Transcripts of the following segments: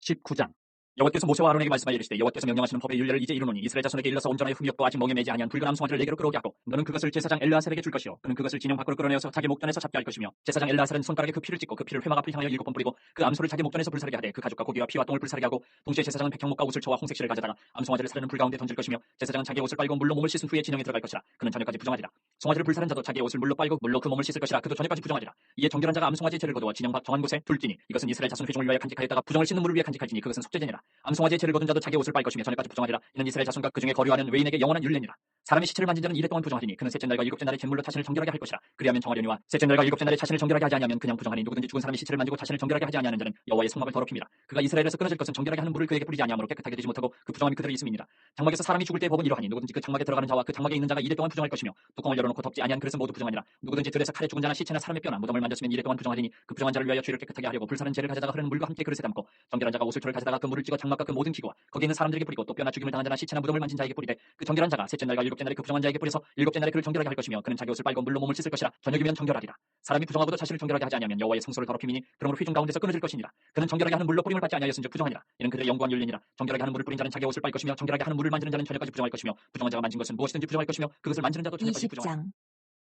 19장 여호와께서 모세와 아론에게 말씀하여 이르시되 여호와께서 명령하시는 법의 율례를 이제 이루노니 이스라엘 자손에게 일러서 온전하여 흠이 없고 아직 멍에 매지 아니한 붉은 암송아지를 내게로 끌어오게 하고 너는 그것을 제사장 엘르아살에게 줄 것이요 그는 그것을 진영 밖으로 끌어내어서 자기 목전에서 잡게 할 것이며 제사장 엘르아살은 손가락에 그 피를 찍고 그 피를 회막 앞을 향하여 7번 뿌리고 그 암소를 자기 목전에서 불사르게 하되 그 가죽과 고기와 피와 똥을 불사르게 하고 동시에 제사장은 백향목과 옷을 쳐와 홍색실을 가져다가 암송아지를 사르는 불 가운데 던질 것이며 제사장은 자기의 옷을 빨고 물로 몸을 씻은 후에 진영에 들어갈 것이라 그는 저녁까지 부정하리라. 송아지를 불사른 자도 자기의 옷을 물로 빨고 물로 그 몸을 씻을 것이라 그도 저녁까지 부정하리라. 이에 정결한 자가 암송아지의 죄를 거두어 진영 밖 정한 곳에 둘지니 이것은 이스라엘 자손 회중을 위하여 간직하였다가 부정을 씻는 물을 위해 간직할지니 그것은 속죄제니라. 암송아지의 죄를 거둔 자도 자기의 옷을 빨 것이며 저녁까지 부정하리라. 이는 이스라엘 자손과 그 중에 거류하는 외인에게 영원한 율례니라. 사람이 시체를 만진 자는 이래 동안 부정하리니 그는 셋째 날과 일곱째 날에 잿물로 자신을 정결하게 할 것이라. 그리하면 정하려니와 셋째 날과 일곱째 날에 자신을 정결하게 하지 아니하면 그냥 부정하니 누구든지 죽은 사람이 시체를 만지고 자신을 정결하게 하지 아니하는 자는 여호와의 성막을 더럽힙니다. 그가 이스라엘에서 끊어질 것은 정결하게 하는 물을 그에게 뿌리지 아니하므로 깨끗하게 되지 못하고 그 부정함이 그대로 있음이니라. 장막에서 사람이 죽을 때의 법은 이러하니 누구든지 그 장막에 들어가는 자와 그 장막에 있는 자가 이래 동안 부정할 것이며 뚜껑을 열어놓고 덮지 아니한 그릇은 모두 부정하니라. 누구든지 들에서 칼에 죽은 자나 시체나 사람의 뼈나 무덤을 만졌으면 이래 동안 부정하리니 그 부정한 자를 위하여 죄를 깨끗하게 하려고 불사른 재를 가져다가 흐르는 물과 함께 그릇에 담고 정결한 자가 옷을 털을 가져다가 그 물을 찍어 장막과 그 모든 기구와 거기 있는 사람들에게 뿌리고 또 뼈나 죽임을 당한 자나 시체나 무덤을 만진 자에게 뿌리되 그 정결한 자가 셋째 날과 일곱째 날에 그 부정한 자에게 뿌려서 일곱째 날에 그를 정결하게 할 것이며 그는 자기 옷을 빨고 물로 몸을 씻을 것이라. 저녁이면 정결하리라. 사람이 부정하고도 자신을 정결하게 하지 아니하면 여호와의 성소를 더럽힘이니 그러므로 회중 가운데서 끊어질 것이니라. 그는 정결하게 하는 물로 뿌림을 받지 아니하였은즉 부정하니라. 이는 그들의 영구한 율례니라. 정결하게 하는 물을 뿌린 자는 자기 옷을 빨 것이며 정결하게 하는 물을 만지는 자는 저녁까지 부정할 것이며 부정한 자가 만진 것은 무엇이든지 부정할 것이며 그것을 만지는 자도 저녁까지 부정하리라. 20장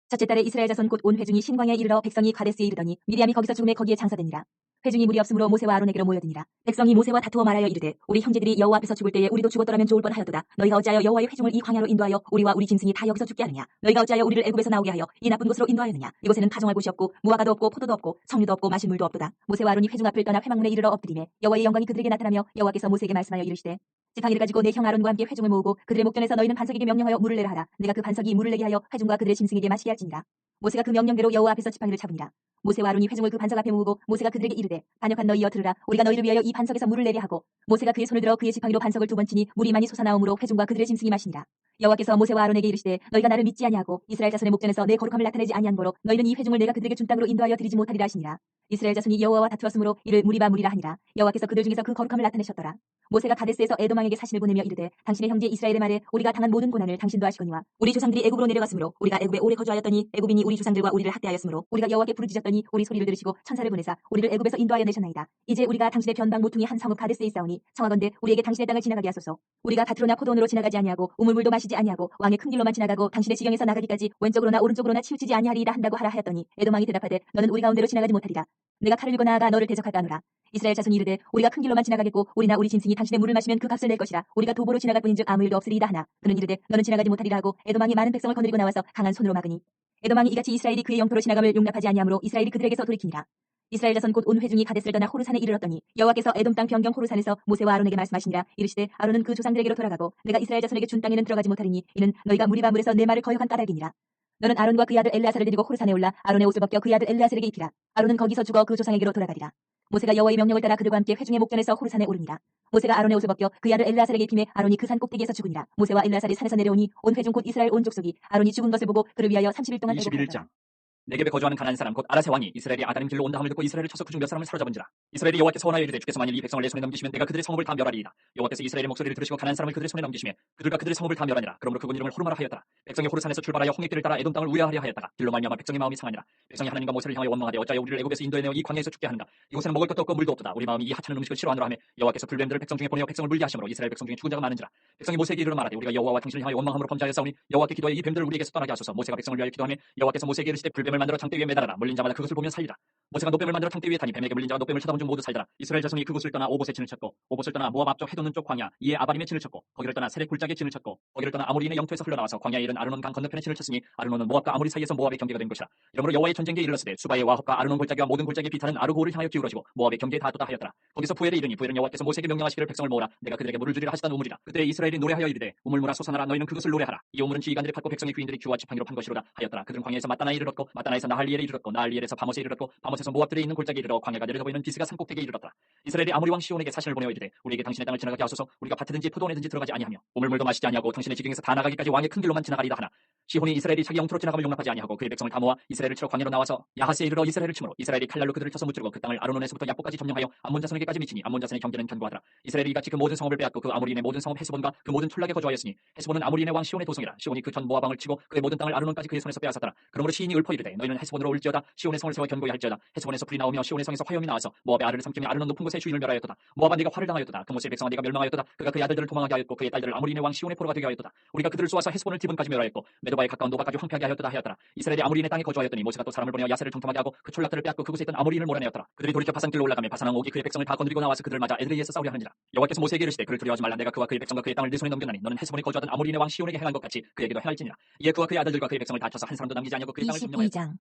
첫째 달에 이스라엘 자손 곧 온 회중이 신광야에 이르러 백성이 가데스에 이르더니 미리암이 거기서 죽음에 거기에 장사되니라. 회중이 무리 없으므로 모세와 아론에게로 모여드니라. 백성이 모세와 다투어 말하여 이르되 우리 형제들이 여호와 앞에서 죽을 때에 우리도 죽었더라면 좋을 뻔하였도다. 너희가 어찌하여 여호와의 회중을 이 광야로 인도하여 우리와 우리 짐승이 다 여기서 죽게 하느냐. 너희가 어찌하여 우리를 애굽에서 나오게 하여 이 나쁜 곳으로 인도하였느냐. 이곳에는 파종할 곳이 없고 무화과도 없고 포도도 없고 석류도 없고 마실 물도 없도다. 모세와 아론이 회중 앞을 떠나 회막문에 이르러 엎드리매 여호와의 영광이 그들에게 나타나며 여호와께서 모세에게 말씀하여 이르시되 지팡이를 가지고 내 형 아론과 함께 회중을 모으고 그들의 목전에서 너희는 반석에게 명령하여 물을 내라 하라. 내가 그 반석이 물을 내게 하여 회중과 그들의 짐승에게 마시게 할지니라. 모세가 그 명령대로 여호와 앞에서 지팡이를 잡으니라. 모세와 아론이 회중을 그 반석 앞에 모으고 모세가 그들에게 이르되 반역한 너희여 들으라. 우리가 너희를 위하여 이 반석에서 물을 내게 하고 모세가 그의 손을 들어 그의 지팡이로 반석을 2번 치니 물이 많이 솟아나오므로 회중과 그들의 짐승이 마시니라. 여호와께서 모세와 아론에게 이르시되 너희가 나를 믿지 아니하고 이스라엘 자손의 목전에서 내 거룩함을 나타내지 아니한 거로 너희는 이 회중을 내가 그들에게 준 땅으로 인도하여 드리지 못하리라 하시니라. 이스라엘 자손이 여호와와 다투었으므로 이를 무리바 무리라 하니라. 여호와께서 그들 중에서 그 거룩함을 나타내셨더라. 모세가 가데스에서 에돔 왕에게 사신을 보내며 이르되 당신의 형제 이스라엘의 말에 우리가 당한 모든 고난을 당신도 아시거니와 우리 조상들이 애굽으로 내려갔으므로 우리가 애굽에 오래 거주하였더니 애굽인이 우리 조상들과 우리를 학대하였으므로 우리가 여호와께 부르짖었더니 우리 소리를 들으시고 천사를 보내사 우리를 애굽에서 인도하여 내셨나이다. 이제 우리가 당신의 변방 모퉁이 한 성읍 가데스에 있사오니 청하건대 우리에게 당신의 땅을 지나가게 하소서. 우리가 밭으로나 포도원으로 지나가지 아니하고 우물물도 마시지 아니하고 왕의 큰 길로만 지나가고 당신의 지경에서 나가기까지 왼쪽으로나 오른쪽으로나 치우치지 아니하리이다 한다고 하라 하였더니 에돔 왕이 대답하되 너는 우리 가운데로 지나가지 못하리라. 내가 칼을 들고 나아가 너를 대적할까 하노라. 이스라엘 자손이 이르되 우리가 큰 길로만 지나가겠고 우리나 우리 짐승이 당신의 물을 마시면 그 값을 낼 것이라. 우리가 도보로 지나갈 뿐인즉 아무 일도 없으리이다 하나. 그는 이르되 너는 지나가지 못하리라 하고 에돔 왕이 많은 백성을 거느리고 나와서 강한 손으로 막으니 에돔 왕이 이같이 이스라엘이 그의 영토로 지나감을 용납하지 아니하므로 이스라엘이 그들에게서 돌이키니라. 이스라엘 자손 곧 온 회중이 가데스를 떠나 호르산에 이르렀더니 여호와께서 에돔 땅 변경 호르산에서 모세와 아론에게 말씀하시니라. 이르시되 아론은 그 조상들에게로 돌아가고 내가 이스라엘 자손에게 준 땅에는 들어가지 못하리니 이는 너희가 무리바 물에서 내 말을 거역한 까닭이니라. 너는 아론과 그의 아들 엘르아살을 데리고 호르산에 올라 아론의 옷을 벗겨 그의 아들 엘르아살에게 입히라. 아론은 거기서 죽어 그 조상에게로 돌아가리라. 모세가 여호와의 명령을 따라 그들과 함께 회중의 목전에서 호르산에 오르니라. 모세가 아론의 옷을 벗겨 그의 아들 엘르아살에게 입히매 아론이 그 산 꼭대기에서 죽으니라. 모세와 엘르아살이 산에서 내려오니 온 회중 곧 이스라엘 온 족속이 아론이 죽은 것을 보고 그를 위하여 30일 동안 21장 네겝에 거주하는 가나안 사람 곧 아라세 왕이 이스라엘이 아다림 길로 온다 함을 듣고 이스라엘을 쳐서 그중 몇 사람을 사로잡은지라. 이스라엘이 여호와께서 원하여 이르되 주께서 만일 이 백성을 내 손에 넘기시면 내가 그들의 성읍을 다 멸하리이다. 여호와께서 이스라엘의 목소리를 들으시고 가나안 사람을 그들의 손에 넘기시며 그들과 그들의 성읍을 다 멸하니라. 그러므로 그분 이름을 호르마라 하였더라. 백성이 호르산에서 출발하여 홍해길을 따라 에돔 땅을 우회하려 하였다가 길로 말미암아 백성의 마음이 상하니라. 백성이 하나님과 모세를 향하여 원망하되 어찌하여 우리를 애굽에서 인도해내어 이 광야에서 죽게 하는가. 이곳에는 먹을 것도 없고 물도 없도다. 우리 마음이 이 하찮은 음식을 싫어하노라 하며 여호와께서 불뱀들을 백성 중에 보내어 백성을 물게 하심으로 이스라엘 백성 중에 죽은 자가 많은지라. 백성이 모세에게 이르러 말하되 우리가 여호와와 당신을 향하여 원망함으로 범죄하였사오니 여호와께 기도하여 이 뱀들을 우리에게서 떠나게 하소서. 모세가 백성을 위하여 기도하며 여호와께서 모세에게 이르시되 불뱀을 만들어 장대 위에 매달아라. 물린 자마다 그것을 보며 살리라. 모세가 노뱀을 만들어 장대 위에 타니 뱀에게 물린 자가 노뱀을 쳐다본 중 모두 살더라. 이스라엘 자손이 그곳을 떠나 오봇에 진을 쳤고 오봇을 떠나 모압 앞쪽 해돋는 쪽 광야 이에 아바림에 진을 쳤고 거기를 떠나 세렉 굴짝에 진을 쳤고 거기를 떠나 아모리인의 영토에서 흘러나와서 광야에 이른 아르논 강 건너편에 진을 쳤으니 아르논은 모압과 아모리 사이에서 모압의 경계가 된 것이라. 이러므로 여호와의 전쟁기에 이르렀으되 수바의 와합과 아르논 골짜기와 모든 골짜기에 비타는 아르고를 향하여 기울어지고 모압의 경계에 닿았도다 하였더라. 거기서 부엘에 이르니 부엘은 여호와께서 모세에게 명령하시기를 백성을 모으라 내가 그들에게 물을 주리라 하시던 우물이라. 그때 이스라엘이 노래하여 이르되 우물물아 솟아나라 너희는 그것을 노래하라. 이 우물은 지휘관들이 팠고 백성의 귀인들이 규와 지팡이로 판 것이로다 하였더라. 그들은 광야에서 마따나에 이르렀고 마따나에서 나할리엘에 이르렀고 나할리엘에서 바못에 이르렀고 바못에서 모압들에 있는 골짜기에 이르러 광야가 내려다 보이는 비스가 산 꼭대기에 이르렀더라. 이스라엘이 아모리 왕 시온에게 사신을 보내어 이르되 우리에게 당신의 땅을 지나가게 하소서. 우리가 밭이든지 포도원이든지 들어가지 아니하며 우물물도 마시지 아니하고 당신의 지경에서 다 나가기까지 왕의 큰 길로만 지나가리라 하나. 시혼이 이스라엘이 자기 영토로 지나감을 용납하지 아니하고 그의 백성을 다 모아 이스라엘을 치러 광야로 나와서 야하스에 이르러 이스라엘을 치므로 이스라엘이 칼날로 그들을 쳐서 무찌르고 그 땅을 아르논에서부터 야보까지 점령하여 암몬 자손에게까지 미치니 암몬 자손의 경계는 견고하더라. 이스라엘이 이같이 그 모든 성읍을 빼앗고 그 아모리인의 모든 성읍 헤스본과 그 모든 촌락에 거주하였으니 헤스본은 아모리인의 왕 시온의 도성이라. 시온이 그 전 모압 왕을 치고 그의 모든 땅을 아르논까지 그의 손에서 빼앗았더라. 그러므로 시인이 읊어 이르되 너희는 헤스본으로 올지어다. 시온의 성을 세워 견고히 할지어다. 헤스본에서 불이 나오며 시온의 성에서 화염이 나와서 모압의 아르를 삼키며 아르논 높은 곳에 주인을 멸하였도다. 모압아 네가 화를 당하였도다. 그 모세의 백성아 네가 멸망하였도다. 그가 그의 아들들을 도망하게 하였고 그의 딸들을 아모리인의 왕 시온의 포로가 되게 하였도다. 우리가 그들을 쏘아서 헤스본을 디본까지 멸하였고 메도바에 가까운 노바까지 황폐하게 하였도다 하였더라. 이스라엘이 아모리인의 땅에 거주하였더니 모세가 또 사람을 보내어 야세를 정탐하게 하고 그 촌락들을 빼앗고 그곳에 있던 아모리인을 몰아내었더라. 그들이 돌이켜 바산길로 올라가며 바산 왕 옥이 그의 백성을 다 건드리고 나와서 그들을 맞아 에드레이에서 싸우려 하느니라. 여호와께서 모세에게 이르시되 그를 두려워하지 말라. 내가 그와 그의 백성과 그의 땅을 네 손에 넘겼나니 너는 헤스본에 거주하던 아모리인의 왕 시온에게 행한 것 같이 그에게도 행할지니라. 이에 그와 그의 아들들과 그의 백성을 다 쳐서 한 사람도 남기지 아니하고 그의 땅을 점령하였다. 22장.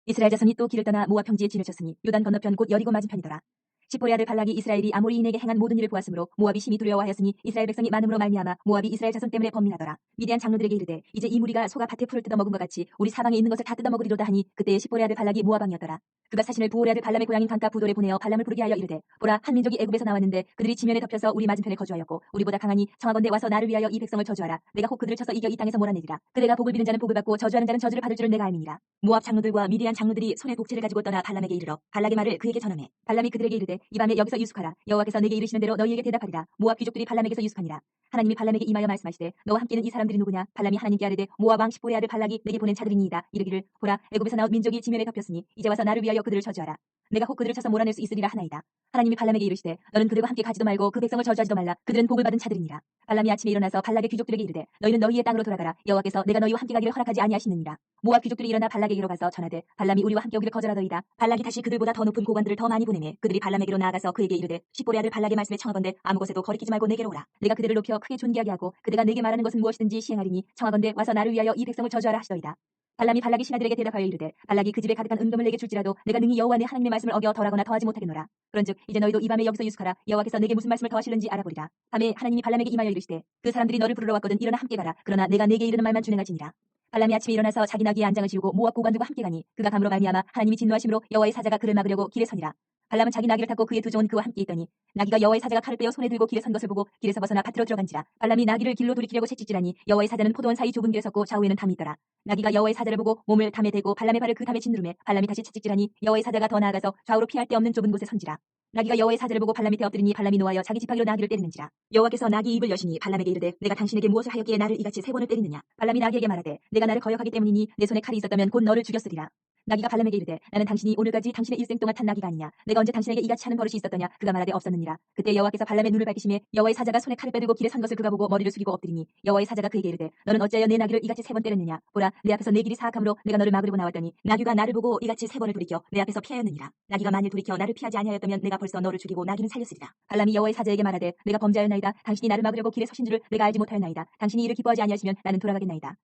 이스라엘 자손이 또 길을 떠나 모압 평지에 진을 쳤으니 요단 건너편 곧 여리고 맞은편이더라. 시포의 아들 발락이 이스라엘이 아모리인에게 행한 모든 일을 보았으므로 모압이 심히 두려워하였으니 이스라엘 백성이 많음으로 말미암아 모압이 이스라엘 자손 때문에 번민하더라. 미디안 장로들에게 이르되 이제 이 무리가 소가 밭에 풀을 뜯어먹은 것 같이 우리 사방에 있는 것을 다 뜯어먹으리로다 하니 그때에 시포의 아들 발락이 모압 왕이었더라. 그가 사신을 부올의 아들 발람의 고향인 강가 부돌에 보내어 발람을 부르게 하여 이르되 보라 한 민족이 애굽에서 나왔는데 그들이 지면에 덮여서 우리 맞은편에 거주하였고 우리보다 강하니 청하건대 와서 나를 위하여 이 백성을 저주하라. 내가 혹 그들을 쳐서 이겨 이 땅에서 몰아내리라. 그대가 복을 비는 자는 복을 받고 저주하는 자는 저주를 받을 줄을 내가 알미니라. 모압 장로들과 미디안 장로들이 손에 복채를 가지고 떠나 발람에게 이르러 발락의 말을 그에게 전하매 발람이 그들에게 이르되 이 밤에 여기서 유숙하라. 여호와께서 내게 이르시는 대로 너희에게 대답하리라. 모압 귀족들이 발람에게서 유숙하니라. 하나님이 발람에게 임하여 말씀하시되 너와 함께는 이 사람들이 누구냐. 발람이 하나님께 아뢰되 모압 왕 시포의 아들 발락이 내게 보낸 자들이니이다. 이르기를 보라 애굽에서 나온 민족이 지면에 덮였으니 이제 와서 나를 위하여 그들을 저주하라. 내가 혹 그들을 쳐서 몰아낼 수 있으리라 하나이다. 하나님이 발람에게 이르시되 너는 그들과 함께 가지도 말고 그 백성을 저주하지도 말라. 그들은 복을 받은 자들이니라. 발람이 아침에 일어나서 발락의 귀족들에게 이르되 너희는 너희의 땅으로 돌아가라. 여호와께서 내가 너희와 함께 가기를 허락하지 아니하시느니라. 모압 귀족들이 일어나 발락에게로 가서 전하되 발람이 우리와 함께 오기를 거절하더이다. 발락이 다시 그들보다 더 높은 고관들을 더 많이 보내매 그들이 발람에게로 나아가서 그에게 이르되 시보의 아들 발락의 말씀에 청하건대 아무 곳에도 거리끼지 말고 내게로 오라. 내가 그들을 높여 크게 존귀하게 하고 그대가 내게 말하는 것은 무엇이든지 시행하리니 청하건대 와서 나를 위하여 이 백성을 저주하라 하시더이다. 발람이 발락의 신하들에게 대답하여 이르되 발락이 그 집에 가득한 은금을 내게 줄지라도 내가 능히 여호와 내 하나님의 말씀을 어겨 덜하거나 더하지 못하겠노라. 그런즉 이제 너희도 이 밤에 여기서 유숙하라. 여호와께서 내게 무슨 말씀을 더하실는지 알아보리라. 밤에 하나님이 발람에게 임하여 이르시되 그 사람들이 너를 부르러 왔거든 일어나 함께 가라. 그러나 내가 내게 이르는 말만 준행할지니라. 발람이 아침에 일어나서 자기 나귀의 안장을 지우고 모압 고관들과 함께 가니 그가 감으로 말미암아 하나님이 진노하심으로 여호와의 사자가 그를 막으려고 길에 서니라. 발람은 자기 나귀를 탔고 그의 두 종은 그와 함께 있더니 나귀가 여호와의 사자가 칼을 빼어 손에 들고 길에 선 것을 보고 길에서 벗어나 밭으로 들어간지라. 발람이 나귀를 길로 돌이키려고 채찍질하니 여호와의 사자는 포도원 사이 좁은 길에 섰고 좌우에는 담이 있더라. 나귀가 여호와의 사자를 보고 몸을 담에 대고 발람의 발을 그 담에 짓누르매 발람이 다시 채찍질하니 여호와의 사자가 더 나아가서 좌우로 피할 데 없는 좁은 곳에 선지라. 나귀가 여호와의 사자를 보고 발람 밑에 엎드리니 발람이 노하여 자기 지팡이로 나귀를 때리는지라. 여호와께서 나귀 입을 여시니 발람에게 이르되 내가 당신에게 무엇을 하였기에 나를 이같이 세 번을 때리느냐. 발람이 나귀에게 말하되 내가 나를 거역하기 때문이니 내 손에 칼이 있었다면 곧 너를 죽였으리라. 나귀가 발람에게 이르되 나는 당신이 오늘까지 당신의 일생 동안 탄 나귀가 아니냐. 내가 언제 당신에게 이같이 하는 버릇이 있었더냐. 그가 말하되 없었느니라. 그때 여호와께서 발람의 눈을 밝히시매 여호와의 사자가 손에 칼을 빼들고 길에 선 것을 그가 보고 머리를 숙이고 엎드리니 여호와의 사자가 그에게 이르되 너는 어찌하여 내 나귀를 이같이 세 번 때렸느냐. 보라 내 앞에서 내 길이 사악함으로 내가 너를 막으려고 나왔더니 나귀가 나를 보고 이같이 세 번을 돌이켜 내 앞에서 피하였느니라. 나귀가 만일 돌이켜 나를 피하지 아니하였다면 내가 벌써 너를 죽이고 나귀는 살렸으리라. 발람이 여호와의 사자에게 말하되 내가 범죄하였나이다. 당신이 나를 막으려고 길에 서신 줄을 내가 알지 못하였나이다. 당신이 이를 기뻐하지 아니하시면 나는 돌아가겠나이다.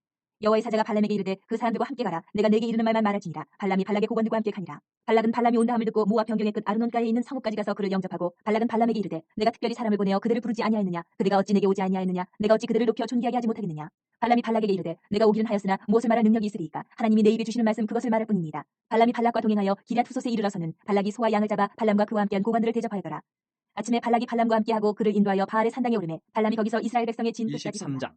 여호와의 사자가 발람에게 이르되 그 사람들과 함께 가라. 내가 내게 이르는 말만 말할지니라. 발람이 발락의 고관들과 함께 가니라. 발락은 발람이 온다 함을 듣고 모압 변경의 끝 아르논가에 있는 성읍까지 가서 그를 영접하고 발락은 발람에게 이르되 내가 특별히 사람을 보내어 그들을 부르지 아니하였느냐. 그대가 어찌 내게 오지 아니하였느냐. 내가 어찌 그들을 높여 존귀하게 하지 못하겠느냐. 발람이 발락에게 이르되 내가 오기는 하였으나 무엇을 말할 능력이 있으리이까. 하나님이 내 입에 주시는 말씀 그것을 말할 뿐입니다. 발람이 발락과 동행하여 기럇 후솥에 이르러서는 발락이 소와 양을 잡아 발람과 그와 함께한 고관들을 대접하였더라. 아침에 발락이 발람과 함께하고 그를 인도하여 바알의 산당에 오르매 발람이 거기서 이스라엘 백성의 진도까지 23장.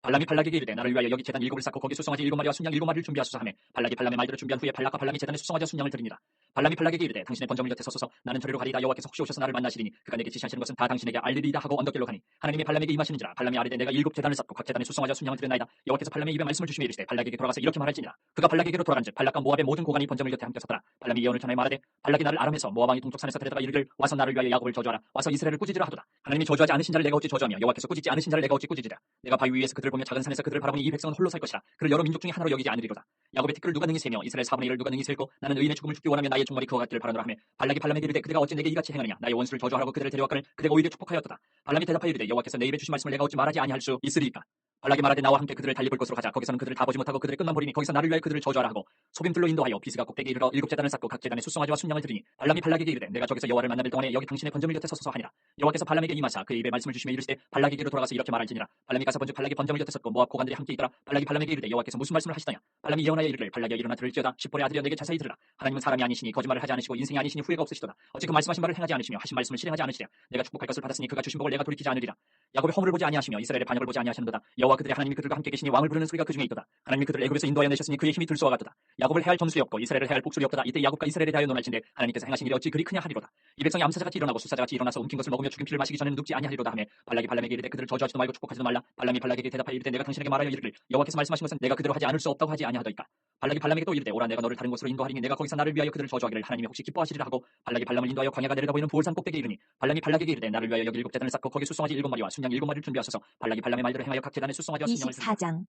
발람이 발락에게 이르되 나를 위하여 여기 제단 7을 쌓고 거기 수송아지 7마리와 순양 7마리를 준비하소서 하매 발락이 발람의 말대로 준비한 후에 발락과 발람이 제단에 수송아지와 순양을 드리니라. 발람이 발락에게 이르되 당신의 번제물 곁에 서소서. 나는 저리로 가리이다. 여호와께서 혹시 오셔서 나를 만나시리니 그가 내게 지시하시는 것은 다 당신에게 알리리이다 하고 언덕길로 가니 하나님이 발람에게 임하시는지라. 발람이 아뢰되 내가 7 제단을 쌓고 각 제단에 수송아지와 순양을 드렸나이다. 여호와께서 발람의 입에 말씀을 주시며 이르시되 발락에게 돌아가서 이렇게 말할지니라. 그가 발락에게로 돌아간즉 발락과 모압의 모든 고관이 번제물 곁에 함께 섰더라. 발람이 예언을 전하여 말하되 발락이 나를 아람에서 모압 왕이 동쪽 산에서 데려다가 이르기를 와서 나를 위하여 야곱을 저주하라. 와서 이스라엘을 꾸짖으라 하도다. 하나님이 저주하지 않으신 자를 내가 어찌 저주하며 여호와께서 꾸짖지 않으신 자를 내가 어찌 꾸짖으랴. 내가 바위 위에서 그들을 보며 작은 산에서 그들을 바라보니 이 백성은 홀로 살 것이라. 그를 여러 민족 중에 하나로 여기지 않으리로다. 야곱의 티끌을 누가 능히 세며 이스라엘 4분의 1을 누가 능히 셀고 나는 의인의 죽음을 죽기 원하며 나의 종말이 그와 같기를 바라노라 하며 발락이 발람에게 이르되 그대가 어찌 내게 이같이 행하느냐. 나의 원수를 저주하라고 그들을 데려왔거늘 그대가 오히려 축복하였도다. 발람이 대답하여 이르되 여호와께서 내 입에 주신 말씀을 내가 어찌 말하지 아니할 수 있으리이까. 발락이 말하되 나와 함께 그들을 달리 볼 곳으로 가자. 거기서는 그들을 다 보지 못하고 그들의 끝만 보리니 거기서 나를 위하여 그들을 저주하라 하고 소빔들로 인도하여 비스가 꼭대기에 이르러 7 제단을 쌓고 각 제단에 수송아지와 순양을 드리니 발람이 발락에게 이르되 내가 저기서 여호와를 만나뵐 동안에 여기 당신의 번제물 곁에 서소서 하니라. 여호와께서 발람에게 임하사 그의 입에 말씀을 주시며 이르시되 발락에게로 돌아가서 이렇게 말할지니라. 발람이 가서 번즉 발락이 번제물 곁에 섰고 모압 고관들이 함께 있더라. 발락이 발람에게 이르되 여호와께서 무슨 말씀을 하시더냐. 발람이 예언하여 이르되 발락이여 일어나 들을지어다. 십볼의 아들이여 내게 자세히 들으라. 하나님은 사람이 아니시니 거짓말을 하지 않으시고 인생이 아니시니 후회가 없으시도다. 어찌 그 말씀하신 바를 행하지 않으시며 하신 말씀을 실행하지 않으시랴. 내가 축복할 것을 받았으니 그가 주신 복을 내가 돌이키지 않으리라. 야곱의 허물을 보지 아니하시며 이스라엘의 반역을 보지 아니하시는도다. 여호와 그들의 하나님이 그들과 함께 계시니 왕을 부르는 소리가 그 중에 있도다. 하나님이 그들을 애굽에서 인도하여 내셨으니 그의 힘이 들소와 같도다. 야곱을 해할 점술이 없고 이스라엘을 해할 복술이 없도다. 이때 야곱과 이스라엘에 대하여 논할진대 하나님께서 행하신 일이 어찌 그리 크냐 하리로다. 이 백성이 암사자같이 일어나고 수사자같이 일어나서 움킨 것을 먹으며 죽인 피를 마시기 전에는 눕지 아니하리로다 하며 발락이 발람에게 이르되 그들을 저주하지도 말고 축복하지도 말라. 발람이 발락에게 대답하여 이르되 내가 당신에게 말하여 이르길 여호와께서 말씀하신 것은 내가 그대로 하지 않을 수 없다고 하지 아니하더이까. 발락이 발람에게 또 이르되 오라 내가 너를 다른 곳으로 인도하리니 내가 거기서 나를 위하여 그들을 저주하기를 하나님이 혹시 기뻐하시리라 하고 발락이 발람을 인도하여 광야가 내려다 보이는 부올산 꼭대기에 이르니 발람이 발락에게 이르되 나를 위하여 여기 7재단을 쌓고 거기 숫송아지 7마리와 순양 7마리를 준비하소서. 발락이 발람의 말대로 행하여 각 재단에 숫송아지와 순양을 24장.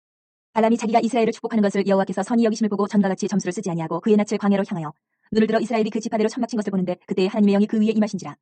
발람이 자기가 이스라엘을 축복하는 것을 여호와께서 선히 여기심을 보고 전과 같이 점수를 쓰지 아니하고 그의 낯을 광야로 향하여 눈을 들어 이스라엘이 그 지파대로 천막친 것을 보는데 그때 하나님의 영이 그 위에 임하신지라.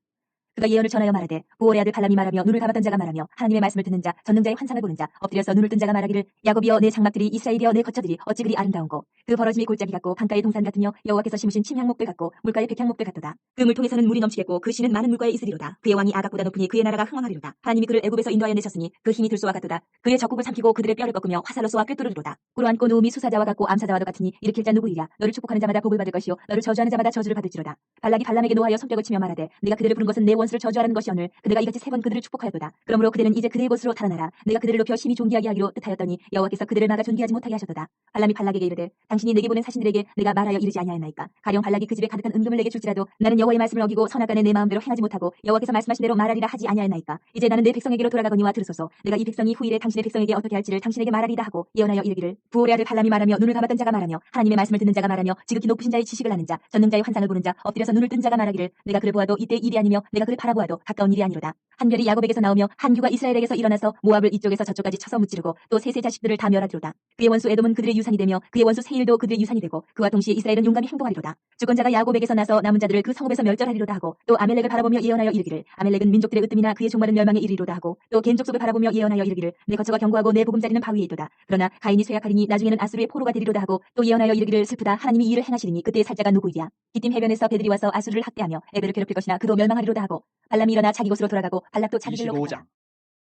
그가 예언을 전하여 말하되 부올의 아들 발람이 말하며 눈을 감았던 자가 말하며 하나님의 말씀을 듣는 자 전능자의 환상을 보는 자 엎드려서 눈을 뜬 자가 말하기를 야곱이여 내 장막들이 이스라엘이여 내 거처들이 어찌 그리 아름다운고 그 벌어짐이 골짜기 같고 강가의 동산 같으며 여호와께서 심으신 침향목들 같고 물가의 백향목들 같도다. 그 물통에서는 물이 넘치겠고 그 씨는 많은 물가에 있으리로다. 그의 왕이 아각보다 높으니 그의 나라가 흥왕하리로다. 하나님이 그를 애굽에서 인도하여 내셨으니 그 힘이 들소와 같도다. 그의 적국을 삼키고 그들의 뼈를 꺾으며 화살로 쏘아 꿰뚫으리로다. 꿇어앉고 누움이 수사자와 같고 암사자와도 같으니 일으킬 자 누구이랴. 너를 축복하는 자마다 복을 받을 것이요 너를 저주하는 자마다 저주를 받을지로다. 발락이 발람에게 노하여 손뼉을 치며 말하되 내가 그들을 부른 것은 내 원수를 저주하라는 것이오늘 그대가 이같이 3번 그들을 축복하였도다. 그러므로 그대는 이제 그대의 곳으로 달아나라. 내가 그들을 높여 심히 존귀하게 하기로 뜻하였더니 여호와께서 그들을 막아 존귀하지 못하게 하셨도다. 발람이 발락에게 이르되 당신이 내게 보낸 사신들에게 내가 말하여 이르지 아니하였나이까. 가령 발락이 그 집에 가득한 은금을 내게 줄지라도 나는 여호와의 말씀을 어기고 선악간에 내 마음대로 행하지 못하고 여호와께서 말씀하신 대로 말하리라 하지 아니하였나이까. 이제 나는 내 백성에게로 돌아가거니와 들으소서. 내가 이 백성이 후일에 당신의 백성에게 어떻게 할지를 당신에게 말하리라 하고 예언하여 이르기를 부올의 아들 발람이 말하며 눈을 감았던 자가 말하며 하나님의 말씀을 듣는 자가 말하며 지극히 높으신 자의 지식을 아는 자 전능자의 환상을 보는 자 엎드려서 눈을 뜬 자가 말하기를 내가 그를 보아도 이때 일이 아니며 내가 그를 바라보아도 가까운 일이 아니로다. 한 별이 야곱에게서 나오며 한 규가 이스라엘에게서 일어나서 모압을 이쪽에서 저쪽까지 쳐서 무찌르고 또 셋의 자식들을 다 멸하리로다. 그의 원수 에돔은 그들의 유산이 되며 그의 원수 세일도 그들의 유산이 되고 그와 동시에 이스라엘은 용감히 행동하리로다. 주권자가 야곱에게서 나서 남은 자들을 그 성읍에서 멸절하리로다 하고 또 아멜렉을 바라보며 예언하여 이르기를 아멜렉은 민족들의 으뜸이나 그의 종말은 멸망에 이르리로다 하고 또 겐 족속을 바라보며 예언하여 이르기를 내 거처가 견고하고 내 보금자리는 바위에 있도다. 그러나 가인이 쇠약하리니 나중에는 아수르의 포로가 되리로다 하고 또 예언하여 이르기를 슬프다 하나님이 이 일을 행하시리니 그때의 살자가 누구이랴. 기띔 해변에서 배들이 와서 아수르를 학대하며 에벨을 괴롭힐 것이나 그도 멸망하리로다 하고 발람이 일어나 자기 곳으로 돌아가고 발락도 자기 길로 갔다. 25장.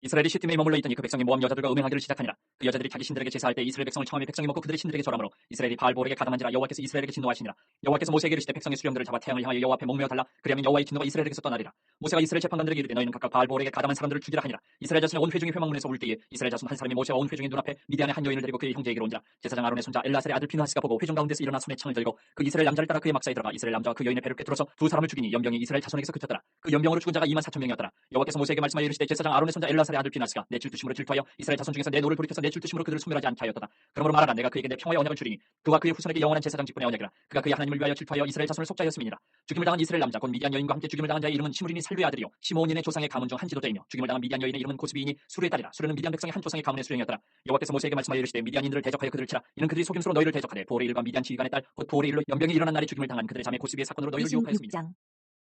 이스라엘이 시팀에 머물러 있더니 그 백성이 모압 여자들과 음행하기를 시작하니라. 그 여자들이 자기 신들에게 제사할 때 이스라엘 백성을 처음에 백성이 먹고 그들의 신들에게 절하므로 이스라엘이 바알볼에게 가담한지라 여호와께서 이스라엘에게 진노하시니라. 여호와께서 모세에게 이르시되 백성의 수령들을 잡아 태양을 향하여 여호와 앞에 목매어 달라. 그리하면 여호와의 진노가 이스라엘에게서 떠나리라. 모세가 이스라엘 재판관들에게 이르되 너희는 각각 바알볼에게 가담한 사람들을 죽이라 하니라. 이스라엘 자손의 온 회중이 회막문에서 울 때에 이스라엘 자손 한 사람이 모세와 온 회중의 눈앞에 미디안의 한 여인을 데리고 그의 형제에게로 온지라. 제사장 아론의 손자 엘라셀의 아들 비느하스가 보고 회중 가운데서 일어나 손에 창을 들고 그 이스라엘 남자를 따라 그의 막사에 들어가 이스라엘 남자와 그 여인의 배를 꿰뚫어서 두 사람을 죽이니 연병이 이스라엘 자손에게서 그쳤더라. 그 연병으로 죽은 자가 24,000명이었더라. 여호와께서 모세에게 말씀하여 이르시되 제사장 아론의 손자 엘라셀의 아들 비느하스가 내 질투심으로 질투하여 이스라엘 자손 중에서 내 노를 돌이켜서 내 질투심으로 그들을 소멸하지 않게 하였도다. 그러므로 말하라 내가 그에게 내 평화의 언약을 주리니 그와 그의 후손에게 영원한 제사장 직분의 언약이라. 그가 그의 하나님을 위하여 질투하여 이스라엘 자손을 속자였음이니라. 죽임을 당한 이스라엘 남자 곧 미디안 여인과 함께 죽임을 당한 자의 이름은 시므린이 살루의 아들이요 시므온인의 조상의 가문 중 한 지도자이며 죽임을 당한 미디안 여인의 이름은 고스비이니 수르의 딸이라. 수르는 미디안 백성의 한 조상의 가문의 수령이었더라. 여호와께서 모세에게 말씀하여 이르시되 미디안인들을 대적하여 그들을 치라. 이는 그들이 속임수로 너희를 대적하되 보레 일과 미디안 지휘관의 딸 곧 보레 일로 연병이 일어난 날에 죽임을 당한 그들의 자매 고스비의 사건으로 너희를 유혹하였습니다. 26장.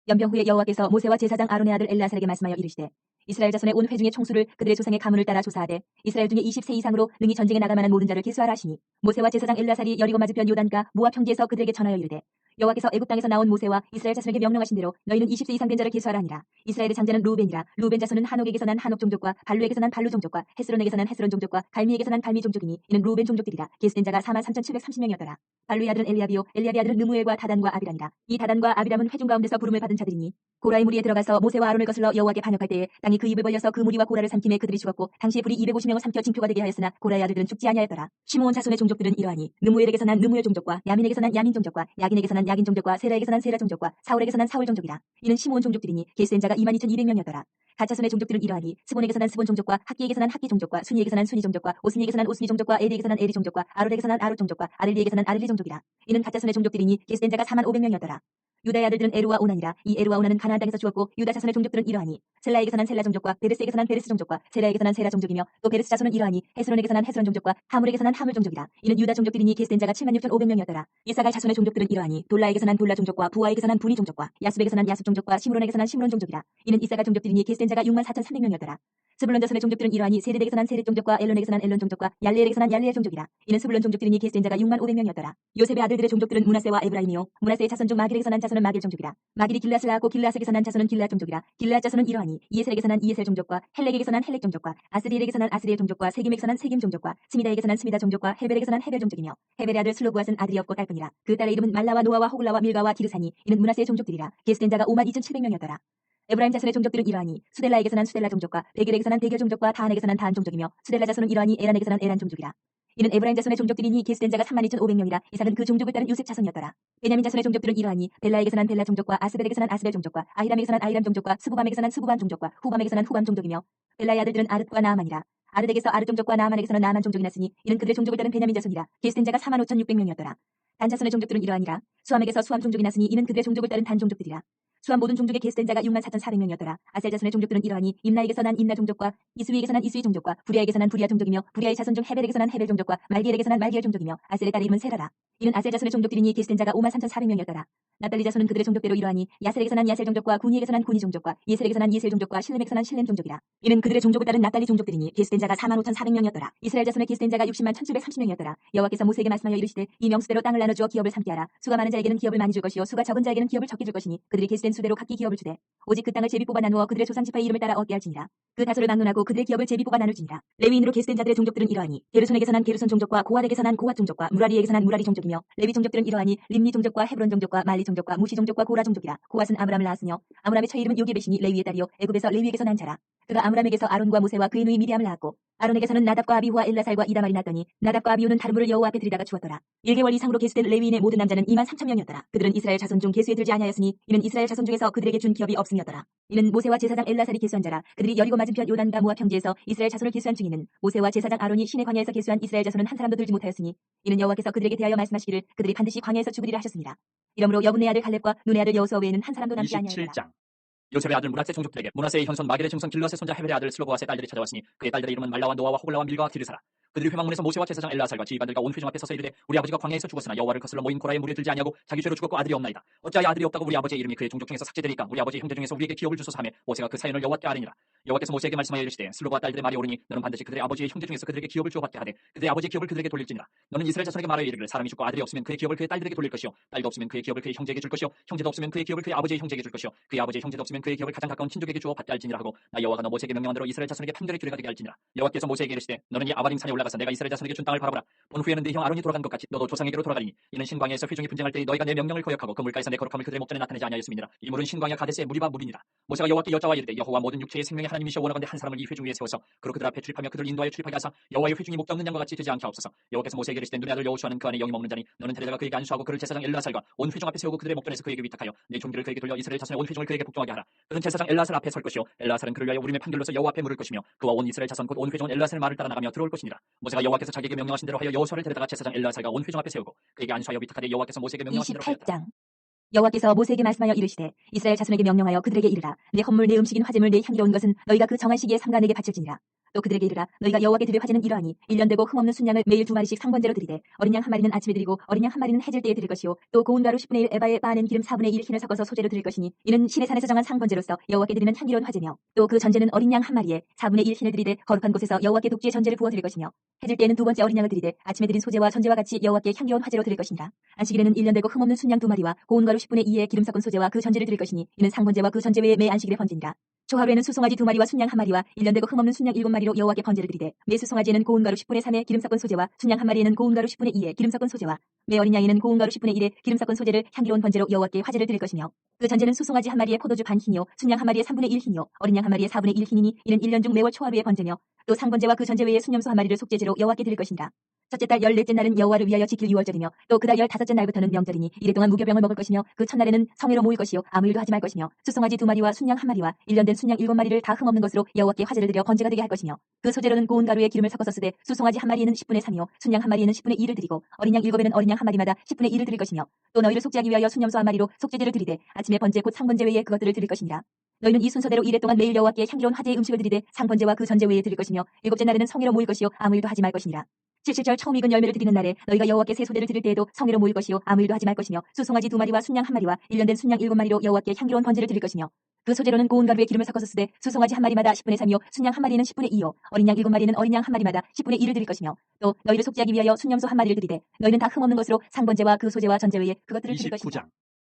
연병 후에 여호와께서 모세와 제사장 아론의 아들 엘라살에게 말씀하여 이르시되 이스라엘 자손의 온 회중의 총수를 그들의 조상의 가문을 따라 조사하되 이스라엘 중에 20세 이상으로 능히 전쟁에 나갈 만한 모든 자를 계수하라 하시니 모세와 제사장 엘라살이 여리고 맞은편 요단가 모압 평지에서 그들에게 전하여 이르되 여호와께서 애굽 땅에서 나온 모세와 이스라엘 자손에게 명령하신 대로 너희는 20세 이상 된 자를 계수하라 하니라. 이스라엘의 장자는 루벤이라. 루벤 자손은 한옥에게서 난 한옥 종족과 발루에게서 난 발루 종족과 헤스론에게서 난 헤스론 종족과 갈미에게서 난 갈미 종족이니 이는 루벤 종족들이라. 계수된 자가 43,730명이었더라. 발루의 아들은 엘리압이요 엘리압의 아들은 느무엘과 다단과 아비람이라. 이 다단과 아비람은 회중 가운데서 부름을 받은 자들이니 고라의 무리에 들어가서 모세와 아론을 거슬러 여호와께 반역할 때에 땅이 그 입을 벌려서 그 무리와 고라를 삼킴에 그들이 죽었고 당시에 불이 250명을 삼켜 징표가 되게 하였으나 고라의 아들들은 죽지 아니하였더라. 시므온 자손의 종족들은 이러하니 느무엘에게서 난 느무엘 종족과 야민에게서 난 야민 종족과 야긴에게서 난 야긴 종족과 세라에게서 난 세라 종족과 사울에게서 난 사울 종족이라. 이는 시므온 종족들이니 계수된 자가 22,200명이었더라. 갓자손의 종족들은 이러하니 스본에게서 난 스본 종족과 학기에게서 난 학기 종족과 순이에게서 난 순이 종족과 오스니에게서 난 오스니 종족과 에리에게서 난 에리 종족과 아롤에게서 난 아롤 종족과 아를리에게서 난 아를리 종족이라. 이는 갓자손의 종족들이니 계수된 자가 45,500명이었더라. 유다의 아들들은 에루와 오난이라. 이 에루와 오난은 가나안 땅에서 죽었고 유다 자손의 종족들은 이러하니 셀라에게서 난 셀라 종족과 베르스에게서 난 베르스 종족과 세라에게서 난 세라 종족이며 또 베르스 자손은 이러하니 헤스론에게서 난 헤스론 종족과 하물에게서 난 하물 종족이라. 이는 유다 종족들이니 계수된 자가 76,500명이었더라. 이사갈 자손의 종족들은 이러하니 돌라에게서 난 돌라 종족과 부하에게서 난 부니 종족과 야습에게서 난 야습 종족과 시므론에게서 난 시므론 종족이라. 이는 이사갈 종족들이니 계수된 자가 64,300명이었더라. 스불론 자손의 종족들은 이러하니 세렛에게서 난 세렛 종족과 엘론에게서 난 엘론 종족과 얄레엘에게서 난 얄레엘 종족이라. 이는 스불론 종족들이니 계수된 자가 65,000명이었더라. 요셉의 아들들의 종족들은 문하세와 에브라임이요 문하세의 자손 중 마길에게서 난 자손은 마길 종족이라. 마길이 길앗을 낳았고 길앗에게서 난 자손은 길앗 종족이라. 길앗 자손은 이러하니 이에셀에게서 난 이에셀 종족과 헬렉에게서 난 헬렉 종족과 아스리엘에게서 난 아스리엘 종족과 세김에게서 난 세김 종족과 스미다에게서 난 스미다 종족과 헤벨에게서 난 헤벨 종족이며 헤벨의 아들 슬로구앗은 아들이 없고 딸뿐이라. 그 딸의 이름은 말라와 노아와 호글라와 밀가와 기르사니 이는 문하세의 종족들이라. 계수된 자가 52,700명이었더라. 에브라임 자손의 종족들은 이러하니 수델라에게서 난 수델라 종족과 베겔에게서 난 베겔 종족과 다한에게서 난 다한 종족이며 수델라 자손은 이러하니 에란에게서 난 에란 종족이라. 이는 에브라임 자손의 종족들이니 게스된 자가 32,500명이라. 이삭은 그 종족을 따른 요셉 자손이었더라. 베냐민 자손의 종족들은 이러하니 벨라에게서 난 벨라 종족과 아스벨에게서 난 아스벨 종족과 아히람에게서 난 아히람 종족과 스부밤에게서 난 스부밤 종족과 후밤에게서 난 후밤 종족이며 벨라의 아들들은 아르과 나아만이라. 아르덱에서 아르 종족과 나아만에게서는 나아만 종족이 났으니 이는 그들의 종족을 따른 베냐민 자손이라. 게스된 자가 45,600명이었더라. 단 자손의 종족들은 이러하니라. 수함에게서 수함 종족이 났으니 이는 그들의 종족을 따른 단 종족들이라. 수함 모든 종족의 게스된 자가 64,400명이었더라. 아셀 자손의 종족들은 이러하니 임나에게서 난 임나 종족과 이스위에게서 난 이스위 종족과 부리아에게서 난 부리아 종족이며 부리아의 자손 중 헤벨에게서 난 헤벨 종족과 말기엘에게서 난 말기엘 종족이며 아셀의 딸 이름은 세라라. 이는 아셀 자손의 종족들이니 게스된 자가 53,400명이었더라. 나달리 자손은 그들의 종족대로 이러하니 야셀에게서 난 야셀 종족과 구니에게서 난 구니 종족과 예셀에게서 난 예셀 종족과 실렘에게서 난 실렘 종족이라. 이는 그들의 종족을 따른 나달리 종족들이니 게스된 자가 45,400명이었더라. 이스라엘 자손의 게스된 자가 60만 1,730명이었더라. 여호와께서 모세에게 말씀하여 이르시되 이 명수대로 땅을 나눠주어 기업을 삼게 하라. 수가 많은 자에게는 기업을 많이 줄 것이요 수가 적은 자에게는 기업을 적게 줄 것이니 그들이 게스된 수대로 각기 기업을 주되 오직 그 땅을 제비 뽑아 나누어 그들의 조상 지파의 이름을 따라 얻게 할지니라. 그 다소를 막론하고 그들의 기업을 제비 뽑아 나눌지니라. 레위인으로 게스된 자들의 종족들은 이러하니 게르손에게서 난 게르손 종족과 고핫에게서 난 고핫 종족과 무라리에게서 난 무라리 종족이며 레위 종족들은 이러하니 림니 종족과 헤브론 종족과 말리 종족과 무시 종족과 고라 종족이라. 고핫은 아므람을 낳았으며 아므람의 처 이름은 요게벳이니 레위의 딸이요 애굽에서 레위에게서 난 자라. 그가 아므람에게서 아론과 모세와 그의 누이 미리암을 낳았고 아론에게서는 나답과 아비후와 엘라살과 이다말이 낳았더니 나답과 아비후는 다른 물을 여호와 앞에 들이다가 죽었더라. 1개월 이상으로 게스된 레위인의 모든 남자는 23,000명이었더라. 그들은 이스라엘 자손 중 계수에 들지 아니하였으니 이는 이스라엘 자손 중에서 그들에게 준 기업이 없음이었더라. 이는 모세와 제사장 엘라살이 계수한 자라. 그들이 여리고 맞은편 요단과 모압 평지에서 이스라엘 자손을 계수한 중에는 모세와 제사장 아론이 신의 광야에서 계수한 이스라엘 자손은 한 사람도 들지 못하였으니 이는 여호와께서 그들에게 대하여 말씀하시기를 그들이 반드시 광야에서 죽으리라 하셨습니다. 이러므로 여분의 아들 갈렙과 눈의 아들 여호수아 외에는 한 사람도 남지 아니하였더라. 27장 요셉의 아들 무라세 종족들에게 므낫세의 현손 마길의 증손 길럿의 손자 헤벨의 아들 슬로보아스의 딸들이 찾아왔으니 그의 딸들의 이름은 말라와 노아와 호글라와 밀가와 디르사라. 그들이 회막문에서 모세와 제사장 엘라살과 지휘관들과 온 회중 앞에 서서 이르되 우리 아버지가 광야에서 죽었으나 여호와를 거슬러 모인 고라에 물에 들지 아니하고 자기 죄로 죽었고 아들이 없나이다. 어찌하여 아들이 없다고 우리 아버지의 이름이 그의 종족 중에서 삭제되리까. 우리 아버지 형제 중에서 우리에게 기업을 주소서 하며 모세가 그 사연을 여호와께 아뢰니라. 여호와께서 모세에게 말씀하여 이르시되 슬로바와 딸들의 말이 옳으니 너는 반드시 그들의 아버지의 형제 중에서 그들에게 기업을 주어 받게 하되 그들의 아버지의 기업을 그들에게 돌릴지니라. 너는 이스라엘 자손에게 말하여 이르기를 사람이 죽고 아들이 없으면 그의 기업을 그의 딸들에게 돌릴 것이요 딸도 없으면 그의 기업을 그의 형제에게 줄 것이요 형제도 없으면 그의 기업을 그의 아버지의 형제에게 줄 것이요 그의 아버지의 형제도 없으면 그의 기업을 가장 가까운 친족에게 주어 받게 할지니라 하고 나 여호와가 너 모세에게 명령한 대로 이스라엘 자손에게 판결의 규례가 되게 할지니라. 여호와께서 모세에게 이르시되 너는 이 아바림 산에 올라가서 내가 이스라엘 자손에게 준 땅을 바라보라. 본 후에는 네 형 아론이 돌아간 것 같이 너도 조상에게로 돌아가리니 이는 신광야에서 회중이 분쟁할 때 너희가 내 명령을 거역하고 그 물가에서 내 거룩함을 그들의 목전에 나타내지 아니하였음이니라. 이 물은 신광야 가데스의 물이바 물이니라. 모세가 여호와께 여짜와 이르되 여호와 모든 육체의 생명의 하나님이시여 원하건대 한 사람을 이 회중 위에 세워서 그로 그들 앞에 출입하며 그들을 인도하여 출입하게 하사 여호와의 회중이 목자 없는 양과 같이 되지 않게 하옵소서. 여호와께서 모세에게 이르시되 눈의 아들 여호수아는 그 안에 영이 머무는 자니 너는 데려다가 그에게 안수하고 그를 제사장 엘라살과 온 회중 앞에 세우고 그들의 목전에서 그에게 위탁하여 네 종기를 그에게 돌려 이스라엘 자손의 온 회중을 그에게 복종하게 하라. 그는 제사장 엘라살 앞에 설 것이요 엘라살은 그를 위하여 우림의 판결로서 여호와 앞에 물을 것이며 그와 온 이스라엘 자손 곧 온 회중은 엘라살의 말을 따라 나가며 들어올 것이니라. 모세가 여호와께서 자기에게 명령하신 대로 하여 여호수아를 데려다가 제사장 엘라살과 온 회중 앞에 세우고 그에게 안수하여 위탁하되 여호와께서 모세에게 명령하신 대로 하였다. 28장 여호와께서 모세에게 말씀하여 이르시되 이스라엘 자손에게 명령하여 그들에게 이르라. 내 헌물 내 음식인 화제물 내 향기로운 것은 너희가 그 정한 시기에 삼가 내게 바칠지니라. 또 그들에게 이르라. 너희가 여호와께 드릴 화제는 이러하니 1년 되고 흠없는 순양을 매일 2마리씩 상번제로 드리되 어린 양 한 마리는 아침에 드리고 어린 양 한 마리는 해질 때에 드릴 것이요 또 고운 가루 10분의 1 에바에 빻아낸 기름 4분의 1 흰을 섞어서 소재로 드릴 것이니 이는 신의 산에서 정한 상번제로서 여호와께 드리는 향기로운 화제며 또 그 전제는 어린 양 한 마리에 4분의 1 흰을 드리되 거룩한 곳에서 여호와께 독주의 전제를 부어 드릴 것이며 해질 때에는 두 번째 어린 양을 드리되 아침에 드린 소제와 전제와 같이 여호와께 향기로운 화제로 드릴 것이니라. 안식일에는 1년 되고 흠없는 순양 2마리와 고운 가루 10분의 2의 기름 섞은 소제와 그 전제를 드릴 것이니 이는 상번제와 그 전제 외에 매 안식일에 번제니라. 초하루에는 수송아지 2마리와 순양 1마리와 1년 되고 흠없는 순양 7마리로 여호와께 번제를 드리되 매 수송아지에는 고운 가루 10분의 3의 기름 섞은 소제와 순양 1마리에는 고운 가루 10분의 2의 기름 섞은 소제와 매 어린 양에는 고운 가루 10분의 1의 기름 섞은 소제를 향기로운 번제로 여호와께 화제를 드릴 것이며 그 전제는 수송아지 1마리에 포도주 반 흰이요 순양 1마리에 3분의 1 흰이요 어린 양 1마리에 4분의 1 흰이니 이는 1년 중 매월 초하루의 번제며 또 상번제와 그 전제 외에 순염소 1마리를 속죄제로 여호와께 드릴 것이니라. 첫째 달 14째 날은 여호와를 위하여 지킬 유월절이며 또 그달 15째 날부터는 명절이니 이래 동안 무교병을 먹을 것이며 그 첫날에는 성회로 모일 것이요 아무 일도 하지 말 것이며 수송아지 2마리와 순양 1마리와 1년 된 순양 7마리를 다 흠없는 것으로 여호와께 화제를 드려 번제가 되게 할 것이며 그 소재로는 고운 가루에 기름을 섞어서 쓰되 수송아지 1마리에는 10분의 3이요 순양 1마리에는 10분의 2를 드리고 어린 양 7에는 어린 양 1마리마다 10분의 2를 드릴 것이며 또 너희를 속죄하기 위하여 순염소 1마리로 속죄제를 드리되 아침에 번제 곧 상번제 외에 그것들을 드릴 것이니라. 너희는 이 순서대로 이래 동안 매일 여호와께 향기로운 화제의 음식을 드리되 상번제와 그 전제 외에 드릴 것이며 7째 날에는 성회로 모일 것이요 아무 일도 하지 말 것이니라. 77절 처음 익은 열매를 드리는 날에 너희가 여호와께 새 소대를 드릴 때에도 성회로 모일 것이요 아무 일도 하지 말 것이며 수송아지 2마리와 순양 1마리와 1년 된 순양 7마리로 여호와께 향기로운 번제를 드릴 것이며 그 소재로는 고운 가루에 기름을 섞어서 쓰되 수송아지 1마리마다 10분의 3이요 순양 1마리는 10분의 2요 어린 양 7마리는 어린 양 1마리마다 10분의 2를 드릴 것이며 또 너희를 속죄하기 위하여 순염소 1마리를 드리되 너희는 다 흠없는 것으로 상번제와 그 소제와 전제 외에 그것들을 드릴 것이니라. 29장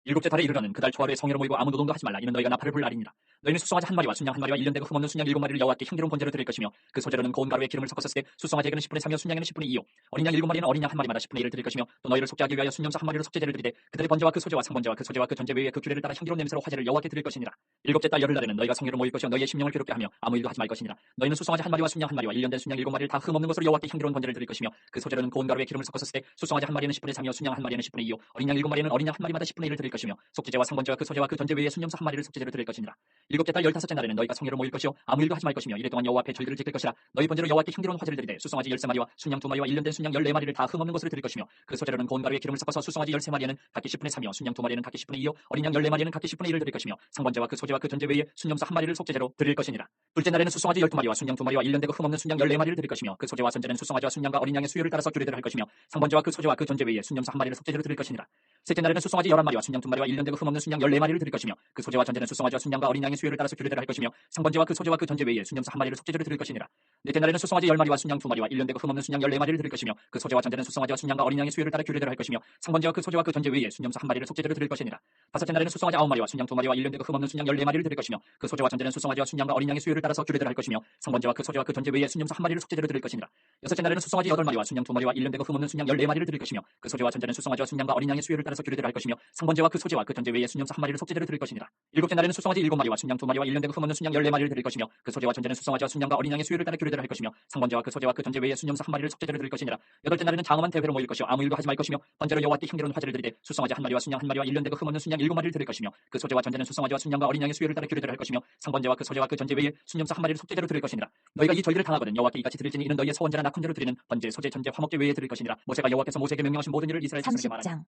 일곱째 달에 이르러는 그달 초하루에 성회로 모이고 아무 노동도 하지 말라. 이는 너희가 나팔을 불 날이니라. 너희는 수송아지 한 마리와 순양 한 마리와 일년되고 흠없는 순양 7마리를 여호와께 향기로운 번제로 드릴 것이며 그 소재로는 고운 가루에 기름을 섞었을 때 수송아지에게는 10분의 3이요 순양에는 10분의 2요 어린 양 7마리는 어린 양 한 마리마다 10분의 1을 드릴 것이며 또 너희를 속죄하기 위하여 순염소 한 마리를 속죄제를 드리되 그들의 번제와 그 소재와 상번제와 그 소재와 그 전제 외에 그 규례를 따라 향기로운 냄새로 화제를 여호와께 드릴 것이니라. 일곱째 달 열흘날에는 너희가 성회로 모일 것이요 너희의 심령을 괴롭게 하며 아무 일도 하지 말 것이니라. 너희는 수송아지 한 마리와 순양 한 마리와 1년 된 순양 7마리를 다 흠없는 것으로 여호와께 향기로운 번제를 드릴 것이며 그 소재로는 고운 가루에 기름을 섞었을 때 수송아지 한 마리는 10분의 3이요 순양 한 마리는 10분의 2요 어린 양 7마리는 어린 양 한 마리마다 10분의 1을 드릴 것이며 속죄제와 상번제와 그 소재와 그 전제 외에 순염소 한 마리를 속죄제로 드릴 것이니라. 일곱째 달 15째 날에는 너희가 성회로 모일 것이요 아무 일도 하지 말 것이며 이래 동안 여호와 앞에 절기를 지킬 것이라. 너희 번제로 여호와께 향기로운 화제를 드리되 수송아지 13마리와 순양 2마리와 1년 된 순양 14마리를 다 흠없는 것으로 드릴 것이며 그 소재로는 고운 가루에 기름을 섞어서 수송아지 13마리에는 각기 10분의 3이요 순양 2마리에는 각기 10분의 2요 어린 양 14마리에는 각기 10분의 1을 드릴 것이며 상번제와 그 소재와 그 전제 외에 순염소 한 마리를 속죄제로 드릴 것이니라. 둘째 날에는 수송아지 12마리와 순양 2마리와 1년 되고 흠없는 순양 14마리를 드릴 것이며 그 소재와 전제는 수송아지와 순양과 어린 양의 수요를 따라서 규례대로 할 것이며 상번제와 그 소재와 그 전제 외에 순염소 한 마리를 속죄제로 드릴 것이니라. 셋째 날에는 수송아지 11마리와 순양 2마리와 1년 되고 흠없는 순양 14마리를 드릴 것이며 그 소재와 전제는 수송아지와 순양과 어린 양의 수요를 따라서 규례대로 할 것이며 상번제와 그 소재와 그 전제 외에 순염소 한 마리를 속죄제로 드릴 것이니라. 넷째 날에는 수송아지 10마리와 순양 2마리와 1년 되고 흠없는 순양 14마리를 드릴 것이며 그 소재와 전제는 수송아지와 순양과 어린 양의 수요를 따라 규례대로 할 것이며 상번제와 그 소재와 그 전제 외에 순염소 한 마리를 속죄제로 드릴 것이니라. 다섯째 날에는 수송아지 9마리와 순양 2마리와 1년 되고 흠없는 순양 14마리를 드릴 것이며 그 소재와 전제는 수송아지와 순양과 어린 양의 수요를 따라서 규례대로 할 것이며 상번제와 그 소재와 그 전제 외에 순염소 한 마리를 속죄제로 드릴 것이니라. 여섯째 날에는 수송아지 8마리와 순양 2마리와 1년 되고 흠없는 순양 14마리를 드릴 것이며 그 소재와 전제는 수송아지와 순양과 어린 양의 수요를 따라서 규례대로 할 것이며 상번제와 그 소재와 그 전제 외에 순염소 한 마리를 속죄제로 드릴 것이니라. 일곱째 날에는 수송아지 7마리와 순양 2마리와 1년 되고 흠없는 순양 14마리를 드릴 것이며 그 소재와 전제는 수송아지와 순양과 어린 양의 수요를 따라 규례대로 할 것이며 상번제와 그 소재와 그 전제 외에 순염소 한 마리를 속죄제로 드릴 것이니라. 여덟째 날에는 장엄한 대회로 모일 것이요 아무 일도 하지 말 것이며 번제로 여호와께 향기로운 화제를 드리되 수송아지 한 마리와 순양 한 마리와 1년 되고 흠없는 순양 7마리를 드릴 것이며 그 소재와 전제는 수송아지와 순양과 어린 양의 수요를 따라 규례대로 할 것이며 상번제와 그 소재와 그 전제 외에 순염소 한 마리를 속죄제로 드릴 것이니라. 너희가 이 절기를 당하거든 여호와께 이같이 드릴지니 이는 너희의 소원제나 낙헌제로 드리는 번제 소재 전제 화목제 외에 드릴 것이니라. 모세가 여호와께서 모세에게 명령하신 모든 일을 이스라엘 자손에게 말하니 30장.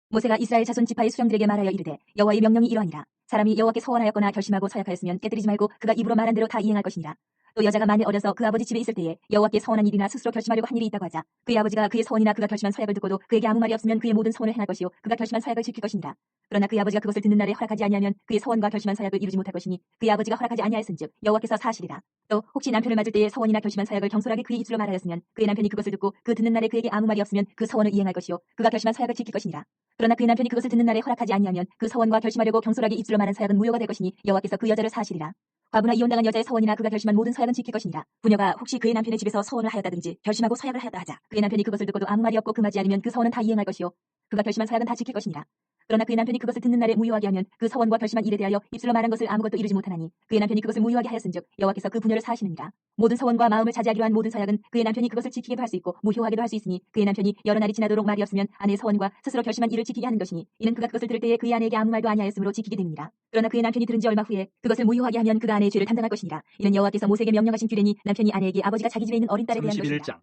모세가 이스라엘 자손 지파의 수령들에게 말하여 이르되 여호와의 명령이 이러하니라. 사람이 여호와께 소원하였거나 결심하고 서약하였으면 깨뜨리지 말고 그가 입으로 말한 대로 다 이행할 것이니라. 또 여자가 만일 어려서 그 아버지 집에 있을 때에 여호와께 서원한 일이나 스스로 결심하려고 한 일이 있다고 하자 그의 아버지가 그의 서원이나 그가 결심한 서약을 듣고도 그에게 아무 말이 없으면 그의 모든 서원을 행할 것이요 그가 결심한 서약을 지킬 것이니라. 그러나 그의 아버지가 그것을 듣는 날에 허락하지 아니하면 그의 서원과 결심한 서약을 이루지 못할 것이니 그의 아버지가 허락하지 아니하였은즉 여호와께서 사하시리라. 또 혹시 남편을 맞을 때에 서원이나 결심한 서약을 경솔하게 그의 입술로 말하였으면 그의 남편이 그것을 듣고 그 듣는 날에 그에게 아무 말이 없으면 그 서원을 이행할 것이요 그가 결심한 서약을 지킬 것이니라. 그러나 그의 남편이 그것을 듣는 날에 허락하지 아니하면 그 서원과 결심하려고 경솔하게 입술로 말한 서약은 무효가 될 것이니 여호와께서 그 여자를 사하시리라. 과부나 이혼당한 여자의 서원이나 그가 결심한 모든 서약은 지킬 것이니라. 부녀가 혹시 그의 남편의 집에서 서원을 하였다든지 결심하고 서약을 하였다 하자 그의 남편이 그것을 듣고도 아무 말이 없고 금하지 않으면 그 서원은 다 이행할 것이요 그가 결심한 서약은 다 지킬 것이니라. 그러나 그의 남편이 그것을 듣는 날에 무효하게 하면 그 서원과 결심한 일에 대하여 입술로 말한 것을 아무것도 이루지 못하나니 그의 남편이 그것을 무효하게 하였은즉 여호와께서 그 부녀를 사하시느니라. 모든 서원과 마음을 차지하기로 한 모든 서약은 그의 남편이 그것을 지키게도 할 수 있고 무효하게도 할 수 있으니 그의 남편이 여러 날이 지나도록 말이 없으면 아내의 서원과 스스로 결심한 일을 지키게 하는 것이니 이는 그가 그것을 들을 때에 그의 아내에게 아무 말도 아니하였으므로 지키게 됩니다. 그러나 그의 남편이 들은 지 얼마 후에 그것을 무효하게 하면 그가 아내의 죄를 담당할 것이니라. 이는 여호와께서 모세에게 명령하신 규례니 남편이 아내에게 아버지가 자기 집에 있는 어린 딸에 대한 것이니라. 31장.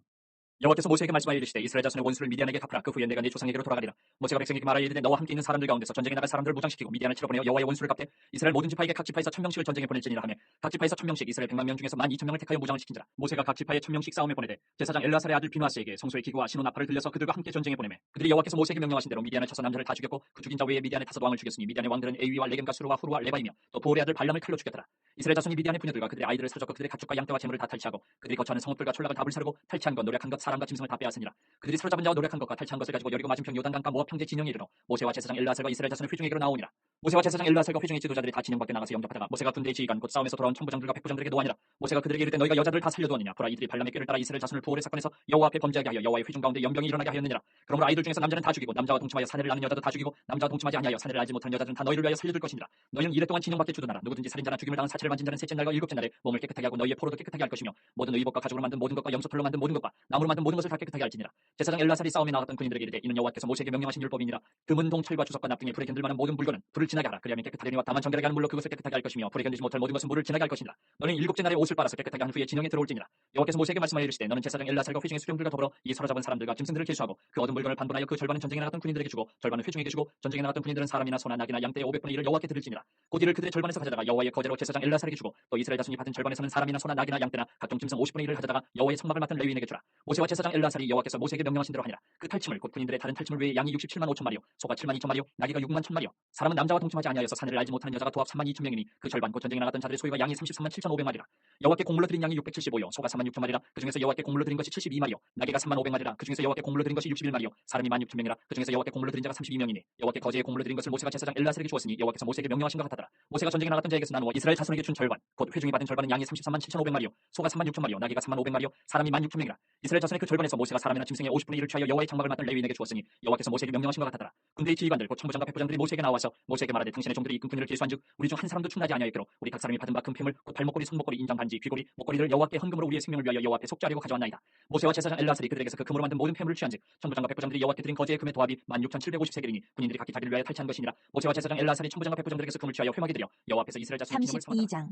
여호와께서 모세에게 말씀하여 이르시되 이스라엘 자손의 원수를 미디안에게 갚으라. 그 후에 내가 네 조상에게로 돌아가리라. 모세가 백성에게 말하여 이르되 너와 함께 있는 사람들 가운데서 전쟁에 나갈 사람들을 무장시키고 미디안을 치러 보내어 여호와의 원수를 갚되 이스라엘 모든 지파에게 각 지파에서 1000명씩을 전쟁에 보낼지니라 하며 각 지파에서 1000명씩 이스라엘 100만 명 중에서 12,000명을 택하여 무장을 시킨지라. 모세가 각 지파에 1000명씩 싸움에 보내되 제사장 엘르아살의 아들 비누아스에게 성소의 기구와 신호 나팔을 들려서 그들과 함께 전쟁에 보내매 그들이 여호와께서 모세에게 명령하신 대로 미디안을 쳐서 남자를 다 죽였고 그 죽인 자 외에 미디안의 5 왕을 죽였으니 미디안의 왕들은 에위와 레겜과 수르와 후루와 레바이며 또 보올의 아들 발람을 칼로 죽였더라. 이스라엘 자손이 미디안의 부녀들과 그들의 아이들을 사로잡고 그들의 가축과 양떼와 재물을 다 탈취하고 그들이 거처하는 성읍들과 촌락을 다 불사르고 탈취한 것 노력한 것 사람과 짐승을 다 빼앗으니라. 그들이 사로잡은 자와 노력한 것과 탈취한 것을 가지고 여리고 맞은편 요단강가 모압 평지 진영에 이르러 모세와 제사장 엘르아살과 이스라엘 자손의 회중에게로 나오니라. 모세와 제사장 엘르아살과 회중의 지도자들이 다 진영 밖에 나가서 영접하다가 모세가 군대의 지휘관 곧 싸움에서 돌아온 천부장들과 백부장들에게 노하니라. 모세가 그들에게 이르되 너희가 여자들을 다 살려두었느냐. 보라 이들이 발람의 꾀를 따라 이스라엘 자손을 부올의 사건에서 여호와 앞에 범죄하게 하여 여호와의 회중 가운데 연병이 일어나게 하였느니라. 그러므로 아이들 중에서 남자는 다 죽이고 남자와 동침하여 사내를 낳는 여자도 다 죽이고 남자와 동침하지 아니하여 사내를 알지 못하는 여자들은 다 너희를 위하여 살려둘 것이니라. 너희는 이래 동안 진영 밖에 주둔하라. 누구든지 살인자나 죽임을 당한 사체를 만진 자는 셋째 날과 일곱째 날에 몸을 깨끗하게 하고 너희의 포로도 깨끗하게 할 것이며 모든 의복과 가죽으로 만든 모든 것과 염소털로 만든 모든 것과 나무로 만든 모든 것을 다 깨끗하게 할지니라. 제사장 엘르아살이 싸움에 나갔던 군인들에게 이르되 이는 여호와께서 모세에게 명령하신 율법이니라. 금은 동철과 주석과 납 등에 불에 견딜 만한 모든 물건은 불을 지나게 하라. 그리하면 깨끗하리니와 다만 정결하게 하는 물로 그것을 깨끗하게 할 것이며 불에 견디지 못할 모든 것은 물을 지나게 할 것이니라. 너는 일곱째 날에 옷을 빨아서 깨끗하게 한 후에 진영에 들어올지니라. 여호와께서 모세에게 말씀하여 이르시되 너는 제사장 엘르아살과 회중의 수령들과 더불어 이 사로잡은 사람들과 짐승들을 계수하고 그 얻은 물건을 반분하여 그 절반은 전쟁에 나갔던 군인들에게 주고 절반은 회중에게 주고 전쟁에 나갔던 군인들은 사람이나 소나 낙이나 양떼의 500분의 1을 여호와께 드릴지니라. 곧 이를 그들의 절반에서 가져다가 여호와의 거제로 제사장 엘르아살에게 주고 또 이스라엘 자손이 받은 절반에서는 사람이나 소나 낙이나 양떼나 각종 짐승 50분의 1을 가져다가 여호와의 성막을 맡은 레위인에게 주라. 모세와 제사장 엘르아살이 여호와께서 모세에게 명령하신 대로 하니라. 그 탈침을 곧 군인들의 다른 탈침을 위해 양이 67만 5천 마리요 소가 7만 2천 마리요 나귀가 6만 1천 마리요 사람은 남자와 동침하지 아니하여서 사내를 알지 못하는 여자가 도합 32,000명이니 그 절반 곧 전쟁에 나갔던 자들의 소유가 양이 337,500마리라. 여호와께 공물로 드린 양이 675요 소가 36,000마리라. 그 중에서 여호와께 공물로 드린 것이 72마리요 나귀가 35,000마리라. 그 중에서 여호와께 공물로 드린 것이 61마리요 사람이 16,000명이라. 그 중에서 여호와께 공물로 드린 자가 32명이니 여호와께 거제에 공물로 드린 것을 모세가 제사장 엘르아살에게 주었으니 여호와께서 모세에게 명령하신 것 같았더라. 모세가 전쟁에 나갔던 자에게서 나누어 이스라엘 자손에게 준 절반 곧 회중이 받은 절반은 양이 337,500마리요 소가 36,000마리요 나귀가 35,000마리요 사람이 16,000명이라. 이스라엘 자손의 그 절반에서 모세가 사람이나 짐승의 50분의 1을 취하여 여호와의 장막을 맡은 레위인에게 주었으니 여호와께서 모세에게 명령하신 것 같았더라. 군대의 지휘관들 곧 천부장과 백부장들이 모세에게 나와서 모세에게 말하되 당신의 종들이 이 금꾼이를 계수한즉 우리 중 한 사람도 충나지 아니하였기로 우리 각 사람이 받은 바 금패물 곧 발목걸이 손목걸이 인장 반지 귀걸이 목걸이를 여호와께 헌금으로 우리의 생명을 위하여 여호와 앞에 속죄하려고 가져왔나이다. 모세와 제사장 엘르아살이 그들에게서 그 금으로 만든 모든 패물을 취한즉 천부장과 백부장들이 여호와께 드린 거제의 금의 도합이 16,750세겔이니 군인들이 각기 자기를 위하여 탈취한 것이니라. 모세와 제사장 엘르아살이 천부장과 백부장들에게서 금을 취하여 회막에 드려 여호와 앞에서 이스라엘 자손의 기념을 삼았다. 32장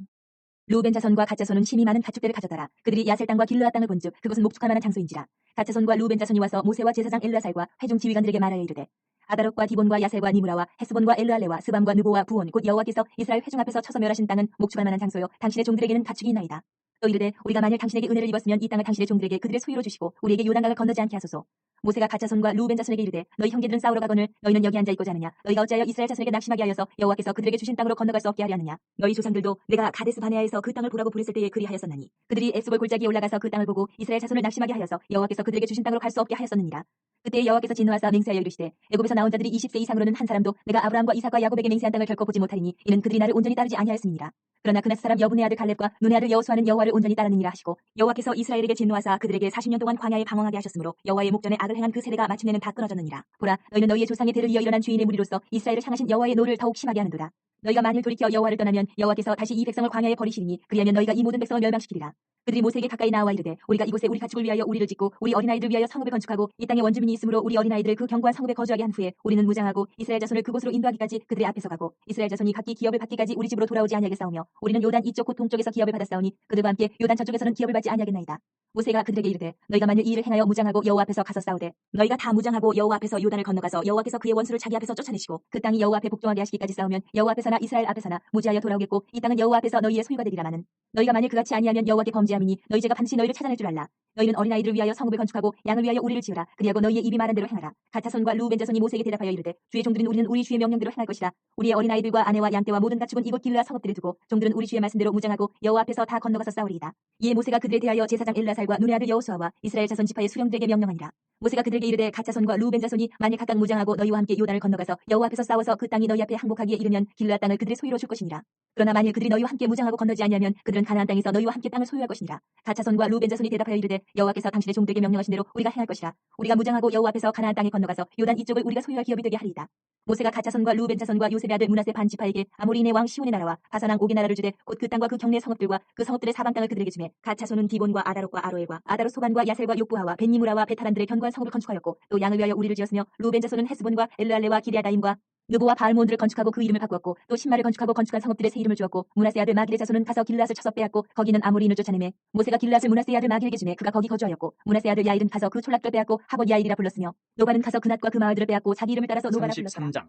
루벤 자손과 갓 자손은 심히 많은 가축대를 가졌더라. 그들이 야셀 땅과 길르앗 땅을 본즉 그것은 목축할 만한 장소인지라. 갓 자손과 루벤 자손이 와서 모세와 제사장 엘르아살과 회중 지휘관들에게 말하여 이르되 아다롯과 디본과 야셀과 니무라와 헤스본과 엘르알레와 스밤과 느보와 부온 곧 여호와께서 이스라엘 회중 앞에서 쳐서 멸하신 땅은 목축할 만한 장소요 당신의 종들에게는 가축이 있나이다. 또 이르되 우리가 만일 당신에게 은혜를 입었으면 이 땅을 당신의 종들에게 그들의 소유로 주시고 우리에게 요단강을 건너지 않게 하소서. 모세가 갓 자손과 루벤 자손에게 이르되 너희 형제들은 싸우러 가거늘 너희는 여기 앉아 있고자 하느냐. 너희가 어찌하여 이스라엘 자손에게 낙심하게 하여서 여호와께서 그들에게 주신 땅으로 건너갈 수 없게 하려 하느냐. 너희 조상들도 내가 가데스 바네아에서 그 땅을 보라고 부르실 때에 그리하였었나니 그들이 에스볼 골짜기에 올라가서 그 땅을 보고 이스라엘 자손을 낙심하게 하여서 여호와께서 그들에게 주신 땅으로 갈 수 없게 하였었느니라. 그때 여호와께서 진노하사 맹세하여 이르시되 애굽에서 나온 자들이 20세 이상으로는 한 사람도 내가 아브라함과 이삭과 야곱에게 맹세한 땅을 결코 보지 못하리니 이는 그들이 나를 온전히 따르지 아니하였음이니라. 그러나 그낫 사람 여분의 아들 갈렙과 눈의 아들 여호수아는 여호와를 온전히 따르느니라 하시고 여호와께서 이스라엘에게 진노하사 그들에게 40년 동안 광야에 방황하게 하셨으므로 여호와의 목전에 악을 행한 그 세대가 마침내는 다 끊어졌느니라. 보라 너희는 너희의 조상의 대를 이어 일어난 주인의 무리로서 이스라엘을 향하신 여호와의 노를 더욱 심하게 하는도다. 너희가 만일 돌이켜 여호와를 떠나면 여호와께서 다시 이 백성을 광야에 버리시리니 그리하면 너희가 이 모든 백성을 멸망시키리라. 그들이 모세에게 가까이 나와 이르되 우리가 이곳에 우리 가축을 위하여 우리를 짓고 우리 어린아이들 위하여 성읍을 건축하고 이 땅에 원주민이 있으므로 우리 어린아이들을 그 견고한 성읍에 거주하게 한 후에 우리는 무장하고 이스라엘 자손을 그곳으로 인도하기까지 그들의 앞에서 가고 이스라엘 자손이 각기 기업을 받기까지 우리 집으로 돌아오지 아니하겠사오며 우리는 요단 이쪽 곧 동쪽에서 기업을 받았사오니 그들과 함께 요단 저쪽에서는 기업을 받지 아니하겠나이다. 모세가 그들에게 이르되 너희가 만일 이 일을 행하여 무장하고 여호와 앞에서 가서 싸우되 너희가 다 무장하고 여호와 앞에서 요단을 건너가서 여호와께서 그의 원수를 자기 앞에서 쫓아내시고 그 땅이 여호와 앞에 복종하게 하시기까지 싸우면 여호와 앞에서나 이스라엘 앞에서나 무지하여 돌아오겠고 이 땅은 여호와 앞에서 너희의 소유가 되리라마는 너희가 만일 그같이 아니하면 여호와께 범죄함이니 너희 죄가 반드시 너희를 찾아낼 줄 알라. 너희는 어린아이들을 위하여 성읍을 건축하고 양을 위하여 우리를 지으라. 그리하고 너희의 입이 말한 대로 행하라. 갓 자손과 루벤 자손이 모세에게 대답하여 이르되 주의 종들은 우리는 우리 주의 명령대로 행할 것이라. 우리의 어린아이들과 아내와 양떼와 모든 가축은 이곳 길르앗 성읍들에 두고 종들은 우리 주의 말씀대로 무장하고 여호와 앞에서 다 건너가서 싸우리이다. 이에 모세가 그들에 대하여 제사장 엘르아살과 눈의 아들 여호수아와 이스라엘 자손 지파의 수령들에게 명령하니라. 모세가 그들에게 이르되 갓 자손과 루벤 자손이 만일 각각 무장하고 너희와 함께 요단을 건너가서 여호와 앞에서 싸워서 그 땅이 너희 앞에 항복하기에 이르면 길르앗 땅을 그들의 소유로 줄 것이니라. 그러나 만일 그들이 너희와 함께 무장하고 건너지 아니하면 그들은 가나안 땅에서 너희와 함께 땅을 소유할 것이니라. 갓 자손과 루벤 자손이 대답하여 이르되 여호와께서 당신의 종들에게 명령하신 대로 우리가 행할 것이라. 우리가 무장하고 여호와 앞에서 가나안 땅에 건너가서 요단 이쪽을 우리가 소유할 기업이 되게 하리이다. 모세가 갓 자손과 루벤 자손과 요셉의 아들 므낫세 반 지파에게 아모리인의 왕 시온의 나라와 바산 왕 옥의 나라를 주되 곧 그 땅과 그 경내 성읍들과 그 성읍들의 사방 땅을 그들에게 주매 갓 자손은 디본과 아다롯과 아로엘과 아다롯 소반과 야셀과 욕부하와 벤니무라와 베타란들의 견고한 성읍을 건축하였고 또 양을 위하여 우리를 지었으며 루벤 자손은 헤스본과 엘르알레와 기리아다임과 느보와 바알몬들을 건축하고 그 이름을 바꾸었고 또 신마를 건축하고 건축한 성읍들의 새 이름을 주었고 므낫세 아들 마길의 자손은 가서 길르앗을 쳐서 빼앗고 거기는 아모리인을 쫓아내매 모세가 길르앗을 므낫세 아들 마길에게 주매 그가 거기 거주하였고 므낫세 아들 야일은 가서 그 촌락들을 빼앗고 하봇 야일이라 불렀으며 노바는 가서 그낫과 그 마을들을 빼앗고 자기 이름을 따라서 노바라 불렀더라. 33장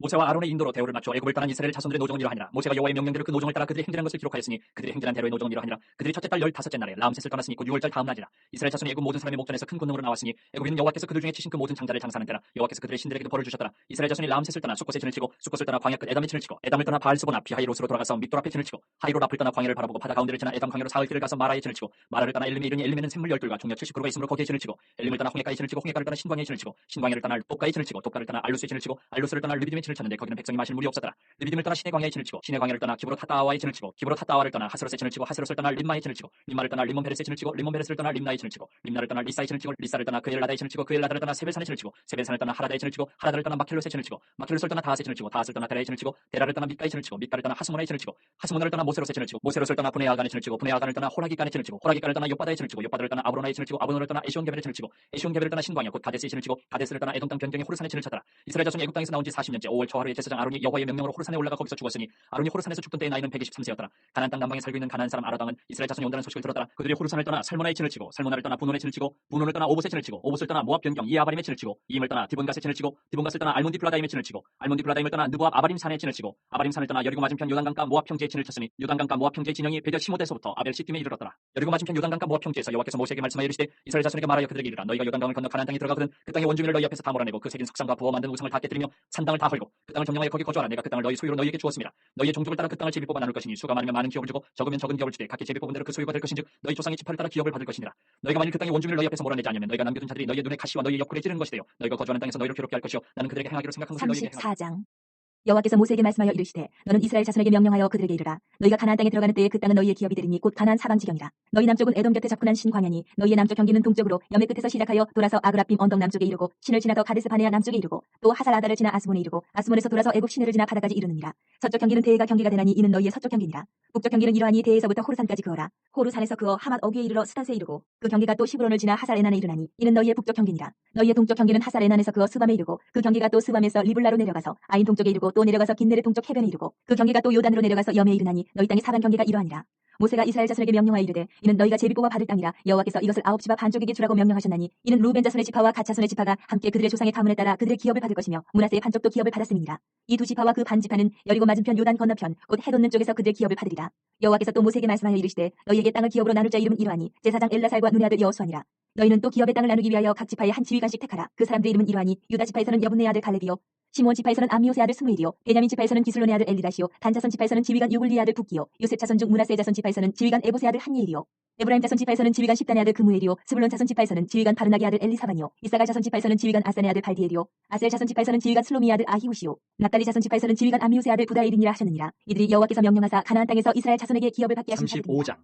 모세와 아론의 인도로 대우를 맞춰 애굽을 떠난 이스라엘 자손들의 노정은 이러하니라. 모세가 여호와의 명령대로 그 노정을 따라 그들이 행진한 것을 기록하였으니 그들이 행진한 대로의 노정은 이러하니라. 그들이 첫째 달 15째 날에 라암셋을 떠났으니 곧 6월절 다음 날이라. 이스라엘 자손이 애굽 모든 사람의 목전에서 큰 권능으로 나왔으니 애굽인은 여호와께서 그들 중에 치신 그 모든 장자를 장사하는 때라. 여호와께서 그들의 신들에게도 벌을 주셨더라. 이스라엘 자손이 라암셋을 떠나 숫곳에 진을 치고 숫곳을 떠나 광야 끝 에담에 진을 치고 에담을 떠나 바알스보나 비하이롯으로 돌아가서 밉돌 앞에 진을 치고 하이롯 앞을 떠나 광야를 바라보고 바다 가운데를 지나 에담 광야로 사흘 길을 가서 마라에 진을 치고 마라를 떠나 엘림에 이르니 엘림에는 샘물 12과 종려 70그루가 있으므로 거기에 진을 치고 엘림을 떠나 홍해가에 진을 치고 홍해가를 떠나 신광야에 진을 치고 신광야를 떠나 똑가에 진을 치고 똑가를 떠나 알루스에 진을 치고 알루스를 떠나 르비딤에 진을 쳤는데 거기는 백성이 마실 물이 없었더라. 르비딤을 떠나 시내 광야에 진을 치고 시내 광야를 떠나 기브롯 하다와에 진을 치고 기브롯 하다와를 떠나 하스롯에 진을 치고 하스롯을 떠나 림마에 진을 치고 림마를 떠나 림몬 베레스에 진을 치고 림몬 베레스를 떠나 림나에 진을 치고 림나를 떠나 리사에 진을 치고 리사를 떠나 그엘라다에 진을 치고 그엘라다를 떠나 세벨산에 진을 치고 세벨산을 떠나 하라다에 진을 치고 하라다를 떠나 마켈롯에 진을 치고 마켈롯을 떠나 다하스에 진을 치고 다하스를 떠나 데라에 진을 치고 데라를 떠나 밑가에 진을 치고 밑가를 떠나 하스모나에 진을 치고 하스모나를 떠나 모세롯에 진을 치고 모세롯을 떠나 분해아간에 진을 치고 분해아간을 떠나 호라기간에 진을 치고 호라기간을 떠나 요바다에 진을 치고 요바다를 떠나 아브로나에 진을 치고 아브로나를 떠나 에시온게벨에 진을 치고 에시온게벨을 떠나 신광야 곧 가데스에 진을 치고 가데스를 떠나 에돔 땅 변경의 호르산에 진을 쳤더라. 이스라엘 자손이 애굽 땅에서 나온 지 40년째 5월 초하루에 제사장 아론이 여호와의 명령으로 호르산에 올라가 거기서 죽었으니 아론이 호르산에서 죽던 때의 나이는 123세였더라. 가나안 땅 남방에 살고 있는 가나안 사람 아라당은 이스라엘 자손이 온다는 소식을 들었더라. 그들이 호르산을 떠나 살모나에 진을 치고 살모나를 떠나 분온에 진을 치고 분온을 떠나 오봇에 진을 치고 오봇을 떠나 모압 변경 이아바림에 진을 치고 이임을 떠나 디본갓에 진을 치고 디본갓을 떠나 알몬디플라다임에 진을 치고 알몬디플라다임을 떠나 느보압 아바림 산에 진을 치고 아바림 산을 떠나 여리고 맞은편 요단강가 모압 평지에 진을 쳤으니 요단강가 모압 평지의 진영이 베델 시모데서부터 아벨 시팀에 이르렀더라. 여리고 맞은편 요단강가 모압 평지에서 여호와께서 모세에게 말씀하여 이르시되 이스라엘 자손에게 말하여 그들에게 이르라. 너희가 요단강을 건너 가나안 땅에 들어가거든 그 땅의 원주민을 너희 앞에서 다 몰아내고 그 새긴 석상과 부어 만든 우상을 다 깨뜨리며 산당을 다 헐고 그 땅을 점령하여 거기 거주하라. 내가 그 땅을 너희 소유로 너희에게 주었습니다. 너희의 종족을 따라 그 땅을 제비뽑아 나눌 것이니 수가 많으면 많은 기업을 주고 적으면 적은 기업을 주되 각기 제비뽑은 대로 그 소유가 될 것인즉 너희 조상의 지파를 따라 기업을 받을 것이니라. 너희가 만일 그 땅의 원주민을 너희 앞에서 몰아내지 않으면 너희가 남겨둔 자들이 너희의 눈에 가시와 너희의 옆구리에 찌르는 것이 되어 너희가 거주하는 땅에서 너희를 괴롭게 할 것이요 나는 그들에게 행하기로 생각한 것을 너희에게 행하리라. 34장 여호와께서 모세에게 말씀하여 이르시되 너는 이스라엘 자손에게 명령하여 그들에게 이르라. 너희가 가나안 땅에 들어가는 때에 그 땅은 너희의 기업이 되리니 곧 가나안 사방 지경이라. 너희 남쪽은 에돔 곁에 접근한 신광야니 너희의 남쪽 경기는 동쪽으로 여매 끝에서 시작하여 돌아서 아그라빔 언덕 남쪽에 이르고 신을 지나 더 가데스 바네아 남쪽에 이르고 또 하살 아다를 지나 아스몬에 이르고 아스몬에서 돌아서 애굽 시내를 지나 바다까지 이르느니라. 서쪽 경기는 대해가 경기가 되나니 이는 너희의 서쪽 경기니라. 북쪽 경기는 이러하니 대해에서부터 호르산까지 그어라. 호르산에서 그어 하맛 어귀에 이르러 스단스에 이르고 그 경기가 또 시브론을 지나 하살 에난에 이르나니 이는 너희의 북쪽 경기니라. 너희의 동쪽 경기는 하살 에난에서 그어 스밤에 이르고 그 경기가 또 스밤에서 리블라로 내려가서 아인 동쪽에 이르고 또 내려가서 긴네레 동쪽 해변에 이르고 그 경기가 또 요단으로 내려가서 여매에 이르나니 너희 땅의 사방 경기가 이러하니라. 모세가 이스라엘 자손에게 명령하여 이르되 이는 너희가 제비 뽑아 받을 땅이라. 여호와께서 이것을 9지파 반족에게 주라고 명령하셨나니 이는 루벤 자손의 지파와 갓 자손의 지파가 함께 그들의 조상의 가문에 따라 그들의 기업을 받을 것이며 므낫세의 반족도 기업을 받았음이니라. 이 두 지파와 그 반 지파는 여리고 맞은편 요단 건너편 곧 해돋는 쪽에서 그들의 기업을 받으리라. 여호와께서 또 모세에게 말씀하여 이르시되 너희에게 땅을 기업으로 나눌 자 이름은 이러하니 제사장 엘라살과 눈의 아들 여호수아니라. 너희는 또 기업의 땅을 나누기 위하여 각 지파에 한 지휘관씩 택하라. 그 사람들의 이름은 이러하니 유다 지파에서는 여분네 아들 갈렙이요 시므온 지파에서는 암미오스의 아들 스무엘이요 베냐민 지파에서는 기슬론의 아들 엘리다시요 단 자손 지파에서는 지휘관 요글리의 아들 붓기요 요셉 자손 중 므낫세 자손 지파에서는 지휘관 에봇의 아들 한니엘이요 에브라임 자손 지파에서는 지휘관 십단의 아들 그무엘이요 스불론 자손 지파에서는 지휘관 바르나게 아들 엘리사반이요 이사갈 자손 지파에서는 지휘관 아산의 아들 발디엘이요 아셀 자손 지파에서는 지휘관 슬로미의 아들 아히우시요 납달리 자손 지파에서는 지휘관 암미오스의 아들 부다엘이니라 하셨느니라. 이들이 여호와께서 명령하사 가나안 땅에서 이스라엘 자손에게 기업을 받게 하신 자들이니라. 35장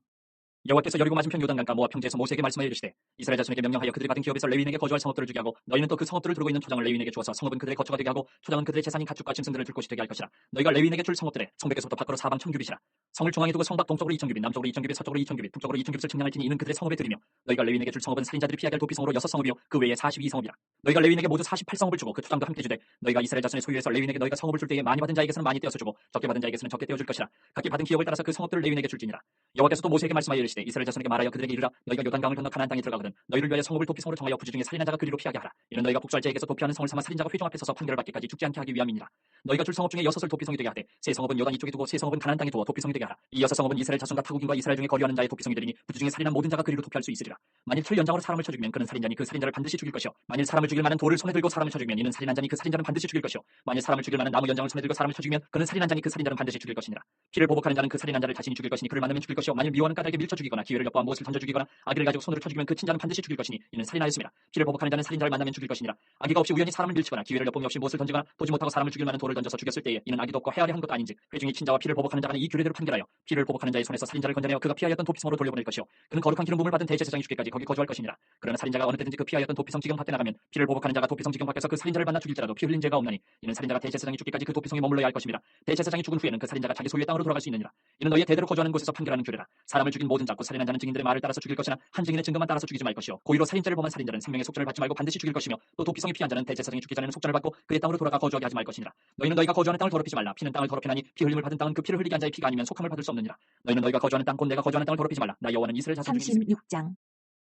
여호와께서 여리고 맞은편 요단강가 모압 평지에서 모세에게 말씀하여 이르시되 이스라엘 자손에게 명령하여 그들이 받은 기업에서 레위인에게 거주할 성읍들을 주게 하고 너희는 또 그 성읍들을 두르고 있는 초장을 레위인에게 주어서 성읍은 그들의 거처가 되게 하고 초장은 그들의 재산인 가축과 짐승들을 둘 곳이 되게 할 것이라. 너희가 레위인에게 줄 성읍들에 성벽에서부터 밖으로 사방 1000규빗이라. 성을 중앙에 두고 성밖 동쪽으로 2000규빗 남쪽으로 2000규빗 서쪽으로 2000규빗 북쪽으로 2000규빗을 측량할 테니 이는 그들의 성읍에 드리며 너희가 레위인에게 줄 성읍은 살인자들이 피하게 할 도피성으로 6성읍이요 그 외에 42성읍이라. 너희가 레위인에게 모두 48성읍을 주고 그 초장도 함께 주되 너희가 이스라엘 자손의 소유에서 레위인에게 너희가 성읍을 줄 때에 많이 받은 자에게서는 많이 떼어서 주고 적게 받은 자에게서는 적게 떼어 줄 것이라. 각기 받은 기업을 따라서 그 성읍들을 레위인에게 줄지니라. 여호와께서 또 모세에게 말씀하여 이르시되 이스라엘 자손에게 말하여 그들에게 이르라. 너희가 요단강을 건너 가나안 땅에 들어가거든 너희를 위하여 성읍을 도피성으로 정하여 부지 중에 살인한 자가 그리로 피하게 하라. 이는 너희가 복수할 자에게서 도피하는 성을 삼아 살인자가 회중 앞에 서서 판결을 받기까지 죽지 않게 하기 위함이니라. 너희가 줄 성읍 중에 6을 도피성이 되게 하되 세 성읍은 요단 이쪽에 두고 세 성읍은 가나안 땅에 두어 도피성이 되게 하라. 이 6성읍은 이스라엘 자손과 타국인과 이스라엘 중에 거류하는 자의 도피성이 되리니 부지 중에 살인한 모든 자가 그리로 도피할 수 있으리라. 만일 틀 연장으로 사람을 쳐 죽이면 그는 살인자니 그 살인자를 반드시 죽일 것이요 만일 사람을 죽일 만한 돌을 손에 들고 사람을 쳐 죽이면 이는 살인한 자니 그 살인자는 반드시 죽일 것이요 만일 사람을 죽일 만한 나무 연장을 손에 들고 사람을 쳐 죽이면 그는 살인한 자니 그 살인자는 반드시 죽일 것이니라. 피를 보복하는 자는 그 살인한 자를 자신이 죽일 것이니 그를 만나면 죽일 것이요 만일 미워하는 까닭에 밀쳐 죽이거나 기회를 엿보아 무엇을 던져 죽이거나 아기를 가지고 손으로 쳐 죽이면 그 친자는 반드시 죽일 것이니 이는 살인하였습니다. 피를 보복하는 자는 살인자를 만나면 죽일 것이니라. 아기가 없이 우연히 사람을 밀치거나 기회를 엿봄이 없이 무엇을 던지거나 보지 못하고 사람을 죽일 만한 돌을 던져서 죽였을 때에 이는 아기도 없고 헤아려 한 것도 아닌즉 회중이 친자와 피를 보복하는 자는 이 규례대로 판결하여 피를 보복하는 자의 손에서 살인자를 건져내어 그가 피하였던 도피성으로 돌려보낼 것이요 그는 거룩한 기름 부음을 받은 대제사장이 죽기까지 거기 거주할 것이니라. 그러나 살인자가 어느 때든지 그 피하였던 도피성 지경 밖에 나가면 피를 보복하는 자가 도피성 지경 밖에서 그 살인자를 만나 죽일지라도 피 흘린 죄가 없나니 이는 살인자가 대제사장이 죽기까지 그 도피성에 머물러야 할 것입니다. 대제사장이 죽은 후에는 그 살인자가 자기 소유의 땅으로 돌아갈 수 있느니라. 이는 너희의 대대로 거주하는 곳에서 판결하는 규례라. 사람을 죽인 모든 자고 살인한 자는 증인들의 말을 따라서 죽일 것이나 한 증인의 증거만 따라서 죽이지 말 것이요 고의로 살인죄를 범한 살인자는 생명의 속전을 받지 말고 반드시 죽일 것이며 또 도피성이 피한 자는 대제사장이 죽기 전에는 속전을 받고 그의 땅으로 돌아가 거주하게 하지 말 것이니라. 너희는 너희가 거주하는 땅을 더럽히지 말라. 피는 땅을 더럽히나니 피 흘림을 받은 땅은 그 피를 흘리게 한 자의 피가 아니면 속함을 받을 수 없느니라. 너희는 너희가 거주하는 땅 곧 내가 거주하는 땅을 더럽히지 말라. 나 여호와는 이스라엘 자손 중에 있습니다. 36장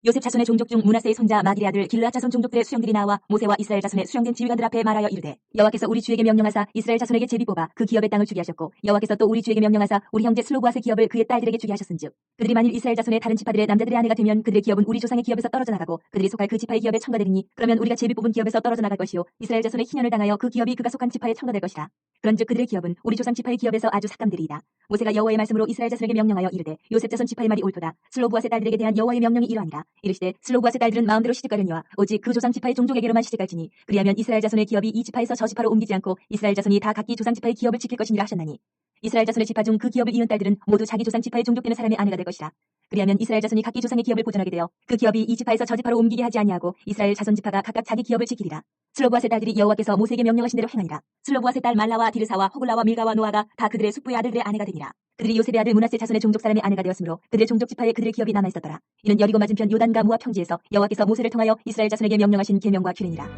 요셉 자손의 종족 중 므낫세의 손자 마길의 아들 길르앗 자손 종족들의 수령들이 나와 모세와 이스라엘 자손의 수령된 지휘관들 앞에 말하여 이르되 여호와께서 우리 주에게 명령하사 이스라엘 자손에게 제비 뽑아 그 기업의 땅을 주게 하셨고 여호와께서 또 우리 주에게 명령하사 우리 형제 슬로브앗의 기업을 그의 딸들에게 주게 하셨은즉 그들이 만일 이스라엘 자손의 다른 지파들의 남자들의 아내가 되면 그들의 기업은 우리 조상의 기업에서 떨어져 나가고 그들이 속할 그 지파의 기업에 첨가되리니 그러면 우리가 제비 뽑은 기업에서 떨어져 나갈 것이요 이스라엘 자손의 희년을 당하여 그 기업이 그가 속한 지파에 첨가될 것이라. 그런즉 그들의 기업은 우리 조상 지파의 기업에서 아주 삭감되리이다. 모세가 여호와의 말씀으로 이스라엘 자손에게 명령하여 이르되 요셉 자손 지파의 말이 옳도다. 슬로브앗의 딸들에게 대한 여호와의 명령이 이러하니라. 이르시되 슬로브앗의 딸들은 마음대로 시집가려니와 오직 그 조상 지파의 종족에게로만 시집갈지니 그리하면 이스라엘 자손의 기업이 이 지파에서 저 지파로 옮기지 않고 이스라엘 자손이 다 각기 조상 지파의 기업을 지킬 것이니라 하셨나니 이스라엘 자손의 지파 중 그 기업을 이은 딸들은 모두 자기 조상 지파에 종족되는 사람의 아내가 될 것이라. 그리하면 이스라엘 자손이 각기 조상의 기업을 보존하게 되어 그 기업이 이 지파에서 저 지파로 옮기게 하지 아니하고 이스라엘 자손 지파가 각각 자기 기업을 지키리라. 슬로브앗의 딸들이 여호와께서 모세에게 명령하신 대로 행하니라. 슬로브앗의 딸 말라와 디르사와 호글라와 밀가와 노아가 다 그들의 숙부의 아들들의 아내가 되니라. 그들이 요셉의 아들 므낫세 자손의 종족 사람의 아내가 되었으므로 그들의 종족 지파에 그들의 기업이 남아 있었더라. 이는 여리고 맞은편 요단과 모압 평지에서 여호와께서 모세를 통하여 이스라엘 자손에게 명령하신 계명과 규례니라.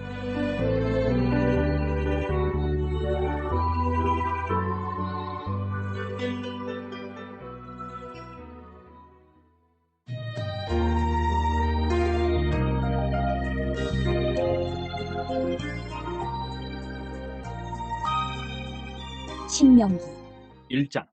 신명기 1장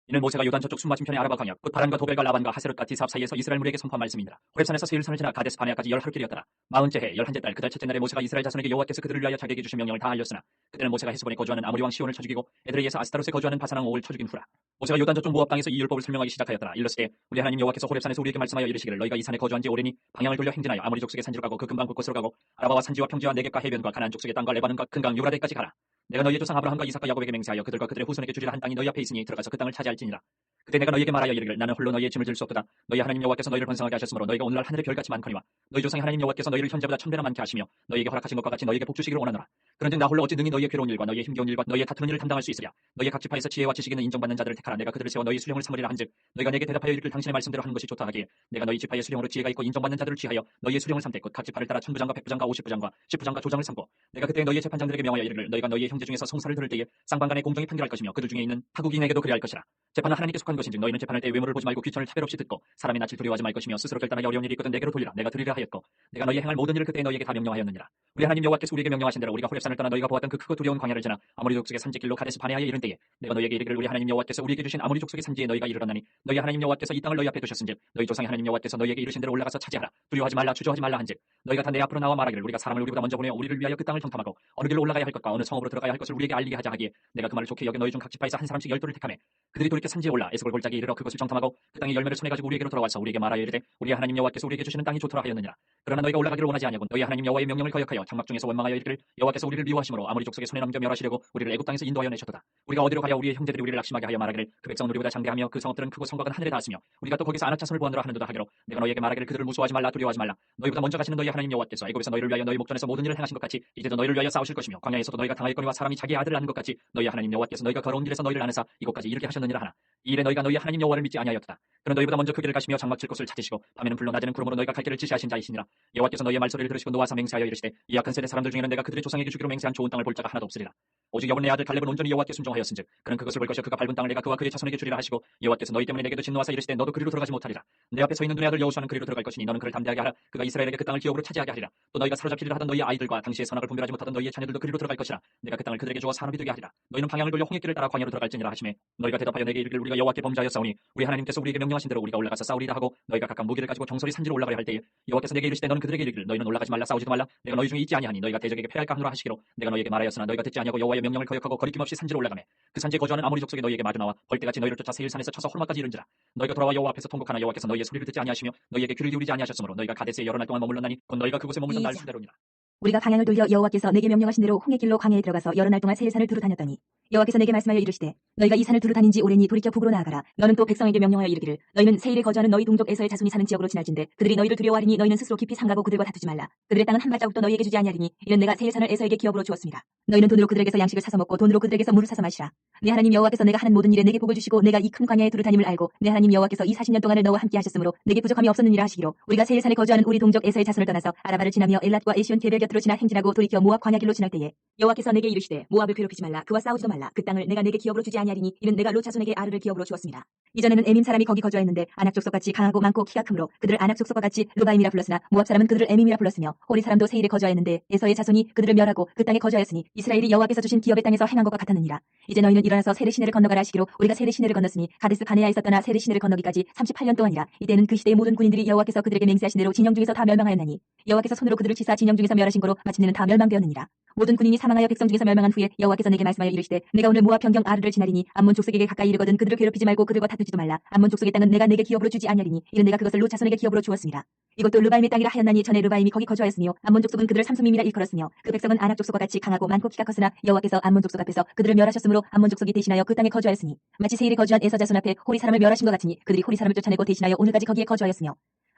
이는 모세가 요단 저쪽 숨맞은편의 아라바 광야 곧 바란과 도벨과 라반과 하세롯과 디삽 사이에서 이스라엘 무리에게 선포한 말씀이니라. 호렙산에서 세일산을 지나 가데스 바네아까지 10하루길이었더라. 40째 해 11째 달 그달 첫째 날에 모세가 이스라엘 자손에게 여호와께서 그들을 위하여 자기에게 주신 명령을 다 알렸으나 그때는 모세가 헤스본에 거주하는 아모리 왕 시온을 쳐 죽이고 에드레이에서 아스타롯에 거주하는 바산 왕 옥을 쳐 죽인 후라. 모세가 요단 저쪽 모압 땅에서 이 율법을 설명하기 시작하였더라. 일렀으되 우리 하나님 여호와께서 호렙산에서 우리에게 말씀하여 이르시기를 너희가 이 산에 거주한 지 오래니 방향을 돌려 행진하여 아모리 족속의 산지로 가고 그 근방 곳곳으로 가고 아라바와 산지와 평지와 네겝과 해변과 가나안 족속의 땅과 레바논과 큰 강 유브라데까지 가라. 내가 너희의 조상 아브라함과 이삭과 야곱에게 맹세하여 그들과 그들의 후손에게 주리라 한 땅이 너희 앞에 있으니 들어가서 그 땅을 차지할지니라. 그때 내가 너희에게 말하여 이르기를 나는 홀로 너희의 짐을 질 수 없도다. 너희 하나님 여호와께서 너희를 번성하게 하셨으므로 너희가 오늘날 하늘의 별같이 많거니와 너희 조상의 하나님 여호와께서 너희를 현재보다 1000배나 많게 하시며 너희에게 허락하신 것과 같이 너희에게 복 주시기를 원하노라. 그런즉 나 홀로 어찌 능히 너희의 괴로운 일과 너희의 힘겨운 일과 너희의 다투는 일을 담당할 수 있으랴. 너희의 각 지파에서 지혜와 지식 있는 인정받는 자들을 택하라. 내가 그들을 세워 너희 수령을 삼으리라 한즉 너희가 내게 대답하여 이르기를 당신의 말씀대로 하는 것이 좋다 하기에 내가 너희 지파의 수령으로 지혜가 있고 인정받는 자들을 취하여 너희의 수령을 삼되 곧 각 지파를 따라 1000부장과 100부장과 50부장과 10부장과 조장을 삼고 내가 그때 너희의 재판장들에게 명하여 이르기를 너희가 너희의 형제 중에서 송사를 들을 때에 쌍방간에 공정히 판결할 것이며 그들 중에 있는 타국인에게도 그리할 것이라. 재판은 하나님께 속한 것인즉 너희는 재판할 때 외모를 보지 말고 귀천을 차별 없이 듣고 사람의 낯을 두려워하지 말 것이며 스스로 결단하기 어려운 일이 있거든 내게로 돌리라. 내가 들으리라 하였고 내가 너희 행할 모든 일을 그때 너희에게 다 명령하였느니라. 우리 하나님 여호와께서 우리에게 명령하신 대로 우리가 호렙산을 떠나 너희가 보았던 그 크고 두려운 광야를 지나 아모리 족속의 산지길로 가데스 바네아에 이른 때에 내가 너희에게 이르기를 우리 하나님 여호와께서 우리에게 주신 아모리 족속의 산지에 너희가 이르렀나니 너희 하나님 여호와께서 이 땅을 너희 앞에 두셨은즉 너희 조상의 하나님 여호와께서 너희에게 이르신 대로 올라가서 차지하라. 두려워하지 말라 주저하지 말라 한즉 너희가 다 내 앞으로 나와 말하기를 우리가 사람을 우리보다 먼저 보내어 우리를 위하여 그 땅을 정탐하고 어느 길로 올라가야 할 것과 어느 성읍으로 들어가야 할 것을 우리에게 알리게 하자 하기에 내가 그 말을 좋게 여겨 너희 중 각 지파에서 한 사람씩 10도를 택하매 그들이 돌이켜 산지에 올라 에스골 골짜기에 이르러 그것을 정탐하고 그 땅의 열매를 손에 가지고 우리에게로 돌아와서 우리에게 말하여 이르되 우리 하나님 여호와께서 우리에게 주시는 땅이 좋더라 하였느니라. 그러나 너희가 올라가기를 원하지 아니하고 너희 하나님 여호와의 명령을 거역하여 장막 중에서 원망하여 이르기를 여호와께서 우리를 미워하심으로 아모리 족속의 손에 넘겨 멸하시려고 우리를 애굽 땅에서 인도하여 내셨도다. 우리가 어디로 가야 우리의 형제들이 우리를 낙심하게 하여 말하기를 그 백성은 우리보다 장대하며 그 성읍들은 크고 성곽은 하늘에 닿았으며 우리가 또 거기서 아낙 자손을 보았노라 하는도다 하기로 내가 너희에게 말하기를 그들을 무서워하지 말라 두려워하지 말라. 너희보다 먼저 가시는 너희 하나님 여호와께서 애굽에서 너희를 위하여 너희 목전에서 모든 일을 행하신 것 같이 이제도 너희를 위하여 싸우실 것이며 광야에서도 너희가 당하였거니와 사람이 자기의 아들을 낳는 것 같이 너희 하나님 여호와께서 너희가 걸어온 길에서 너희를 안으사 이곳까지 이르게 하셨느니라 하나 이 일에 너희가 너희 하나님 여호와를 믿지 아니하였다. 그런 너희보다 먼저 그 길을 가시며 장막 칠 곳을 찾으시고 밤에는 불로 낮에는 구름으로 너희가 갈 길을 지시하신 자이시니라. 여호와께서 너희의 말소리를 들으시고 노하사 맹세하여 이르시되 이 악한 세대 사람들 중에는 내가 그들의 조상에게 주기로 맹세한 좋은 땅을 볼 자가 하나도 없으리라. 오직 여분의 아들 갈렙은 온전히 여호와께 순종하였은즉 그는 그것을 볼 것이요 그가 밟은 땅을 내가 그와 그의 자손에게 주리라 하시고 여호와께서 너희 때문에 내게도 진노하사 이르시되 너도 그리로 들어가지 못하리라. 내 앞에 서 있는 눈의 아들 여호수아는 그리로 들어갈 것이니 너는 그를 담대하게 하라. 그가 이스라엘에게 그 땅을 기업으로 차지하게 하리라. 또 너희가 사로잡히리라 하던 너희의 아이들과 당시에 선악을 분별하지 못하던 너희의 자녀들도 그리로 들어갈 것이라. 내가 그 땅을 그들에게 주어 산업이 되게 하리라. 너희는 방향을 돌려 홍해길을 따라 광야로 들어갈지니라 하시매 너희가 대답하여 내게 이르기를 우리가 여호와께 범죄하였사오니 우리 하나님께서 우리에게 명령하신 대로 우리가 올라가서 싸우리라 하고 너희가 각각 무기를 가지고 정sol이 산지로 올라가려 할 때에 여호와께서 내게 이르시되 너는 그들에게 이르기를 너희는 올라가지 말라 싸우지도 말라. 내가 너희 중에 있지 아니하니 너희가 대적에게 패할까 하노라 하시기로 내가 너희에게 말하였으나 너희가 듣지 아니하고 여호와의 명령을 거역하고 거리낌 없이 산지로 올라가매 그 산지에 거주하는 아모리 족속이 너희에게 마주 나와 벌떼같이 너희를 쫓아 세일산에서 쳐서 호르마까지 이른지라. 너희가 돌아와 여호와 앞에서 통곡하나 여호와께서 너희의 소리를 듣지 아니하시며 너희에게 귀를 기울이지 아니하셨으므로 너희가 가데스에 여러 날 동안 머물렀나니 곧 너희가 그곳에 머물던 날 수대로니라. 우리가 방향을 돌려 여호와께서 내게 명령하신 대로 홍해길로 광야에 들어가서 여러 날 동안 세일산을 두루 다녔더니 여호와께서 내게 말씀하여 이르시되 너희가 이 산을 두루 다닌 지 오래니 돌이켜 북으로 나아가라. 너는 또 백성에게 명령하여 이르기를 너희는 세일에 거주하는 너희 동족 에서의 자손이 사는 지역으로 지날진대 그들이 너희를 두려워하리니 너희는 스스로 깊이 상가고 그들과 다투지 말라. 그들의 땅은 한 발자국도 너희에게 주지 아니하리니 이는 내가 세일산을 에서에게 기업으로 주었습니다. 너희는 돈으로 그들에게서 양식을 사서 먹고 돈으로 그들에게서 물을 사서 마시라. 내 하나님 여호와께서 내가 하는 모든 일에 내게 복을 주시고 내가 이 큰 광야에 두루 다님을 알고 내 하나님 여호와께서 이 40년 동안을 너와 함께 하셨으므로 내게 부족함이 없었느니라 하시기로 우리가 세일산에 거주하는 우리 동족 에서의 자손을 떠나서 아라바를 지나며 엘랏과 에시온 게벨 곁으로 지나 행진하고 돌이켜 모압 광야길로 지날 때에 여호와께서 내게 이르시되 모압을 괴롭히지 말라. 그와 싸우지도 말라. 그 땅을 내가 내게 기업으로 주지 아니하리니 이는 내가 롯 자손에게 아르를 기업으로 주었습니다. 이전에는 에밈 사람이 거기 거주하였는데 아낙 족속같이 강하고 많고 키가 크므로 그들을 아낙 족속과 같이 루바임이라 불렀으나 모압 사람은 그들을 에밈이라 불렀으며 호리 사람도 세일에 거주하였는데 에서의 자손이 그들을 멸하고 그 땅에 거주하였으니 이스라엘이 여호와께서 주신 기업의 땅에서 행한 것과 같았느니라. 이제 너희는 일어나서 세례 시내를 건너가라 하시기로 우리가 세례 시내를 건넜으니 가데스 바네아에서 떠나 세례 시내를 건너기까지 38년 동안이라. 이때는 그 시대의 모든 군인들이 여호와께서 그들에게 맹세하신 대로 진영 중에서 다 멸망하였나니 여호와께서 손으로 그들을 치사 진영 중에서 멸하신 거로 마침내는 다 멸망되었느니라. 모든 군인이 사망하여 백성 중에서 멸망한 후에 여호와께서 내게 말씀하여 이르시되 내가 오늘 모압 변경 아르를 지나리니 암몬 족속에게 가까이 이르거든 그들을 괴롭히지 말고 그들과 다투지도 말라. 암몬 족속의 땅은 내가 내게 기업으로 주지 아니하리니 이는 내가 그것을 롯 자손에게 기업으로 주었습니다. 이것도 르바임의 땅이라 하였나니 전에 르바임이 거기 거주하였으며 암몬 족속은 그들을 삼수밈이라 일컬었으며 그 백성은 아낙 족속과 같이 강하고 많고 키가 컸으나 여호와께서 암몬 족속 앞에서 그들을 멸하셨으므로 암몬 족속이 대신하여 그 땅에 거주하였으니 마치 세일에 거주한 에서 자손 앞에 호리 사람을 멸하신 것 같으니 그들이 호리 사람을 쫓아내고 대신하여 오늘까지 거기에 거주하였으며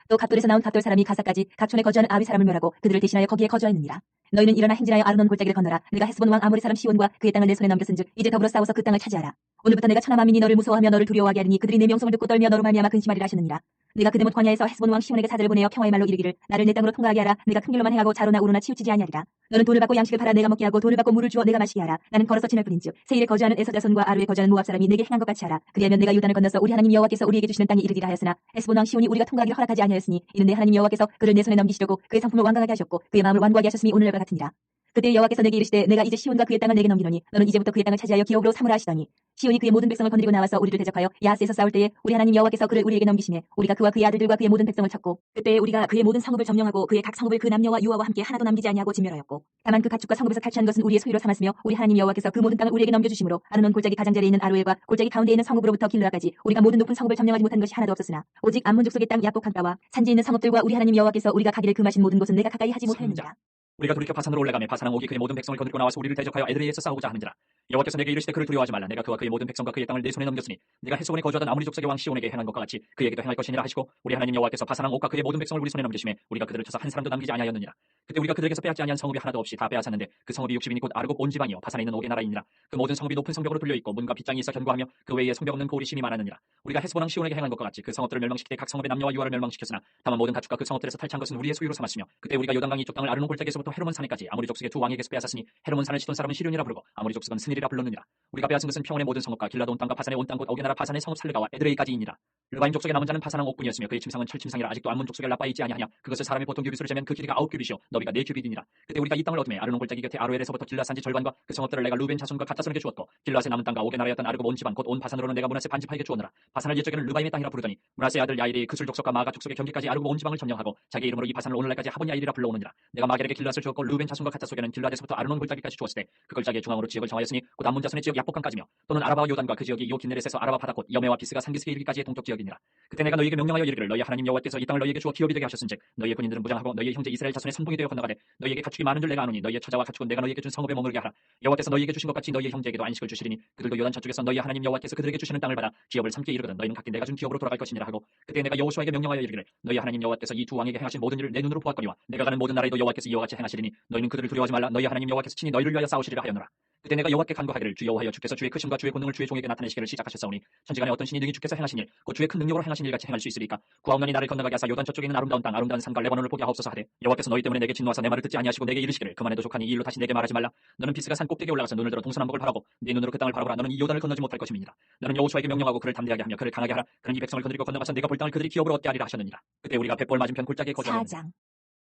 또 갑돌에서 나온 갑돌 사람이 가사까지 각촌에 거주하는 아비 사람을 멸하고 그들을 대신하여 거기에 거주하였느니라. 너희는 일어나 행진하여 아르논 골짜기를 건너라. 내가 헤스본 왕 아모리 사람 시온과 그의 땅을 내 손에 넘겼은즉 이제 더불어 싸워서 그 땅을 차지하라. 오늘부터 내가 천하 만민이 너를 무서워하며 너를 두려워하게 하리니 그들이 내 명성을 듣고 떨며 너로 말미암아 근심하리라 하셨느니라. 내가 그대못 광야에서 헤스본 왕 시온에게 사들을 보내어 평화의 말로 이르기를 나를 내 땅으로 통과하게 하라. 내가 큰 길로만 행하고 자로나 우로나 치우치지 아니하리라. 너는 돈을 받고 양식을 팔아 내가 먹게 하고 돈을 받고 물을 주어 내가 마시게 하라. 나는 걸어서 지날 뿐인즉 세일에 거주하는 에서 자손과 아르에 거주하는 모압 사람이 내게 행한 것 같이 하라. 그리하면 내가 요단을 건너서 우리 하나님 여호와께서 우리에게 주시는 땅에 이르리라 하였으나 헤스본 왕 시온이 우리가 통과하기를 허락하지 아니하였으니 이는 내 하나님 여호와께서 그를 내 손에 넘기시려고 그의 성품을 완강하게 하셨고 그의 마음을 완고하게 하셨음이 오늘날과 같으니라. 그때 여호와께서 내게 이르시되 내가 이제 시온과 그의 땅을 내게 넘기노니 너는 이제부터 그의 땅을 차지하여 기업으로 삼으라 하시더니 시온이 그의 모든 백성을 건드리고 나와서 우리를 대적하여 야하스에서 싸울 때에 우리 하나님 여호와께서 그를 우리에게 넘기시매 우리가 그와 그의 아들들과 그의 모든 백성을 쳤고 그때 우리가 그의 모든 성읍을 점령하고 그의 각 성읍을 그 남녀와 유아와 함께 하나도 남기지 아니하고 진멸하였고 다만 그 가축과 성읍에서 탈취한 것은 우리의 소유로 삼았으며 우리 하나님 여호와께서 그 모든 땅을 우리에게 넘겨주심으로 아르논 골짜기 가장자리에 있는 아로엘과 골짜기 가운데 있는 성읍으로부터 길르아까지 우리가 모든 높은 성읍을 점령하지 못한 것이 하나도 없었으나 오직 암몬 족속의 땅 야복 강가와 산지 있는 성읍들과 우리 하나님 여호와께서 우리가 가기를 금하신 모든 곳은 내가 가까이 하지 못하였느니라. 우리가 돌이켜 바산으로 올라가며 바산왕 오기 그의 모든 백성을 건드리고 나와서 우리를 대적하여 에드레이에서 싸우고자 하는지라. 여호와께서 내게 이르시되 그를 두려워하지 말라. 내가 그와 그의 모든 백성과 그의 땅을 내 손에 넘겼으니 네가 헤스본에 거주하던 아모리 족속의 왕 시온에게 행한 것과 같이 그에게도 행할 것이니라 하시고 우리 하나님 여호와께서 바산왕 옥과 그의 모든 백성을 우리 손에 넘기심에 우리가 그들을 쳐서 한 사람도 남기지 아니하였느니라. 그때 우리가 그들에게서 빼앗지 아니한 성읍이 하나도 없이 다 빼앗았는데 그 성읍이 60인이 곧 아르곱 온 지방이요 바산에 있는 옥의 나라이니라. 그 모든 성읍이 높은 성벽으로 뚫려 있고 문과 빗장이 있어 견고하며 그 외에 성벽 없는 고울이 심히 많았느니라. 우리가 헤스본 왕 시온에게 행한 것과 같이 그 성읍들을 멸망시키되 각 성읍의 남녀와 유아를 멸망시켰으나 다만 모든 가축과 그 성읍들에서 탈취한 것은 우리의 소유로 삼았으며 그때 우리가 요단강 이쪽 땅을 아르논 골짜기에서부터 헤르몬 산에까지 아모리 족속의 두 왕에게서 빼앗았으니 헤르몬 산을 치던 사람은 시륜이라 부르고 아모리 족속은 스닐이라 불렀느니라. 우리가 빼앗은 것은 평원의 모든 성읍과 길라도 온 땅과 바산의 온 땅 곧 옥의 나라 바산의 성읍 살르가와 에드레이까지이니라. 르바임 족속의 남은 자는 바산왕 옥군이었으며 그의 침상은 철침상이라 아직도 암몬 족속의 라빠에 있지 아니하냐. 그것을 사람이 보통 규빗으로 재면 그 길이가 9규빗이요 너비가 4규빗이니라. 그때 우리가 이 땅을 얻음에 아르논 골짜기 곁에 아로엘에서부터 길라산지 절반과 그 성읍들을 내가 루벤 자손과 갓 자손에게 주었고 길라스의 남은 땅과 옥의 나라였던 아르고 온 지방 곧 온 바산으로는 내가 므낫세 반지파에게 주었노라. 바산을 옛적에는 르바임의 땅이라 부르더니 므낫세의 아들 야일이 그술 족속과 마가 족속의 경계까지 아르고 온 지방을 점령하고 자기 이름으로 이 바산을 오늘날까지 하본 야일이라 불러오느니라. 내가 마겔에게 길라스를 주었고 루벤 자손과 갓 자손에게는 길라데서부터 아르논 골짜기까지 주었으되 그 골짜기의 중앙으로 지역을 정하였으니 곧 암몬 자손의 지역 야복강까지며 또는 아라바와 요단과 그 지역이 요 긴네렛에서 아라바 바다 곧 여메와 비스가 산기슭에 이르기까지의 동쪽 지역이니라. 그때 내가 너희에게 명령하여 이르기를 너희 하나님 여호와께서 이 땅을 너희에게 주어 기업이 되게 하셨은즉 너희의 군인들은 무장하고 너희의 형제 이스라엘 자손의 선봉이 되어 건너가되 너희에게 가축이 많은 줄 내가 아노니 너희의 처자와 가축은 내가 너희에게 준 성읍에 머무르게 하라. 여호와께서 너희에게 주신 것 같이 너희의 형제에게도 안식을 주시리니 그들도 요단 저쪽에서 너희 하나님 여호와께서 그들에게 주시는 땅을 받아 기업을 삼게 이르거든 너희는 각기 내가 준 기업으로 돌아갈 것이니라 하고 그때 내가 여호수아에게 명령하여 이르기를 너희 하나님 여호와께서 이 두 왕에게 행하신 모든 일을 내 눈으로 보았거니와 내가 가는 모든 나라에도 여호와께서 이와 같이 행하시리니 너희는 그들을 두려워하지 말라. 너희 하나님 여호와께서 친히 너희를 위하여 싸우시리라 하였노라. 그때 내가 여호와께 간구하기를 주 여호와여 주께서 주의 크심과 주의 권능을 주의 종에게 나타내시기를 시작하셨사오니 천지간에 어떤 신이 능히 주께서 행하신 일 곧 주의 큰 능력으로 행하신 일 같이 행할 수 있으리까. 구하옵나니 나를 건너가게 하사 요단 저쪽에 있는 아름다운 땅 아름다운 산과 레바논을 보게 하옵소서 하되 여호와께서 너희 때문에 내게 진노하사 내 말을 듣지 아니하시고 내게 이르시기를 그만해도 족하니 이 일로 다시 내게 말하지 말라. 너는 비스가 산 꼭대기에 올라가서 눈을 들어 동서남북을 바라고 네 눈으로 그 땅을 바라보라. 너는 이 요단을 건너지 못할 것임이니라. 너는 여호수아에게 명령하고 그를 담대하게 하며 그를 강하게 하라. 그는 이 백성을 건드리고 건너가서 내가 볼 땅을 그들이 기업으로 얻게 하리라 하셨느니라. 그때 우리가 벳볼 맞은편 골짜기에 거주하였느니라. 4장.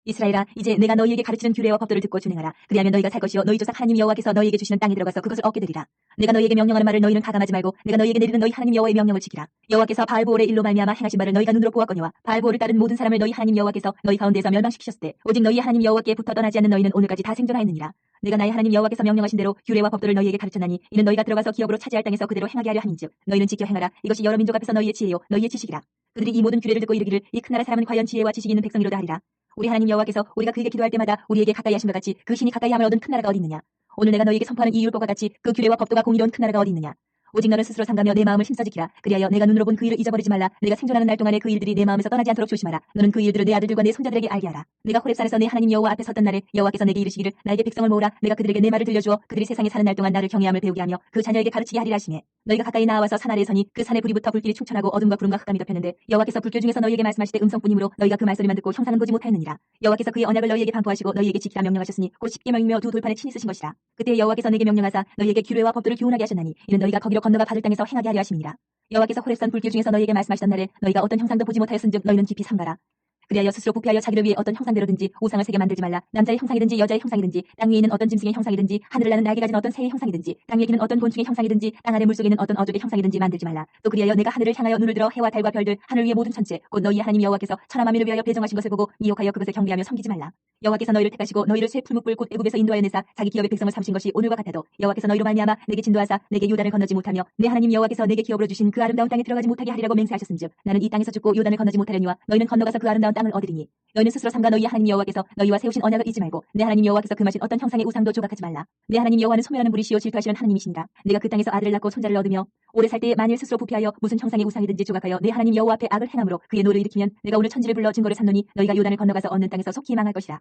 이스라엘아 이제 내가 너희에게 가르치는 규례와 법도를 듣고 준행하라. 그리하면 너희가 살 것이요 너희 조상 하나님 여호와께서 너희에게 주시는 땅에 들어가서 그것을 얻게 되리라. 내가 너희에게 명령하는 말을 너희는 가감하지 말고 내가 너희에게 내리는 너희 하나님 여호와의 명령을 지키라. 여호와께서 바알보올의 일로 말미암아 행하신 바를 너희가 눈으로 보았거니와 바알보올을 따른 모든 사람을 너희 하나님 여호와께서 너희 가운데에서 멸망시키셨을 때 오직 너희 하나님 여호와께 붙어 떠나지 않는 너희는 오늘까지 다 생존하였느니라. 내가 나의 하나님 여호와께서 명령하신 대로 규례와 법도를 너희에게 가르쳤나니 이는 너희가 들어가서 기업으로 차지할 땅에서 그대로 행하게 하려 함인즉 너희는 지켜 행하라. 이것이 여러 민족 앞에서 너희의 지혜요 너희의 지식이라. 그들이 이 모든 규례를 듣고 이르기를 이 큰 나라 사람은 과연 지혜와 지식이 있는 백성이로다 하리라. 우리 하나님 여호와께서 우리가 그에게 기도할 때마다 우리에게 가까이 하신 것 같이 그 신이 가까이 함을 얻은 큰 나라가 어디 있느냐. 오늘 내가 너희에게 선포하는 이 율법과 같이 그 규례와 법도가 공의로운 큰 나라가 어디 있느냐. 오직 너는 스스로 삼가며 내 마음을 힘써 지키라. 그리하여 내가 눈으로 본 그 일을 잊어버리지 말라. 내가 생존하는 날 동안에 그 일들이 내 마음에서 떠나지 않도록 조심하라. 너는 그 일들을 내 아들들과 내 손자들에게 알게 하라. 내가 호렙산에서 내 하나님 여호와 앞에 섰던 날에 여호와께서 내게 이르시기를 나에게 백성을 모으라. 내가 그들에게 내 말을 들려주어 그들이 세상에 사는 날 동안 나를 경외함을 배우게 하며 그 자녀에게 가르치게 하리라 하시매 너희가 가까이 나와서 산 아래에 서니 그 산에 불이 붙어 불길이 충천하고 어둠과 구름과 흑암이 덮였는데 여호와께서 불길 중에서 너희에게 말씀하시되 음성뿐이므로 너희가 그 말소리만 듣고 형상은 보지 못하였느니라. 여호와께서 그의 언약을 너희에게 반포하시고 너희에게 지키라 명령하셨으니 곧 십계명이며 두 돌판에 친히 쓰신 것이라. 그때 여호와께서 내게 명령하사 너희에게 규례와 법도를 교훈하게 하셨나니 이는 너희가 거기로 건너가 받을 땅에서 행하게 하려 하심이니라. 여호와께서 호렙산 불길 중에서 너희에게 말씀하시던 날에 너희가 어떤 형상도 보지 못하였은즉 너희는 깊이 삼가라. 그리하여 스스로 부패하여 자기를 위해 어떤 형상대로든지 우상을 새겨 만들지 말라. 남자의 형상이든지 여자의 형상이든지 땅 위에 있는 어떤 짐승의 형상이든지 하늘을 나는 날개 가진 어떤 새의 형상이든지 땅 위에 기는 어떤 곤충의 형상이든지 땅 아래 물속에 있는 어떤 어족의 형상이든지 만들지 말라. 또 그리하여 내가 하늘을 향하여 눈을 들어 해와 달과 별들 하늘 위의 모든 천체 곧 너희 하나님 여호와께서 천하 만민을 위하여 배정하신 것을 보고 미혹하여 그것을 경배하며 섬기지 말라. 여호와께서 너희를 택하시고 너희를 새 풀무불 곧 애굽에서 인도하여 내사 자기 기업의 백성을 삼으신 것이 오늘과 같아도 여호와께서 너희로 말미암아 내게 진도하사 내게 요단을 건너지 못하며 내 하나님 여호와께서 내게 기업으로 주신 그 아름다운 땅에 들어가지 못하게 하리라고 맹세하셨음즉 나는 이 땅에서 죽고 요단을 건너지 못하려니와 너희는 건너가서 그 아름다운 땅을 얻으리니 너희는 스스로 삼가 너희 하나님 여호와께서 너희와 세우신 언약을 잊지 말고 내 하나님 여호와께서 금하신 어떤 형상의 우상도 조각하지 말라. 내 하나님 여호와는 소멸하는 불이시요 질투하시는 하나님이시니라. 내가 그 땅에서 아들을 낳고 손자를 얻으며 오래 살 때에 만일 스스로 부패하여 무슨 형상의 우상이든지 조각하여 내 하나님 여호와 앞에 악을 행함으로 그의 노를 일으키면 내가 오늘 천지를 불러 증거를 삼노니 너희가 요단을 건너가서 얻는 땅에서 속히 망할 것이라.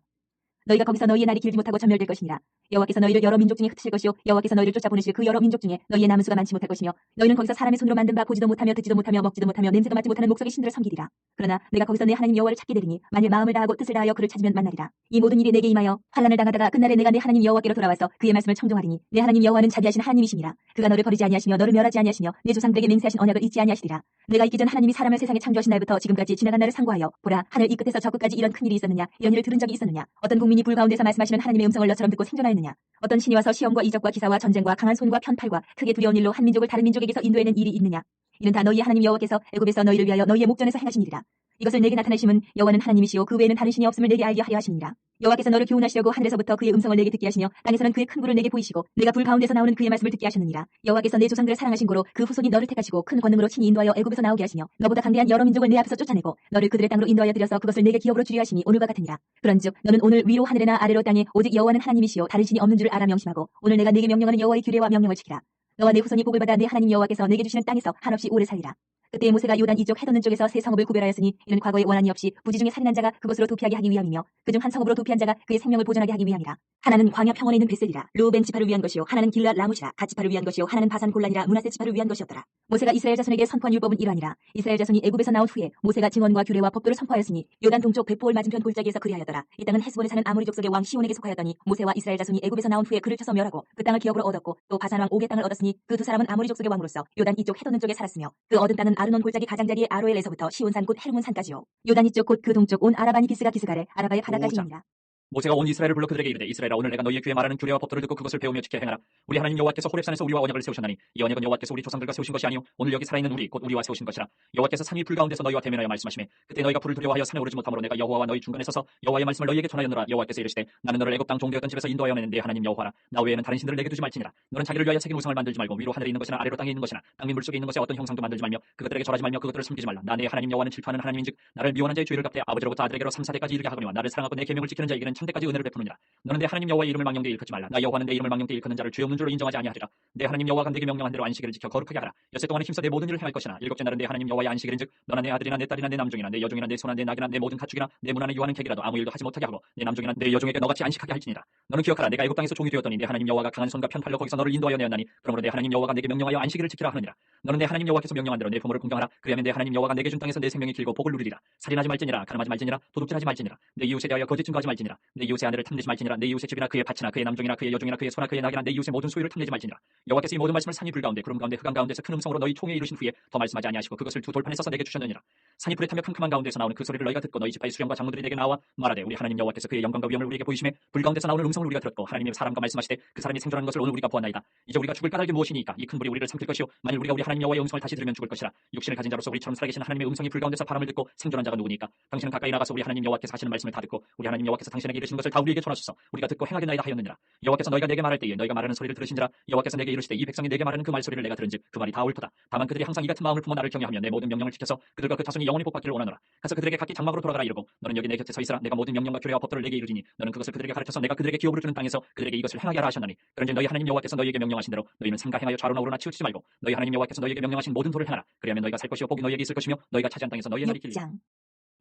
너희가 거기서 너희의 날이 길지 못하고 전멸될 것이니라. 여호와께서 너희를 여러 민족 중에 흩으실 것이요 여호와께서 너희를 쫓아보내실 그 여러 민족 중에 너희의 남은 수가 많지 못할 것이며 너희는 거기서 사람의 손으로 만든 바 보지도 못하며 듣지도 못하며 먹지도 못하며 냄새도 맡지 못하는 목석의 신들을 섬기리라. 그러나 내가 거기서 내 하나님 여호와를 찾게 되리니 만일 마음을 다하고 뜻을 다하여 그를 찾으면 만나리라. 이 모든 일이 내게 임하여 환난을 당하다가 끝날에 내가 내 하나님 여호와께로 돌아와서 그의 말씀을 청종하리니 내 하나님 여호와는 자비하신 하나님이시니라. 그가 너를 버리지 아니하시며 너를 멸하지 아니하시며 내 조상들에게 맹세하신 언약을 잊지 아니하시리라. 내가 있기 전 하나님이 사람을 세상에 창조하신 날부터 지금까지 지나간 날을 상고하여 보라 하늘 이 끝에서 저 끝까지 이런 큰 일이 있었느냐 이런 일을 들은 적이 있었느냐 어떤 국민이 주민이 불 가운데서 말씀하시는 하나님의 음성을 너처럼 듣고 생존하였느냐? 어떤 신이 와서 시험과 이적과 기사와 전쟁과 강한 손과 편팔과 크게 두려운 일로 한 민족을 다른 민족에게서 인도해낸 일이 있느냐? 이는 다 너희의 하나님 여호와께서 애굽에서 너희를 위하여 너희의 목전에서 행하신 일이라. 이것을 내게 나타내심은 여호와는 하나님이시요 그 외에는 다른 신이 없음을 내게 알게 하려 하심이니라. 여호와께서 너를 교훈하시려고 하늘에서부터 그의 음성을 내게 듣게 하시며 땅에서는 그의 큰 불을 내게 보이시고 내가 불 가운데서 나오는 그의 말씀을 듣게 하셨느니라. 여호와께서 내 조상들을 사랑하신 고로 그 후손이 너를 택하시고 큰 권능으로 친히 인도하여 애굽에서 나오게 하시며 너보다 강대한 여러 민족을 내 앞에서 쫓아내고 너를 그들의 땅으로 인도하여 들여서 그것을 내게 기업으로 주려 하시니 오늘과 같으니라. 그런즉 너는 오늘 위로 하늘에나 아래로 땅에 오직 여호와는 하나님이시요 다른 신이 없는 줄 알아 명심하고 오늘 내가 네게 명령하는 여호와의 규례와 명령을 지키라. 너와 내 후손이 복을 받아 내 하나님 여호와께서 내게 주시는 땅에서 한없이 오래 살리라. 그때 모세가 요단 이쪽 해돋는 쪽에서 세 성읍을 구별하였으니 이는 과거에 원한이 없이 부지 중에 살인한 자가 그곳으로 도피하게 하기 위함이며 그중 한 성읍으로 도피한 자가 그의 생명을 보존하게 하기 위함이라. 하나는 광야 평원에 있는 베셀이라. 루벤 지파를 위한 것이요 하나는 길앗 라무시라. 갓 지파를 위한 것이요 하나는 바산 골란이라. 므낫세 지파를 위한 것이었더라. 모세가 이스라엘 자손에게 선포한 율법은 이러하니라. 이스라엘 자손이 애굽에서 나온 후에 모세가 증언과 규례와 법도를 선포하였으니 요단 동쪽 벳보올 맞은편 골짜기에서 그리하였더라. 이 땅은 헤스본에 사는 아모리 족속의 왕 시온에게 속하였더니 모세와 이스라엘 자손이 애굽에서 나온 후에 그를 쳐서 멸하고 그 땅을 기업으로 얻었고 또 바산 왕 옥의 땅을 얻었으니 그 두 사람은 아모리 족속의 왕으로서 요단 이쪽 해돋는 쪽에 살았으며 그 얻은 땅은 아르논 골짜기 가장자리의 아로엘에서부터 시온산 곧 헬몬 산까지요. 요단 이쪽 곧 그 동쪽 온 아라바니 기스가 기스가래 아라바의 바다까지입니다. 모세가 온 이스라엘을 불러 그들에게 이르되 이스라엘아 오늘 내가 너희의 귀에 말하는 규례와 법도를 듣고 그것을 배우며 지켜 행하라. 우리 하나님 여호와께서 호렙산에서 우리와 언약을 세우셨나니 이 언약은 여호와께서 우리 조상들과 세우신 것이 아니요 오늘 여기 살아있는 우리 곧 우리와 세우신 것이라. 여호와께서 상위 불 가운데서 너희와 대면하여 말씀하시매 그때 너희가 불을 두려워하여 산에 오르지 못하므로 내가 여호와와 너희 중간에 서서 여호와의 말씀을 너희에게 전하였노라. 여호와께서 이르시되 나는 너를 애굽 땅 종되었던 집에서 인도하여 내는 내 하나님 여호와라. 나 외에는 다른 신들을 내게 두지 말지니라. 너는 자기를 위하여 새긴 우상을 만들지 말고 위로 하늘에 있는 것이나 아래로 땅에 있는 것이나 땅 및 물속에 있는 것에 어떤 형상도 만들지 말며 그것들에게 절하지 말며 그것들을 섬기지 말라. 나 내 하나님 여호와는 질투하는 하나님인즉 나를 미워하는 자의 죄를 갚되 아버지로부터 아들에게로 3, 4대까지 이르게 하거니와 나를 사랑하고 내 계명을 지키는 자에게는 천대까지 은혜를 베푸느니라. 너는 내 하나님 여호와의 이름을 망령되이 일컫지 말라. 나 여호와는 내 이름을 망령되이 일컫는 자를 죄 없는 줄로 인정하지 아니하리라. 내 하나님 여호와가 내게 명령한 대로 안식일을 지켜 거룩하게 하라. 엿새 동안에 힘써 내 모든 일을 행할 것이나 일곱째 날은 내 하나님 여호와의 안식일인즉 너나 내 아들이나 내 딸이나 내 남종이나 내 여종이나 내 소나 내 낙이나 내 모든 가축이나 내 문화는 유하는 객이라도 아무 일도 하지 못하게 하고 내 남종이나 내 여종에게 너같이 안식하게 할지니라. 너는 기억하라. 내가 애굽 땅에서 종이 되었더니 내 하나님 여호와가 강한 손과 편팔로 거기서 너를 인도하여 내었나니 그러므로 내 하나님 여호와가 내게 명령하여 안식일을 지키라 하느니라. 너는 내 하나님 여호와께서 명령한 대로 내 부모를 공경하라. 그리하면 내 하나님 여호와가 내게 준 땅에서 내 생명이 길고 복을 누리리라. 살인하지 말지니라. 가늠하지 말지니라. 도둑질하지 말지니라. 내 이웃에 대하여 거짓 증거하지 말지니라. 내 이웃의 아내를 탐내지 말지니라. 내 이웃의 집이나 그의 밭이나 그의 남종이나 그의 여종이나 그의 소나 그의 낙이나 내 이웃의 모든 소유를 탐내지 말지니라. 여호와께서 이 모든 말씀을 산이 불 가운데 구름 가운데 흑암 가운데서 큰 음성으로 너희 총에 이르신 후에 더 말씀하지 아니하시고 그것을 두 돌판에 써서 내게 주셨느니라. 산이 불에 타며 캄캄한 가운데서 나오는 그 소리를 너희가 듣고 너희 지파의 수령과 장로들이 내게 나와 말하되 우리 하나님 여호와께서 그의 영광과 위엄을 우리에게 보이심에 불 가운데서 나오는 음성을 우리가 들었고 하나님이 사람과 말씀하시되 그 사람이 생존하는 것을 오늘 우리가 보았나이다. 이제 우리가 죽을 까닭이 무엇이니까 이 큰 불이 우리를 삼킬 것이요 만일 우리가 우리 하나님 여호와의 음성을 다시 들으면 죽을 것이라. 육신을 가진 자로서 우리처럼 살아계신 하나님의 음성이 불 가운데서 바람을 듣고 생존한 자가 누구니까. 당신은 가까이 나가서 우리 하나님 여호와께서 하시는 말씀을 다 듣고 우리 하나님 여호와께서 당신에게 이르신 것을 다 우리에게 전하소서. 우리가 듣고 행하겠나이다 하였느니라. 여호와께서 너희가 내게 말할 때에 너희가 말하는 소리를 들으신지라. 여호와께서 내게 이르시되 이 백성이 내게 말하는 그 말소리를 내가 들은즉 그 말이 다 옳도다. 다만 그들이 항상 이 같은 마음을 품어 나를 경외하며 내 모든 명령을 지켜서 그들과 그 자손이 영원히 복받기를 원하노라. 가서 그들에게 각기 장막으로 돌아가라 이르고 너는 여기 내 곁에 서 있으라. 내가 모든 명령과 규례와 법도를 내게 이르리니 너는 그것을 그들에게 가르쳐서 내가 그들에게 기업으로 주는 땅에서 그들에게 이것을 행하게 하라 하셨나니 그런즉 너희 하나님 여호와께서 너희에게 명령하신 대로 너희는 삼가 행하여 좌로나 우로나 치우치지 말고 너희 하나님 여호와께서 너희에게 명령하신 모든 도를 행하라. 그리하면 너희가 살 것이요 복이 너희에게 있을 것이며 너희가 차지한 땅에서 너희의 날이 길리라.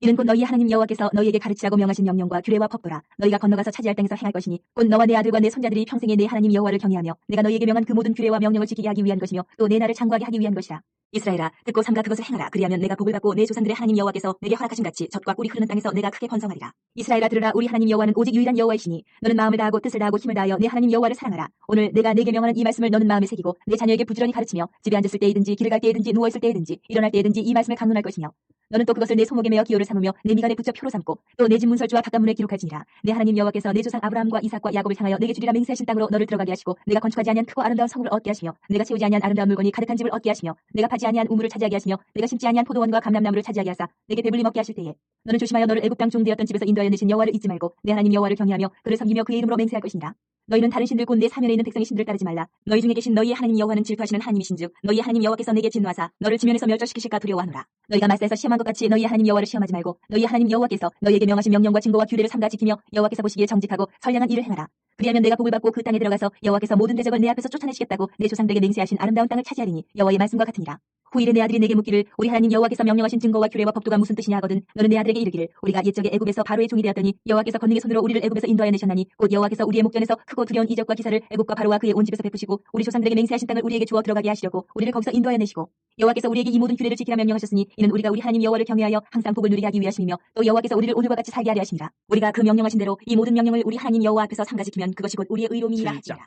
이는 곧 너희 하나님 여호와께서 너희에게 가르치라고 명하신 명령과 규례와 법도라. 너희가 건너가서 차지할 땅에서 행할 것이니 곧 너와 내 아들과 내 손자들이 평생에 내 하나님 여호와를 경외하며 내가 너희에게 명한 그 모든 규례와 명령을 지키게 하기 위한 것이며 또 내 날을 창구하게 하기 위한 것이라. 이스라엘아 듣고 삼가 그것을 행하라. 그리하면 내가 복을 받고 내 조상들의 하나님 여호와께서 내게 허락하신 같이 젖과 꿀이 흐르는 땅에서 내가 크게 번성하리라. 이스라엘아 들으라. 우리 하나님 여호와는 오직 유일한 여호와이시니 너는 마음을 다하고 뜻을 다하고 힘을 다하여 내 하나님 여호와를 사랑하라. 오늘 내가 내게 명하는 이 말씀을 너는 마음에 새기고 내 자녀에게 부지런히 가르치며 집에 앉았을 때이든지 길을 갈 때이든지 누워 있을 때이든지 일어날 때이든지 이 말씀을 강론할 것이며 너는 또 그것을 내 손목에 메어 기호를 삼으며 내 미간에 붙여 표로 삼고 또 내 집 문설주와 바깥문에 기록할지니라. 내 하나님 여호와께서 내 조상 아브라함과 이삭과 야곱을 향하여 내게 주리라 맹세하신 땅으로 너를 들어가게 하시고 내가 건축하지 아니한 크고 아름다운 성읍을 얻게 하시며 내가 채우지 아니한 아름다운 물건이 가득한 집을 얻게 하시며 내가 파지 아니한 우물을 차지하게 하시며 내가 심지 아니한 포도원과 감람나무를 차지하게 하사 내게 배불리 먹게 하실 때에 너는 조심하여 너를 애굽 땅 종되었던 집에서 인도하여 내신 여호와를 잊지 말고 내 하나님 여호와를 경외하며 그를 섬기며 그의 이름으로 맹세할 것이니라. 너희는 다른 신들 곧 내 사면에 있는 백성의 신들을 따르지 말라. 너희 중에 계신 너희의 하나님 여호와는 질투하시는 하나님이신즉 너희의 하나님 여호와께서 내게 진노하사 너를 지면에서 멸절시키실까 두려워하노라. 너희가 마사에서 시험한 것 같이 너희의 하나님 여호와를 시험하지 말고 너희의 하나님 여호와께서 너희에게 명하신 명령과 증거와 규례를 삼가 지키며 여호와께서 보시기에 정직하고 선량한 일을 행하라. 그리하면 내가 복을 받고 그 땅에 들어가서 여호와께서 모든 대적을 내 앞에서 쫓아내시겠다고 내 조상들에게 맹세하신 아름다운 땅을 차지하리니 여호와의 말씀과 같으니라. 후일에 내 아들이 내게 묻기를 우리 하나님 여호와께서 명령하신 증거와 규례와 법도가 무슨 뜻이냐 하거든 너는 내 아들에게 이르기를 우리가 옛적에 애굽에서 바로의 종이 되었더니 여호와께서 권능의 손으로 우리를 애굽에서 인도하여 내셨나니 곧 여호와께서 우리의 목전에서 크고 두려운 이적과 기사를 애굽과 바로와 그의 온 집에서 베푸시고 우리 조상들에게 맹세하신 땅을 우리에게 주어 들어가게 하시려고 우리를 거기서 인도하여 내시고 여호와께서 우리에게 이 모든 규례를 지키라 명령하셨으니 이는 우리가 우리 하나님 여호와를 경외하여 항상 복을 누리게 하기 위하심이며 또 여호와께서 우리를 오늘과 같이 살게 하려 하심이라. 우리가 그 명령하신 대로 이 모든 명령을 우리 하나님 여호와 앞에서 삼가 지키면 그것이 곧 우리의 의로움이니라 하시니라.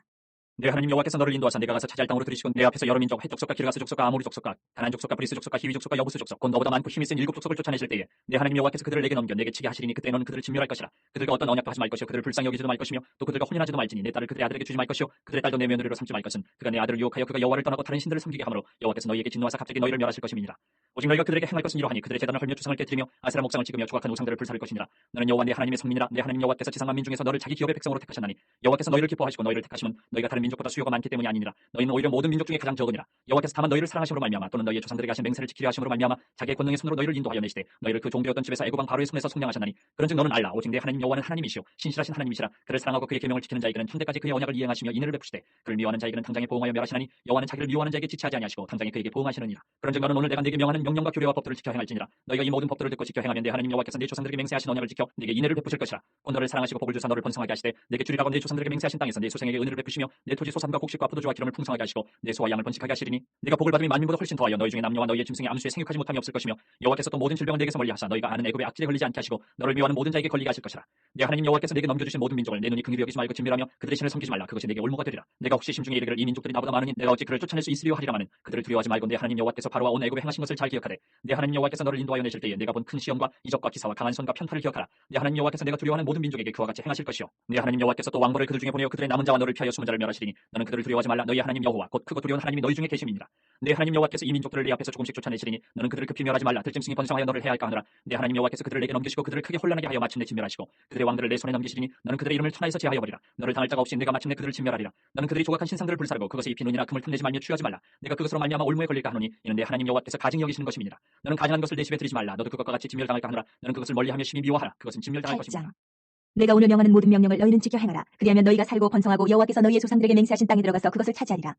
내 하나님 여호와께서 너를 인도하사 내가 가서 차지할 땅으로 들이시고 내 앞에서 여러 민족 헷 족속과 기르가스 족속과 아모리 족속과 가나안 족속과 브리스 족속과 히위 족속과 여부스 족속 곧 너보다 많고 힘이 센 일곱 족속을 쫓아내실 때에 내 하나님 여호와께서 그들을 내게 넘겨 내게 치게 하시리니 그때 너는 그들을 진멸할 것이라. 그들과 어떤 언약도 하지 말 것이요 그들을 불쌍히 여기지도 말 것이며 또 그들과 혼인하지도 말지니 내 딸을 그들의 아들에게 주지 말 것이요 그들의 딸도 내 며느리로 삼지 말 것은 그가 내 아들을 유혹하여 그가 여호와를 떠나고 다른 신들을 섬기게 하므로 여호와께서 너희에게 진노하사 갑자기 너희를 멸하실 것임이니라. 오직 너희가 그들에게 행할 것은 이러하니 그들의 제단을 헐며 주상을 깨뜨리며 아세라 목상을 찍으며 조각한 우상들을 불사를 것이니라. 너는 여호와 내 하나님의 성민이라. 내 하나님 여호와께서 지상 만민 중에서 너를 자기 기업의 백성으로 택하셨나니 여호와께서 너희를 기뻐하시고 너희를 택하시면 너희가 다른 민족보다 수요가 많기 때문이 아니니라. 너희는 오히려 모든 민족 중에 가장 적으니라. 여호와께서 다만 너희를 사랑하심으로 말미암아 또는 너희의 조상들에게 하신 맹세를 지키려 하심으로 말미암아 자기의 권능의 손으로 너희를 인도하여 내시되 너희를 그 종되었던 집에서 애굽 왕 바로의 손에서 속량하셨나니 그런즉 너는 알라. 오직 내 하나님 여호와는 하나님이시오 신실하신 하나님이시라. 그를 사랑하고 그의 계명을 지키는 자에게는 현대까지 그의 언약을 이행하시며 인애를 베푸시되 그를 미워하는 자에게는 당장에 보응하여 멸하시나니 여호와는 자기를 미워하는 자에게 지체하지 아니하시고 당장에 그에게 보응하시느니라. 그런즉 너는 오늘 내가 네게 명하는 명령과 규례와 법들을 지켜 행할지니라. 너희가 이 모든 법들을 듣고 지켜 행하면 내 하나님 여호와께서 네 조상들에게 맹세하신 언약을 지켜 네게 인애를 베푸실 것이라. 곧 너를 사랑하시고 복을 주사 너를 번성하게 하시되 내게 주리라고 네 조상들에게 맹세하신 땅에서 네 소생에게 은혜를 베푸시며 내 토지 소산과 곡식과 포도주와 기름을 풍성하게 하시고 내 소와 양을 번식하게 하시리니 네가 복을 받음이 만민보다 훨씬 더하여 너희 중에 남녀와 너희의 짐승의 암수에 생육하지 못함이 없을 것이며 여호와께서 또 모든 질병을 네게서 멀리하사 너희가 아는 애굽의 악질에 걸리지 않게 하시고 너를 미워하는 모든 자에게 걸리게 하실 것이라. 내 하나님 여호와께서 네게 넘겨주신 모든 민족을 내 눈이 긍휼히 여기지 말고 진멸하며 그들의 신을 섬기지 말라. 그것이 네게 올무가 되리라. 내가 혹시 심중에 이르기를 이 민족들이 나보다 많으니 내가 어찌 그를 쫓아낼 수 있으리요 하리라마는 그들을 두려워하지 말고 내 하나님 여호와께서 바로와 온 애굽에 행하신 것을 잘 기억하되 내 하나님 여호와께서 너를 인도하여 내실 때에 내가 본 큰 시험과 이적과 기사와 강한 손과 편파를 기억하라. 내 하나님 여호와께서 내가 두려워하는 모든 민족에게 그와 같이 행하실 것이요 내 하나님 여호와께서 또 왕벌을 그들 중에 보내어 그들의 남은 자와 너를 피하여 숨은 자를 멸하시리니 너는 그들을 두려워하지 말라. 너희 하나님 여호와 곧 크고 두려운 하나님이 너희 중에 계심이니라. 내 하나님 여호와께서 이 민족들을 내 앞에서 조금씩 쫓아내시리니 너는 그들을 급히 멸하지 말라. 들짐승이 번성하여 너를 해할까 하느라 내 하나님 여호와께서 그들을 내게 넘기시고 그들을 크게 혼란하게 하여 마침내 진멸하시고 그들의 왕들을 내 손에 넘기시리니 너는 그들의 이름을 천하에서 제하여 버리라. 너를 당할 자가 없이 내가 마침내 그들을 진멸하리라. 너는 그들이 조각한 신상들을 불사르고 그것에 입힌 은이나 금을 탐내지 말며 취하지 말라. 내가 그것으로 말미암아 올무에 걸릴까 하노니 이는 내 하나님 여호와께서 가증히 여기시는 것임이니라. 너는 가증한 것을 내 집에 들이지 말라. 너도 그것과 같이 진멸당할까 하느라 너는 그것을 멀리하며 심히 미워하라. 그것은 진멸당할 것임이니라. 내가 오늘 명하는 모든 명령을 너희는 지켜 행하라. 그리하면 너희가 살고 번성하고 여호와께서 너희의 조상들에게 맹세하신 땅에 들어가서 그것을 차지하리라.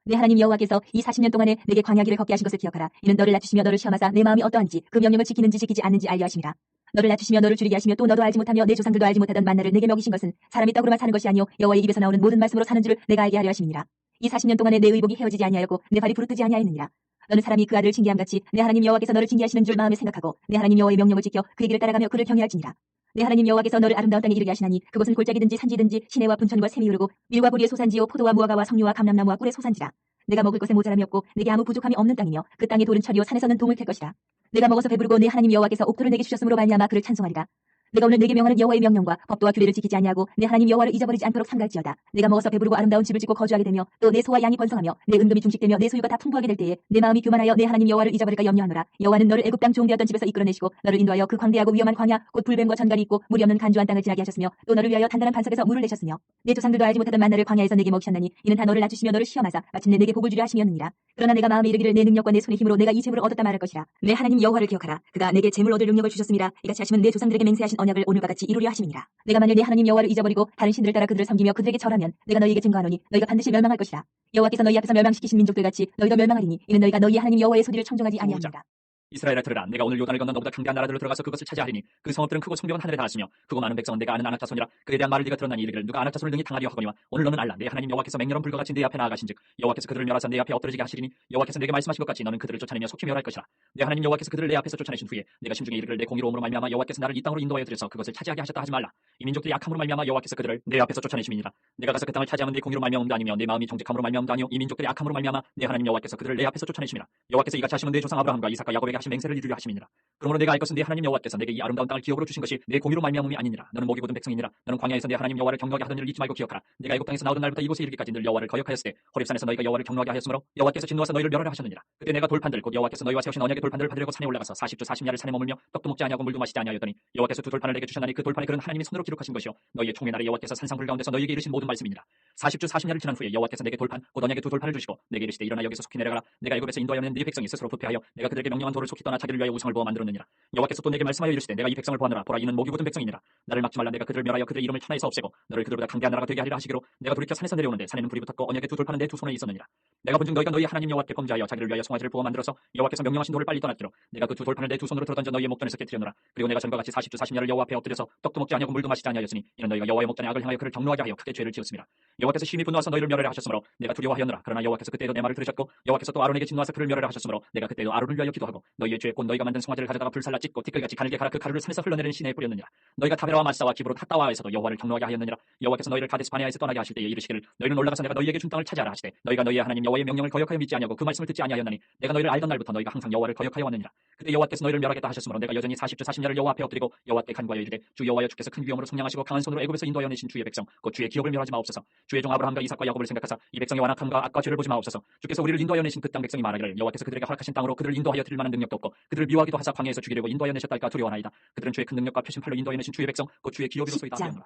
내 하나님 여호와께서 이 40년 동안에 내게 광야길을 걷게 하신 것을 기억하라. 이는 너를 낮추시며 너를 시험하사 내 마음이 어떠한지 그 명령을 지키는지 지키지 않는지 알려 하심이라. 너를 낮추시며 너를 줄이게 하시며 또 너도 알지 못하며 내 조상들도 알지 못하던 만나를 내게 먹이신 것은 사람이 떡으로만 사는 것이 아니요 여호와의 입에서 나오는 모든 말씀으로 사는 줄을 내가 알게 하려 하심이니라. 이 40년 동안에 내 의복이 헤어지지 아니하였고 내 발이 부르뜨지 아니하였느니라. 너는 사람이 그 아들을 징계함같이 내 하나님 여호와께서 너를 징계하시는 줄 마음에 생각하고 내 하나님 여호와의 명령을 지켜 그의 길을 따라가며 그를 경외할지니라. 내 하나님 여호와께서 너를 아름다운 땅에 이르게 하시나니 그곳은 골짜기든지 산지든지 시내와 분천과 샘이 흐르고 밀과 보리의 소산지요 포도와 무화과와 석류와 감람나무와 꿀의 소산지라. 내가 먹을 것에 모자람이 없고 내게 아무 부족함이 없는 땅이며 그 땅의 돌은 철이요 산에서는 동을 캘 것이라. 내가 먹어서 배부르고 내 하나님 여호와께서 옥토를 내게 주셨으므로 말미암아 그를 찬송하리라. 내가 오늘 내게 명하는 여호와의 명령과 법도와 규례를 지키지 아니하고 내 하나님 여호와를 잊어버리지 않도록 삼갈지어다. 내가 먹어서 배부르고 아름다운 집을 짓고 거주하게 되며 또 내 소와 양이 번성하며 내 은금이 중식되며 내 소유가 다 풍부하게 될 때에 내 마음이 교만하여 내 하나님 여호와를 잊어버릴까 염려하노라. 여호와는 너를 애굽 땅 종되었던 집에서 이끌어내시고 너를 인도하여 그 광대하고 위험한 광야 곧 불뱀과 전갈이 있고 물이 없는 간주한 땅을 지나게 하셨으며 또 너를 위하여 단단한 반석에서 물을 내셨으며 내 조상들도 알지 못하던 만나를 광야에서 내게 먹이셨나니 이는 다 너를 낮추시며 너를 시험하사 마침내 내게 복을 주려 하심이었느니라. 그러나 내가 마음에 이르기를 내 능력과 내 손의 힘으로 내가 이 재물을 얻었다 말할 것이라. 내 하나님 여호와를 기억하라. 그가 내게 재물 얻을 능력을 주셨음이라. 이같이 하시면 내 조상들에게 맹세하신 언약을 오늘과 같이 이루려 하심이니라. 내가 만일 내 하나님 여호와를 잊어버리고 다른 신들을 따라 그들을 섬기며 그들에게 절하면 내가 너희에게 증거하노니 너희가 반드시 멸망할 것이라. 여호와께서 너희 앞에서 멸망시키신 민족들 같이 너희도 멸망하리니 이는 너희가 너희 하나님 여호와의 소리를 청종하지 아니함이니라. 이스라엘아 들으라. 내가 오늘 요단을 건너 너보다 강대한 나라들로 들어가서 그것을 차지하리니 그 성읍들은 크고 성벽은 하늘에 닿았으며 크고 많은 백성은 내가 아는 아낙자손이라. 그에 대한 말을 네가 들었나니 이르기를 누가 아낙자손을 능히 당하리요 하거니와 오늘 너는 알라. 내 하나님 여호와께서 맹렬한 불과 같이 내 앞에 나아가신즉 여호와께서 그들을 멸하사 내 앞에 엎드러지게 하시리니 여호와께서 내게 말씀하신 것 같이 너는 그들을 쫓아내며 속히 멸할 것이라. 내 하나님 여호와께서 그들을 내 앞에서 쫓아내신 후에 내가 심중에 이르기를 내 공의로움으로 말미암아 여호와께서 나를 이 땅으로 인도하여 들여서 그것을 차지하게 하셨다 하지 말라. 이 민족들이 악함으로 말미암아 여호와께서 그들을 내 앞에서 쫓아내심이니라. 내가 가서 그 땅을 차지하면 내 공의로 말미암음도 아니며 내 마음이 정직함으로 말미암음도 아니요 이 민족들이 악함으로 말미암아 내 하나님 여호와께서 그들을 내 앞에서 쫓아내심이라. 여호와께서 이같이 하시면 내 조상 아브라함과 이삭과 야곱에게 하신 맹세를 이루려 하심이니라. 그러므로 내가 알 것은 내 하나님 여호와께서 내게 이 아름다운 땅을 기업으로 주신 것이 내 공의로 말미암음이 아니니라. 너는 목이 곧은 백성이니라. 너는 광야에서 내 하나님 여호와를 경노하게 하던 일을 잊지 말고 기억하라. 내가 애굽 땅에서 나오던 날부터 이곳에 이르기까지 늘 여호와를 거역하였으되 호렙산에서 너희가 여호와를 경노하게 하였으므로 여호와께서 진노하사 너희를 멸하려 하셨느니라. 그때 내가 돌판들 곧 여호와께서 너희와 세우신 언약의 돌판들을 받으려고 산에 올라가서 40주 40야를 산에 머물며 떡도 먹지 아니하고 물도 마시지 아니하였더니 여호와께서 두 돌판을 내게 주셨나니 그 돌판에 글은 하나님이 손으로 기록하신 것이요 너희의 총의 날에 여호와께서 산상불 가운데서 너희에게 이르신 모든 말씀이니라. 40주 40야를 지난 후에 여호와께서 내게 돌판 곧 언약의 두 돌판을 주시고 내게 이르시되 일어나 여기서 속히 내려가라. 내가 애굽에서 인도하여 낸 네 백성이 스스로 부패하여 내가 그들에게 명령한 돌을 속히 떠나 자기를 위하여 우상을 보아 만들었느니라. 여호와께서 또 내게 말씀하여 이르시되 내가 이 백성을 보아노라. 보라 이는 목이 곧은 백성이니라. 나를 막지 말라. 내가 그들을 멸하여 그들의 이름을 천하에서 없애고 너를 그들보다 강대한 나라가 되게 하리라 하시기로 내가 돌이켜 산에서 내려오는데 산에는 불이 붙었고 언약의 두 돌판은 내 두 손에 있었느니라. 내가 본즉 너희가 너희 하나님 여호와께 범죄하여 자기를 위하여 송아지를 부어 만들어서 여호와께서 명령하신 돌을 빨리 떠났기로 내가 그 두 돌판을 내 두 손으로 들어던져 너희의 목전에서 깨뜨렸노라. 그리고 내가 전과 같이 40주 40야를 여호와 앞에 엎드려서 떡도 먹지 아니하고 물도 마시지 아니하였으니 이는 너희가 여호와의 목전에 악을 행하여 그를 경노하게 하여 크게 죄를 지었습니다. 여호와께서 심히 분노하사 너희를 멸하려 하셨으므로 내가 두려워하였노라. 그러나 여호와께서 그때도 내 말을 들으셨고 여호와께서 또 아론에게 진노하사 그를 멸하려 하셨으므로 내가 그때도 아론을 위하여 기도하고 너희의 죄 곧 너희가 만든 송아지를 가져다가 불살라 찢고 티끌같이 가늘게 갈아 그 가루를 산에서 흘러내리는 시내에 뿌렸느니라. 너희가 타베라와 마사와 기브로 핫다와에서도 여호와를 경노하게 하였느니라. 여호와께서 너희를 가데스 바네아에서 떠나게 하실 때에 이르시기를 너희는 올라가서 내가 너희에게 준 땅을 차지하라 하시되 너희가 너희의 하나님 여호와의 명령을 거역하여 믿지 아니하고 그 말씀을 듣지 아니하였나니 내가 너희를 알던 날부터 너희가 항상 여호와를 거역하여 왔느니라. 그때 여호와께서 너희를 멸하겠다 하셨으므로 내가 여전히 40주 40년을 여호와 앞에 엎드리고 여호와께 간구하여 이르되 주 여호와여 주께서 큰 위엄으로 성량하시고 강한 손으로 애굽에서 인도하여 내신 주의 백성 곧 주의 기업을 멸하지 마옵소서. 주의 종 아브라함과 이삭과 야곱을 생각하사 이 백성의 완악함과 악과 죄를 보지 마옵소서. 주께서 우리를 인도하여 내신 그 땅 백성이 말하기를 여호와께서 그들에게 허락하신 땅으로 그들을 인도하여 드릴 만한 능력도 없고 그들을 미워하기도 하사 광야에서 죽이려고 인도하여 내셨달까 두려워하나이다. 그들은 주의 큰 능력과 표심 팔로 인도하여 내신 주의 백성 곧 주의 기업이로소이다 하였노라.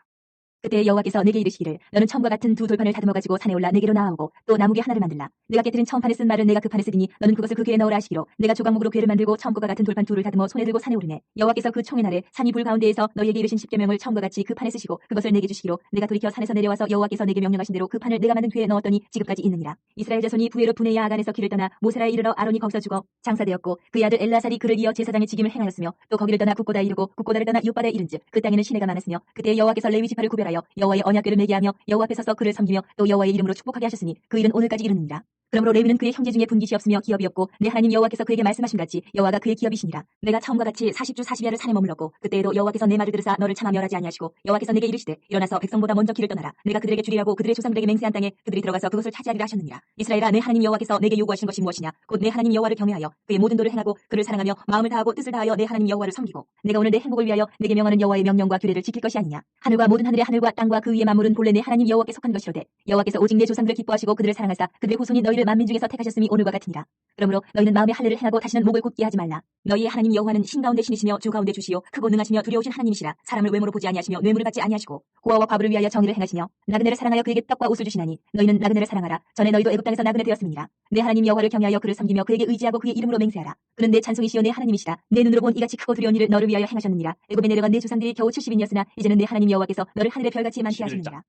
그때 여호와께서 내게 이르시기를 너는 처음과 같은 두 돌판을 다듬어 가지고 산에 올라 내게로 나아오고 또 나무개 하나를 만들라. 내가 깨뜨린 처음 판에 쓴 말은 내가 그 판에 쓰리니 너는 그것을 그 궤에 넣으라 하시기로 내가 조각목으로 궤를 만들고 처음과 같은 돌판 둘을 다듬어 손에 들고 산에 오르네. 여호와께서 그 총의 날에 산이 불 가운데에서 너희에게 이르신 십계명을 처음과 같이 그 판에 쓰시고 그것을 내게 주시기로 내가 돌이켜 산에서 내려와서 여호와께서 내게 명령하신 대로 그 판을 내가 만든 궤에 넣었더니 지금까지 있느니라. 이스라엘 자손이 부에로 분해 야간에서 길을 떠나 모세라에 이르러 아론이 거기서 죽어 장사되었고 그의 아들 엘라살이 그를 이어 제사장의 직임을 행하였으며 또 거기를 떠나 국고다에 이르고 국고다를 떠나 윳바다에 이른즉 그 땅에는 시내가 많았으며 그때 여호와께서 레위 지파를 구별하여 여호와의 언약궤를 매게 하며 여호와 앞에 서서 그를 섬기며 또 여호와의 이름으로 축복하게 하셨으니 그 일은 오늘까지 이르느니라. 그러므로 레위는 그의 형제 중에 분깃이 없으며 기업이 없고 내 하나님 여호와께서 그에게 말씀하신 같이 여호와가 그의 기업이시니라. 내가 처음과 같이 40주 40야를 산에 머물렀고 그때에도 여호와께서 내 말을 들으사 너를 차마 멸하지 아니하시고 여호와께서 내게 이르시되 일어나서 백성보다 먼저 길을 떠나라. 내가 그들에게 주리라고 그들의 조상들에게 맹세한 땅에 그들이 들어가서 그것을 차지하리라 하셨느니라. 이스라엘아 내 하나님 여호와께서 내게 요구하신 것이 무엇이냐 곧 내 하나님 여호와를 경외하여 그의 모든 도를 행하고 그를 사랑하며 마음을 다하고 뜻을 다하여 내 하나님 여호와를 섬기고 내가 오늘 내 행복을 위하여 내게 명하는 여호와의 명령과 규례를 지킬 것이 아니냐. 하늘과 모든 하늘의 하늘과 땅과 그 위의 만물은 본래 내 하나님 여호와께 속한 것이로되 여호와께서 오직 내 조상들을 기뻐하시고 그들을 사랑하사 그들의 후손이 너희를 만민 중에서 택하셨음이 오늘과 같으니라. 그러므로 너희는 마음의 할례를 행하고 다시는 목을 곧게 하지 말라. 너희의 하나님 여호와는 신 가운데 신이시며 주 가운데 주시요 크고 능하시며 두려우신 하나님이시라. 사람을 외모로 보지 아니하시며 뇌물을 받지 아니하시고 고아와 과부를 위하여 정의를 행하시며 나그네를 사랑하여 그에게 떡과 옷을 주시나니 너희는 나그네를 사랑하라. 전에 너희도 애굽 땅에서 나그네 되었음이니라. 내 하나님 여호와를 경외하여 그를 섬기며 그에게 의지하고 그의 이름으로 맹세하라. 그는 내 찬송이시요 내 하나님이시라. 내 눈으로 본 이같이 크고 두려운 일을 너를 위하여 행하셨느니라. 애굽에 내려간 내 조상들이 겨우 70인이었으나 이제는 내 하나님 여호와께서 너를 하늘의 별같이 많게 하시느니라.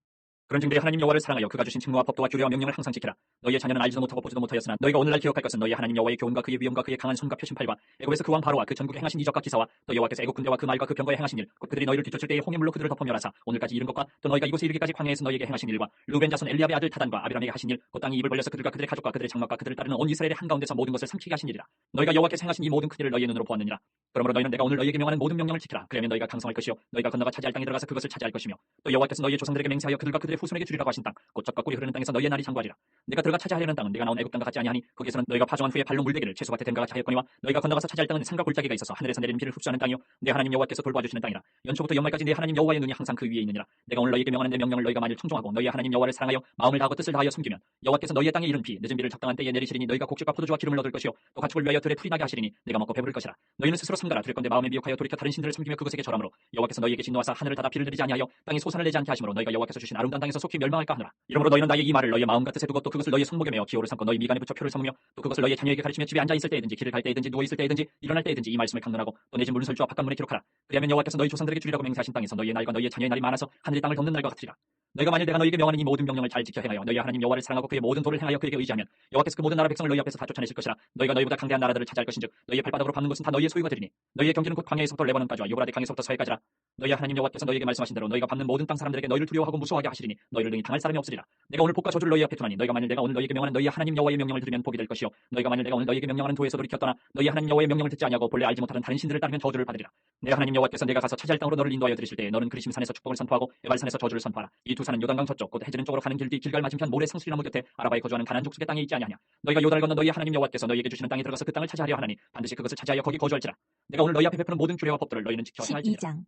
그런즉 내 하나님 여호와를 사랑하여 그가 주신 칙무와 법도와 규례와 명령을 항상 지키라. 너희의 자녀는 알지도 못하고 보지도 못하였으나 너희가 오늘날 기억할 것은 너희 하나님 여호와의 교훈과 그의 위엄과 그의 강한 손과 표심팔과 애굽에서 그 왕 바로와 그 전국에 행하신 이적과 기사와 또 여호와께서 애굽 군대와 그 말과 그 병거에 행하신 일 곧 그들이 너희를 뒤쫓을 때에 홍해물로 그들을 덮어 멸하사 오늘까지 이른 것과 또 너희가 이곳에 이르기까지 광야에서 너희에게 행하신 일과 루벤 자손 엘리압의 아들 타단과 아비람에게 하신 일 곧 땅이 입을 벌려서 그들과 그들의 가족과 그들의 장막과 그들을 따르는 온 이스라엘의 한가운데서 모든 것을 삼키게 하신 일이라. 너희가 여호와께서 행하신 이 모든 큰 일을 너희의 눈으로 보았느니라. 그러므로 너희는 내가 오늘 너희에게 명하는 모든 명령을 지키라. 그러면 너희가 강성할 것이요 너희가 건너가 차지할 땅에 들어가서 그것을 차지할 것이며 또 여호와께서 너희의 조상들에게 맹세하여 그들과 그들의 후손에게 주리라고 하신 땅 곧 젖과 꿀이 흐르는 땅에서 너희의 날이 장구하리라. 내가 들어가 차지하려는 땅은 내가 나온 애굽 땅과 같지 아니하니 거기에서는 너희가 파종한 후에 발로 물대기를 채소밭에 댐과 같이 하였거니와 너희가 건너가서 차지할 땅은 산과 골짜기가 있어서 하늘에서 내리는 비를 흡수하는 땅이요 내 하나님 여호와께서 돌봐주시는 땅이라. 연초부터 연말까지 내 하나님 여호와의 눈이 항상 그 위에 있느니라. 내가 오늘 너희에게 명하는 내 명령을 너희가 만일 청종하고 너희의 하나님 여호와를 사랑하여 마음을 다하고 뜻을 다하여 섬기면 여호와께서 너희의 땅에 이른 비 늦은 비를 적당한 때에 내리시리니 너희가 곡식과 포도주와 기름을 얻을 것이요 또 가축을 위하여 들에 풀이 나게 하시리니 내가 먹고 배부를 것이라. 너희는 스스로 삼가라. 두렵건대 마음에 미혹하여 돌이켜 다른 신들을 섬기며 그것에게 절함으로 여호와께서 너희에게 진노하사 하늘을 닫아 비를 내리지 아니하여 땅에 소산을 내지 않게 하심으로 너희가 여호와께서 주신 아름다운 땅에서 속히 멸망할까 하노라. 이러므로 너희는 나의 이 말을 너희의 마음과 뜻에 두고 또 그것을 너희의 손목에 매어 기호를 삼고 너희 미간에 붙여 표를 삼으며 또 그것을 너희의 자녀에게 가르치며 집에 앉아 있을 때이든지 길을 갈 때이든지 누워 있을 때이든지 일어날 때이든지 이 말씀을 강론하고 또 내 집 문설주와 바깥 문에 기록하라. 그리하면 여호와께서 너희 조상들에게 주리라고 맹세하신 땅에서 너희의 날과 너희의 자녀의 날이 많아서 하늘이 땅을 덮는 날과 같으리라. 너희가 만일 내가 너희에게 명하는 이 모든 명령을 잘 지켜 행하여 너희 하나님 여호와를 사랑하고 그의 모든 도를 행하여 그에게 의지하면 여호와께서 그 모든 나라 백성을 너희 앞에서 다 쫓아내실 것이라. 너희가 너희보다 강대한 나라들을 차지할 것인즉 너희의 발바닥으로 밟는 것은 다 너희의 소유가 되리니 너희의 경기는 곧 광야에서부터 레바논까지와 유브라데 강에서부터 서해까지라. 너희 하나님 여호와께서 너희에게 말씀하신 대로 너희가 밟는 모든 땅 사람들에게 너희를 두려워하고 무서워하게 하시리니 너희를 능히 당할 사람이 없으리라. 내가 오늘 복과 저주를 너희 앞에 두나니 너희가 만일 내가 오늘 너희에게 명하는 너희 하나님 여호와의 명령을 들으면 복이 될 것이요 너희가 만일 내가 오늘 너희에게 명령하는 도에서 돌이켜 떠나 너희 하나님 여호와의 명령을 듣지 아니하고 본래 알지 못하는 다른 신들을 따르면 저주를 받으리라. 내 하나님 여호와께서 내가 가서 차지할 땅으로 너를 인도하여 들이실 때에 너는 그리심 산에서 축복을 선포하고 에발산에서 저주를 선포하라. 이 두 산은 요단강 저쪽 곧 해지는 쪽으로 가는 길 뒤 길갈 맞은편 모래 상수리나무 곁에 아라바에 거주하는 가나안 족속의 땅에 있지 아니하냐. 너희가 요단을 건너 너희 하나님 여호와께서 너희에게 주시는 땅에 들어가서 그 땅을 차지하려 하나니 반드시 그것을 차지하여 거기 거주할지라. 내가 오늘 너희 앞에 베푸는 모든 규례와 법도를 너희는 지켜 행할지니라. 12장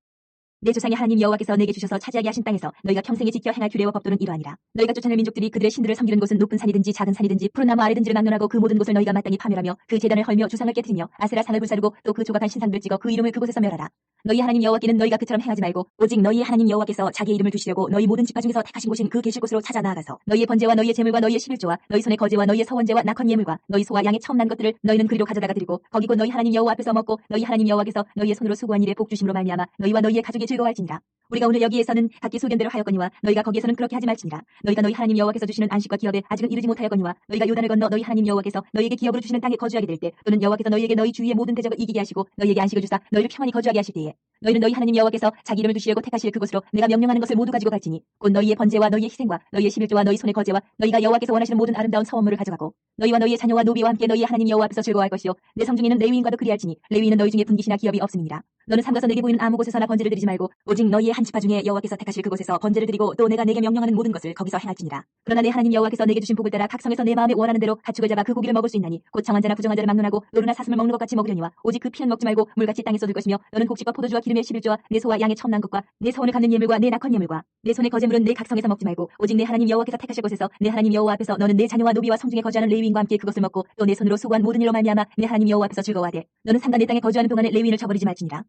내 조상의 하나님 여호와께서 내게 주셔서 차지하게 하신 땅에서 너희가 평생에 지켜 행할 규례와 법도는 이러하니라. 너희가 쫓아낼 민족들이 그들의 신들을 섬기는 곳은 높은 산이든지 작은 산이든지 푸른 나무 아래든지를 막론하고 그 모든 곳을 너희가 마땅히 파멸하며 그 제단을 헐며 주상을 깨뜨리며 아세라 상을 불사르고 또 그 조각한 신상들을 찍어 그 이름을 그곳에서 멸하라. 너희 하나님 여호와께는 너희가 그처럼 행하지 말고 오직 너희 하나님 여호와께서 자기의 이름을 두시려고 너희 모든 지파 중에서 택하신 곳인 그 계실 곳으로 찾아 나아가서 너희의 번제와 너희의 제물과 너희의 11조와 너희 손의 거제와 너희의 서원제와 낙헌 예물과 너희 소와 양의 처음 난 것들을 너희는 그리로 가져다가 드리고 거기 곧 너희 하나님 여호와 앞에서 먹고 너희 하나님 여호와께서 너희의 손으로 수고한 일에 복 주심으로 말미암아 너희와 너희의 가족의 즐거워할지니라. 우리가 오늘 여기에서는 각기 소견대로 하였거니와 너희가 거기에서는 그렇게 하지 말지니라. 너희가 너희 하나님 여호와께서 주시는 안식과 기업에 아직은 이르지 못하였거니와 너희가 요단을 건너 너희 하나님 여호와께서 너희에게 기업으로 주시는 땅에 거주하게 될 때 또는 여호와께서 너희에게 너희 주위의 모든 대적을 이기게 하시고 너희에게 안식을 주사 너희를 평안히 거주하게 하실 때에 너희는 너희 하나님 여호와께서 자기 이름을 두시려고 택하실 그곳으로 내가 명령하는 것을 모두 가지고 갈지니 곧 너희의 번제와 너희의 희생과 너희의 십일조와 너희 손의 거제와 너희가 여호와께서 원하시는 모든 아름다운 서원물을 가져가고 너희와 너희의 자녀와 노비와 함께 너희의 하나님 여호와 앞에서 즐거워할 것이요 내 성중에는 레위인과도 그리할지니 레위인은 너희 중에 분깃이나 기업이 없음이니라. 너는 삼가서 내게 보이는 아무 곳에서나 번제를 드리지 말고 오직 너희의 한 지파 중에 여호와께서 택하실 그곳에서 번제를 드리고 또 내가 내게 명령하는 모든 것을 거기서 행할지니라. 그러나 내 하나님 여호와께서 내게 주신 복을 따라 각 성에서 내 마음에 원하는 대로 가축을 잡아 그 고기를 먹을 수 있나니 곧 정한 자나 부정한 자를 막론하고 노루나 사슴을 먹는 것 같이 먹으려니와 오직 그 피는 먹지 말고 물같이 땅에 쏟을 것이며 너는 곡식과 포도주와 기름의 십일조와 내 소와 양의 첨난 것과 내 서원을 갚는 예물과 내 낙헌 예물과 내 손의 거제물은 내 각성에서 먹지 말고 오직 내 하나님 여호와께서 택하실 곳에서 내 하나님 여호와 앞에서 너는 내 자녀와 노비와 성중에 거주하는 레위인과 함께 그것을 먹고 또 내 손으로 수고한 모든 일로 말미암아 내 하나님 여호와 앞에서 즐거워하되 너는 삼가 내 땅에 거주하는 동안에 레위인을 저버리지 말지니라.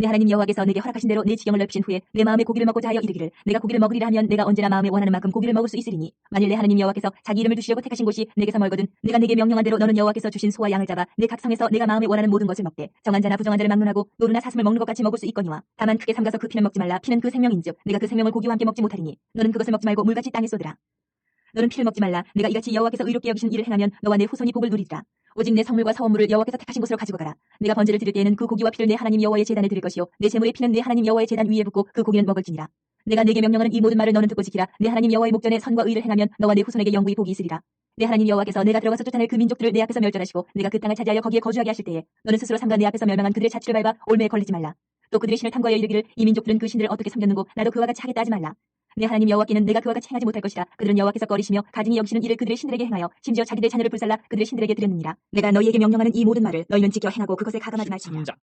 내 하나님 여호와께서 내게 허락하신 대로 내 지경을 넓히신 후에 내 마음에 고기를 먹고자 하여 이르기를 내가 고기를 먹으리라 하면 내가 언제나 마음에 원하는 만큼 고기를 먹을 수 있으리니 만일 내 하나님 여호와께서 자기 이름을 두시려고 택하신 곳이 내게서 멀거든 내가 내게 명령한 대로 너는 여호와께서 주신 소와 양을 잡아 내 각성에서 내가 마음에 원하는 모든 것을 먹되 정한 자나 부정한 자를 막론하고 노루나 사슴을 먹는 것 같이 먹을 수 있거니와 다만 크게 삼가서 그 피는 먹지 말라. 피는 그 생명인즉 내가 그 생명을 고기와 함께 먹지 못하리니 너는 그것을 먹지 말고 물같이 땅에 쏟으라. 너는 피를 먹지 말라. 내가 이같이 여호와께서 의롭게 여기신 일을 행하면 너와 내 후손이 복을 누리리라. 오직 내 성물과 서원물을 여호와께서 택하신 곳으로 가지고 가라. 내가 번제를 드릴 때에는 그 고기와 피를 내 하나님 여호와의 제단에 드릴 것이요 내 제물의 피는 내 하나님 여호와의 제단 위에 붓고 그 고기는 먹을지니라. 내가 내게 명령하는 이 모든 말을 너는 듣고 지키라. 내 하나님 여호와의 목전에 선과 의를 행하면 너와 내 후손에게 영구히 복이 있으리라. 내 하나님 여호와께서 내가 들어가서 쫓아낼 그 민족들을 내 앞에서 멸절하시고 내가 그 땅을 차지하여 거기에 거주하게 하실 때에 너는 스스로 삼가 내 앞에서 멸망한 그들의 자취를 밟아 올매에 걸리지 말라. 또 그들의 신을 탐구하여 이르기를 이 민족들은 그 신들을 어떻게 섬겼는고 나도 그와 같이 하겠다 하지 말라. 내 하나님 여호와께는 내가 그와 같이 행하지 못할 것이라. 그들은 여호와께서 꺼리시며 가증히 여기시는 일을 그들의 신들에게 행하여 심지어 자기들 자녀를 불살라 그들의 신들에게 드렸느니라. 내가 너희에게 명령하는 이 모든 말을 너희는 지켜 행하고 그것에 가감하지 말지니라. 13장.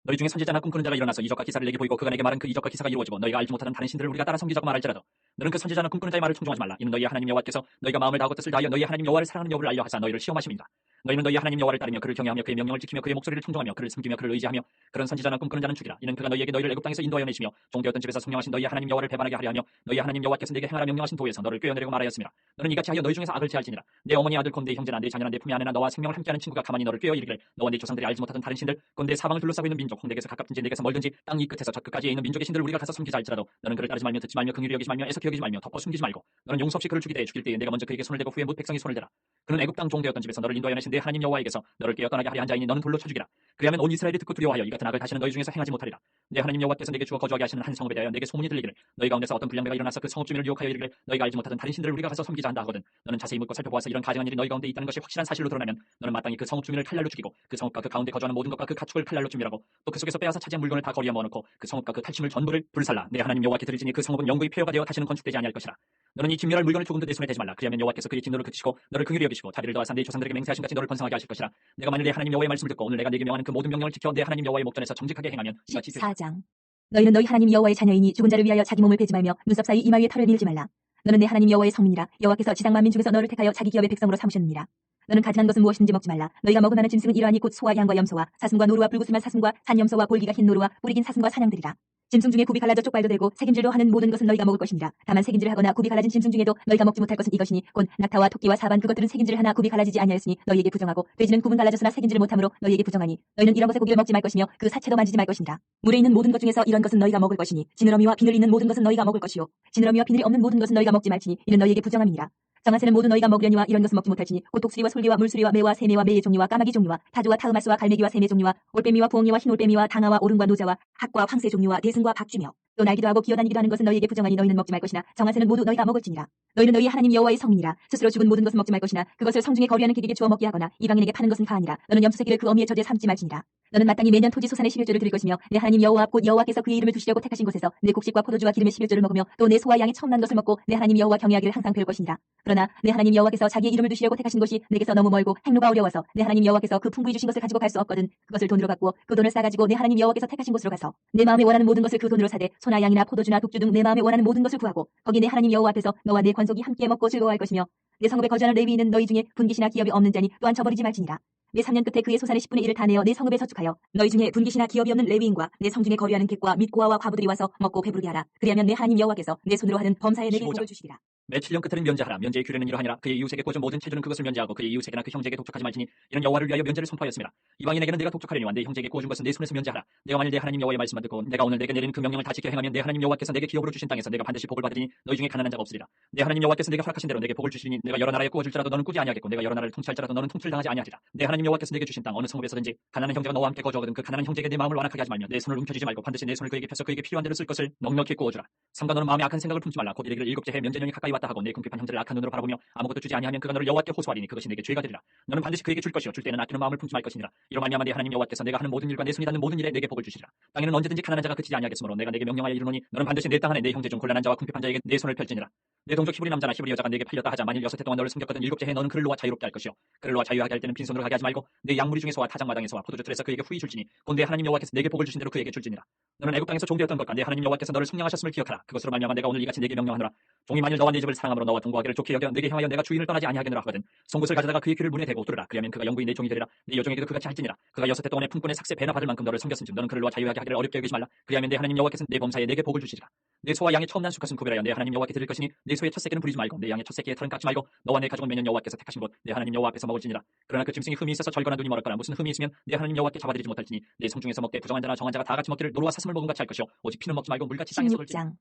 너희 중에 선지자나 꿈꾸는 자가 일어나서 이적과 기사를 내게 보이고 그가 내게 말한 그 이적과 기사가 이루어지고 너희가 알지 못하는 다른 신들을 우리가 따라 섬기자고 말할지라도 너는 그 선지자나 꿈꾸는 자의 말을 청종하지 말라. 이는 너희의 하나님 여호와께서 너희가 마음을 다하고 뜻을 다하여 너희 하나님 여호와를 사랑하는 여부를 알려 하사 너희를 시험하심이니라. 너희는 너희 하나님 여호와를 따르며 그를 경외하며 그의 명령을 지키며 그의 목소리를 청종하며 그를 섬기며 그를 의지하며 그런 선지자나 꿈꾸는 자는 죽이라. 이는 그가 너희에게 너희를 애굽 땅에서 인도하여 내시며 종되었던 집에서 성령하신 너희 하나님 여호와를 배반하게 하려 하며 너희 하나님 여호와께서 내게 행하라 명령하신 도에서 너를 꿰어내려고 말하였습니다. 너는 이같이 하여 너희 중에서 악을 제할지니라. 내 어머니 아들 곧 내 형제나 내 자녀나 내 품의 아내나 너와 생명을 함께하는 친구가 가만히 너를 꿰어 이르기를 너와 네 조상들이 알지 못하던 다른 신들 곧 내 사방을 둘러싸고 있는 민족 홍대에서 가깝든지 내게서 멀든지 땅 이 끝에서 저 끝까지에 있는 민족의 신들을 우리가 가서 섬기자 할지라도 너는 그를 따르지 말며 듣지 말며 긍휼히 여기지 말며 애석히 여기지 말며 덮어 숨기지 말고 너는 용서 없이 그를 죽이되 죽일 때에 내가 먼저 그에게 손을 대고 후에 못 백성이 손을 대라. 그는 애굽 땅 종되었던 집에서 너를 인도하여 내신 내 하나님 여호와에게서 너를 깨어 떠나게 하려 한 자이니 너는 돌로 쳐 죽이라. 그리하면 온 이스라엘이 듣고 두려워하여 이 같은 악을 다시는 너희 중에서 행하지 못하리라. 내 하나님 여호와께서 내게 주어 거주하게 하시는 한 성읍에 대하여 내게 소문이 들리기를 너희 가운데서 어떤 불량배가 일어나서 그 성읍 주민을 유혹하여 이르기를 너희가 알지 못하던 다른 신들을 우리가 가서 섬기자 한다 하거든. 너는 자세히 묻고 살펴보아서 이런 가증한 일이 너희 가운데 있다는 것이 확실한 사실로 드러나면 너는 마땅히 그 성읍 주민을 칼날로 죽이고 그 성읍과 그 가운데 거주하는 모든 것과 그 가축을 칼날로 준비하고 또 그 속에서 빼앗아 차지한 물건을 다 거리에 모아놓고 그 성읍과 그 탈취물 전부를 불살라. 내 하나님 여호와께 드릴지니 그 성읍은 영구히 폐허가 되어 다시는 건축되지 아니할 것이라. 너는 이 진멸할 물건을 조금도 내 손에 대지 말라. 그리하면 여호와께서 그의 진노를 그치시고 너를 긍휼히 여기시고 다리를 더하사 네 조상들에게 맹세하신 같이 너를 번성하게 하실 것이라. 내가 만일 내 하나님 여호와의 말씀을 듣고 오늘 내가 네게 명하는 그 모든 명령을 지켜 내 하나님 여호와의 목전에서 정직하게 행하면 이같이 14장. 너희는 너희 하나님 여호와의 자녀이니 죽은 자를 위하여 자기 몸을 베지 말며 눈썹 사이 이마 위에 털을 밀지 말라. 너는 내 하나님 여호와의 성민이라. 여호와께서 지상 만민 중에서 너를 택하여 자기 기업의 백성으로 삼으셨느니라. 너는 가증한 것은 무엇이든지 먹지 말라. 너희가 먹을 만한 짐승은 이러하니 곧 소와 양과 염소와 사슴과 노루와 불구스만 사슴과 산염소와 볼기가 흰 노루와 뿌리 긴 사슴과 사냥들이라. 짐승 중에 굽이 갈라져 쪽발도 되고 새김질로 하는 모든 것은 너희가 먹을 것이니라. 다만 새김질을 하거나 굽이 갈라진 짐승 중에도 너희가 먹지 못할 것은 이것이니 곧 낙타와 토끼와 사반 그것들은 새김질을 하나 굽이 갈라지지 아니하였으니 너희에게 부정하고 돼지는 굽은 갈라졌으나 새김질을 못하므로 너희에게 부정하니 너희는 이런 것의 고기를 먹지 말 것이며 그 사체도 만지지 말 것이니라. 물에 있는 모든 것 중에서 이런 것은 너희가 먹을 것이니 지느러미와 비늘 있는 모든 것은 너희가 먹을 것이요 지느러미와 비늘이 없는 모든 것은 너희가 먹지 말지니 이는 너희에게 부정함이니라. 정한 새는 모두 너희가 먹으려니와 이런 것은 먹지 못할지니 곧 독수리와 솔개와 물수리와 매와 새매와 매의 종류와 까마귀 종류와 타조와 타흐마스와 갈매기와 새매 종류와 올빼미와 부엉이와 흰올빼미와 당아와 오름과 노자와 학과 황새 종류와 대승과 박쥐며 또 날기도 하고 기어다니기도 하는 것은 너희에게 부정하니 너희는 먹지 말 것이나 정한 새는 모두 너희가 먹을지니라. 너희는 너희 하나님 여호와의 성민이라. 스스로 죽은 모든 것은 먹지 말 것이나 그것을 성중에 거류하는 객에게 주어 먹게 하거나 이방인에게 파는 것은 가하니라. 너는 염소새끼를 그 어미의 젖에 삼지 말지니라. 너는 마땅히 매년 토지 소산의 11조를 드릴 것이며 내 하나님 여호와 앞 곧 여호와께서 그의 이름을 두시려고 택하신 곳에서 내 곡식과 포도주와 기름의 11조를 먹으며 또 내 소와 양의 첨난 것을 먹고 내 하나님 여호와 경외하기를 항상 배울 것이니라. 그러나 내 하나님 여호와께서 자기의 이름을 두시려고 택하신 곳이 내게서 너무 멀고 행로가 어려워서 내 하나님 여호와께서 그 풍부히 주신 것을 가지고 갈 수 없거든. 그것을 돈으로 갚고 그 돈을 싸가지고 내 하나님 여호와께서 택하신 곳으로 가서 내 마음에 원하는 모든 것을 그 돈으로 사되 소나 양이나 포도주나 독주 등 내 마음에 원하는 모든 것을 구하고 거기 내 하나님 여호와 앞에서 너와 내 관속이 함께 먹고 즐거워할 것이며 내 성읍에 거주하는 레위인은 너희 중에 분깃이나 기업이 없는 자니 또한 저버리지 말지니라. 내 3년 끝에 그의 소산의 10분의 1을 다 내어 내 성읍에 저축하여 너희 중에 분깃이나 기업이 없는 레위인과 내 성중에 거류하는 객과 및 고아와 과부들이 와서 먹고 배부르게 하라. 그리하면 내 하나님 여호와께서 내 손으로 하는 범사에 내게 복을 주시리라. 매 7년 끝에는 면제하라. 면제의 규례는 이러하니라. 그의 이웃에게 구워준 모든 채주는 그것을 면제하고 그의 이웃에게나 그 형제에게 독촉하지 말지니 이는 여호와를 위하여 면제를 선포하였습니다. 이방인에게는 내가 독촉하려니와 내 형제에게 구워준 것은 내 손에서 면제하라. 내가 만일 내 하나님 여호와의 말씀만 듣고 내가 오늘 내게 내리는 그 명령을 다 지켜 행하면 내 하나님 여호와께서 내게 기업으로 주신 땅에서 내가 반드시 복을 받으리니 너희 중에 가난한 자가 없으리라. 내 하나님 여호와께서 내게 허락하신 대로 내게 복을 주시니 내가 여러 나라에 구워줄지라도 너는 꾸지 아니하겠고 내가 여러 나라를 통치할지라도 너는 통치를 당하지 아니하리라. 내 하나님 여호와께서 내게 주신 땅 어느 성읍에서든지 가난한 형제가 너와 함께 거주하거든 그 가난한 형제에게 내 마음을 완악하게 하지 말며 내 손을 움켜쥐지 말고 반드시 내 손을 그에게 펴서 그에게 필요한 대로 쓸 것을 넉넉히 구워주라. 삼가 너는 마음에 악한 생각을 품지 말라. 곧 이르기를 일곱째 해 면제년이 가까이 왔다 하고 내 궁핍한 형제를 악한 눈으로 바라보며 아무것도 주지 아니하면 그가 너를 여호와께 호소하리니 그것이 내게 죄가 되리라. 너는 반드시 그에게 줄 것이요 줄 때는 아끼는 마음을 품지 말 것이니라. 이로 말미암아 내 하나님 여호와께서 내가 하는 모든 일과 내 손이 닿는 모든 일에 내게 복을 주시리라. 땅에는 언제든지 가난한 자가 그치지 아니하겠으므로 내가 내게 명령하여 이르노니 너는 반드시 내 땅 안에 내 형제 중 곤란한 자와 궁핍한 자에게 내 손을 펼지니라. 내 동족 히브리 남자나 히브리 여자가 내게 팔렸다 하자 만일 6해 동안 너를 섬겼거든 7째 해 너는 그를 놓아 자유롭게 할 것이요 그를 놓아 자유하게 할 때는 빈손으로 가게 하지 말고 내 양무리 중에서와 타작마당에서와 포도주 틀에서 그에게 후히 줄지니 곧 내 하나님 여호와께서 내게 복을 주신 대로 그에게 줄지니라. 너는 애굽 땅에서 종되었던 것과 내 하나님 여호와께서 너를 속량하셨음을 기억하라. 그것으로 말미암아 내가 오늘 이같이 내게 명령하노라. 종이 만일 너와 네 집을 사랑함으로 너와 동거하기를 좋게 여겨 내게 향하여 내가 주인을 떠나지 아니하겠노라 하거든 송곳을 가져다가 그의 귀를 문에 대고 들으라. 그리하면 그가 영구히 내 종이 되리라. 네 여종에게도 그같이 할지니라. 그가 6해 동안의 품꾼의 삭세 배나 받을 만큼 너를 섬겼은즉 너는 그를 놓아 자유하게 하기를 어렵게 여기지 말라. 그리하면 내 하나님 여호와께서 내 범사에 내게 복을 주시리라. 내 소와 양의 처음 난 수컷은 구별하여 내 하나님 여호와께 드릴 것이니 내 소의 첫 새끼는 부리지 말고 내 양의 첫 새끼의 털은 깎지 말고 너와 내 가족은 매년 여호와께서 택하신 곳 내 하나님 여호와 앞에서 먹을지니라. 그러나 그 짐승이 흠이 있어서 절거나 눈이 멀었거나 무슨 흠이 있으면 내 하나님 여호와께 잡아드리지 못할지니 내 성중에서 먹되 부정한 자나 정한 자가 다 같이 먹기를 노루와 사슴을 먹은 같이 할 것이요 오직 피는 먹지 말고 물같이 땅에 썩을지니. 16장.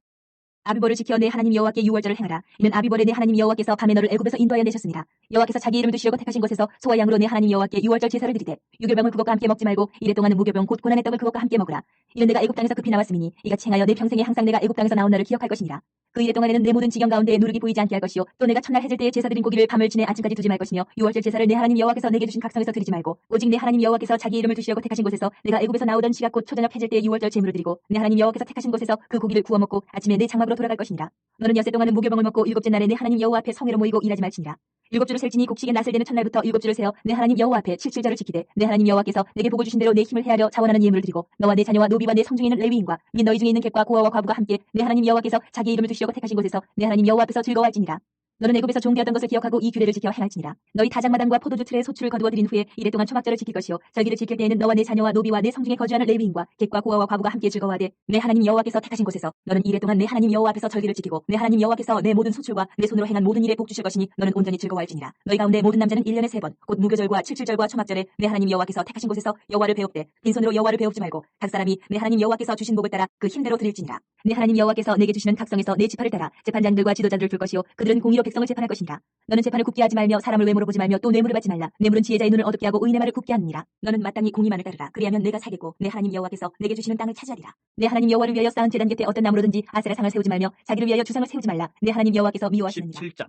아비보를 지켜 내 하나님 여호와께 유월절을 행하라. 이는 아비보레 내 하나님 여호와께서 밤에 너를 애굽에서 인도하여 내셨습니다. 여호와께서 자기 이름을 두시려고 택하신 곳에서 소와 양으로 내 하나님 여호와께 유월절 제사를 드리되 유교병을 그것과 함께 먹지 말고 이래 동안은 무교병 곧 고난의 떡을 그것과 함께 먹으라. 이는 내가 애굽 땅에서 급히 나왔으니 이같이 행하여 내 평생에 항상 내가 애굽 땅에서 나온 날을 기억할 것이니라. 그 이래 동안에는 내 모든 지경 가운데에 누룩이 보이지 않게 할 것이요 또 내가 첫날 해질 때에 제사 드린 고기를 밤을 지내 아침까지 두지 말 것이며 유월절 제사를 내 하나님 여호와께서 내게 주신 각성에서 드리지 말고 오직 내 하나님 여호와께서 자기 이름을 두시려고 택하신 곳에서 내가 애굽에서 나오던 시각 곧 초저녁 해질 때에 유월절 제물을 드리고 내 하나님 여호와께서 택하신 곳에서 그 고기를 구워 먹고 아침에 내 장막으로 돌아갈 것이니라. 너는 엿새 동안은 무교병을 먹고 일곱째 날에 내 하나님 여호와 앞에 성회로 모이고 일하지 말지니라. 일곱 주를 셀지니 곡식의 낫을 되는 첫날부터 일곱 주를 세어 내 하나님 여호와 앞에 칠칠절을 지키되 내 하나님 여호와께서 내게 복을 주신 대로 내 힘을 헤아려 자원하는 예물을 드리고 너와 내 자녀와 노비와 내 성중에 있는 레위인과 및 너희 중에 있는 객과 고아와 과부가 함께 내 하나님 여호와께서 자기 이름을 두시려고 택하신 곳에서 내 하나님 여호와 앞에서 즐거워할지니라. 너는 애굽에서 종되었던 것을 기억하고 이 규례를 지켜 행할지니라. 너희 타작마당과 포도주 틀에 소출을 거두어 드린 후에 이래 동안 초막절을 지킬 것이요 절기를 지킬 때에는 너와 내 자녀와 노비와 내 성중에 거주하는 레위인과 객과 고아와 과부가 함께 즐거워하되 내 하나님 여호와께서 택하신 곳에서 너는 이래 동안 내 하나님 여호와 앞에서 절기를 지키고 내 하나님 여호와께서 내 모든 소출과 내 손으로 행한 모든 일에 복 주실 것이니 너는 온전히 즐거워할지니라. 너희 가운데 모든 남자는 1년에 3번 곧 무교절과 칠칠절과 초막절에 내 하나님 여호와께서 택하신 곳에서 여호와를 배웁되 빈손으로 여호와를 배웁지 말고 각 사람이 내 하나님 여호와께서 주신 복을 따라 그 힘대로 드릴지니라. 내 하나님 여호와께서 내게 주시는 각성에서 내 지파를 따라 재판장들과 지도자들을 둘 것이요 그들은 공의로 백성을 재판할 것이니라. 너는 재판을 굽게 하지 말며 사람을 외모로 보지 말며 또 뇌물을 받지 말라. 뇌물은 지혜자의 눈을 어둡게 하고 의인의 말을 굽게 하느니라. 너는 마땅히 공의만을 따르라. 그리하면 내가 살겠고 내 하나님 여호와께서 내게 주시는 땅을 차지하리라. 내 하나님 여호와를 위하여 쌓은 제단 곁에 어떤 나무로든지 아세라 상을 세우지 말며 자기를 위하여 주상을 세우지 말라. 내 하나님 여호와께서 미워하시느니라. 17장.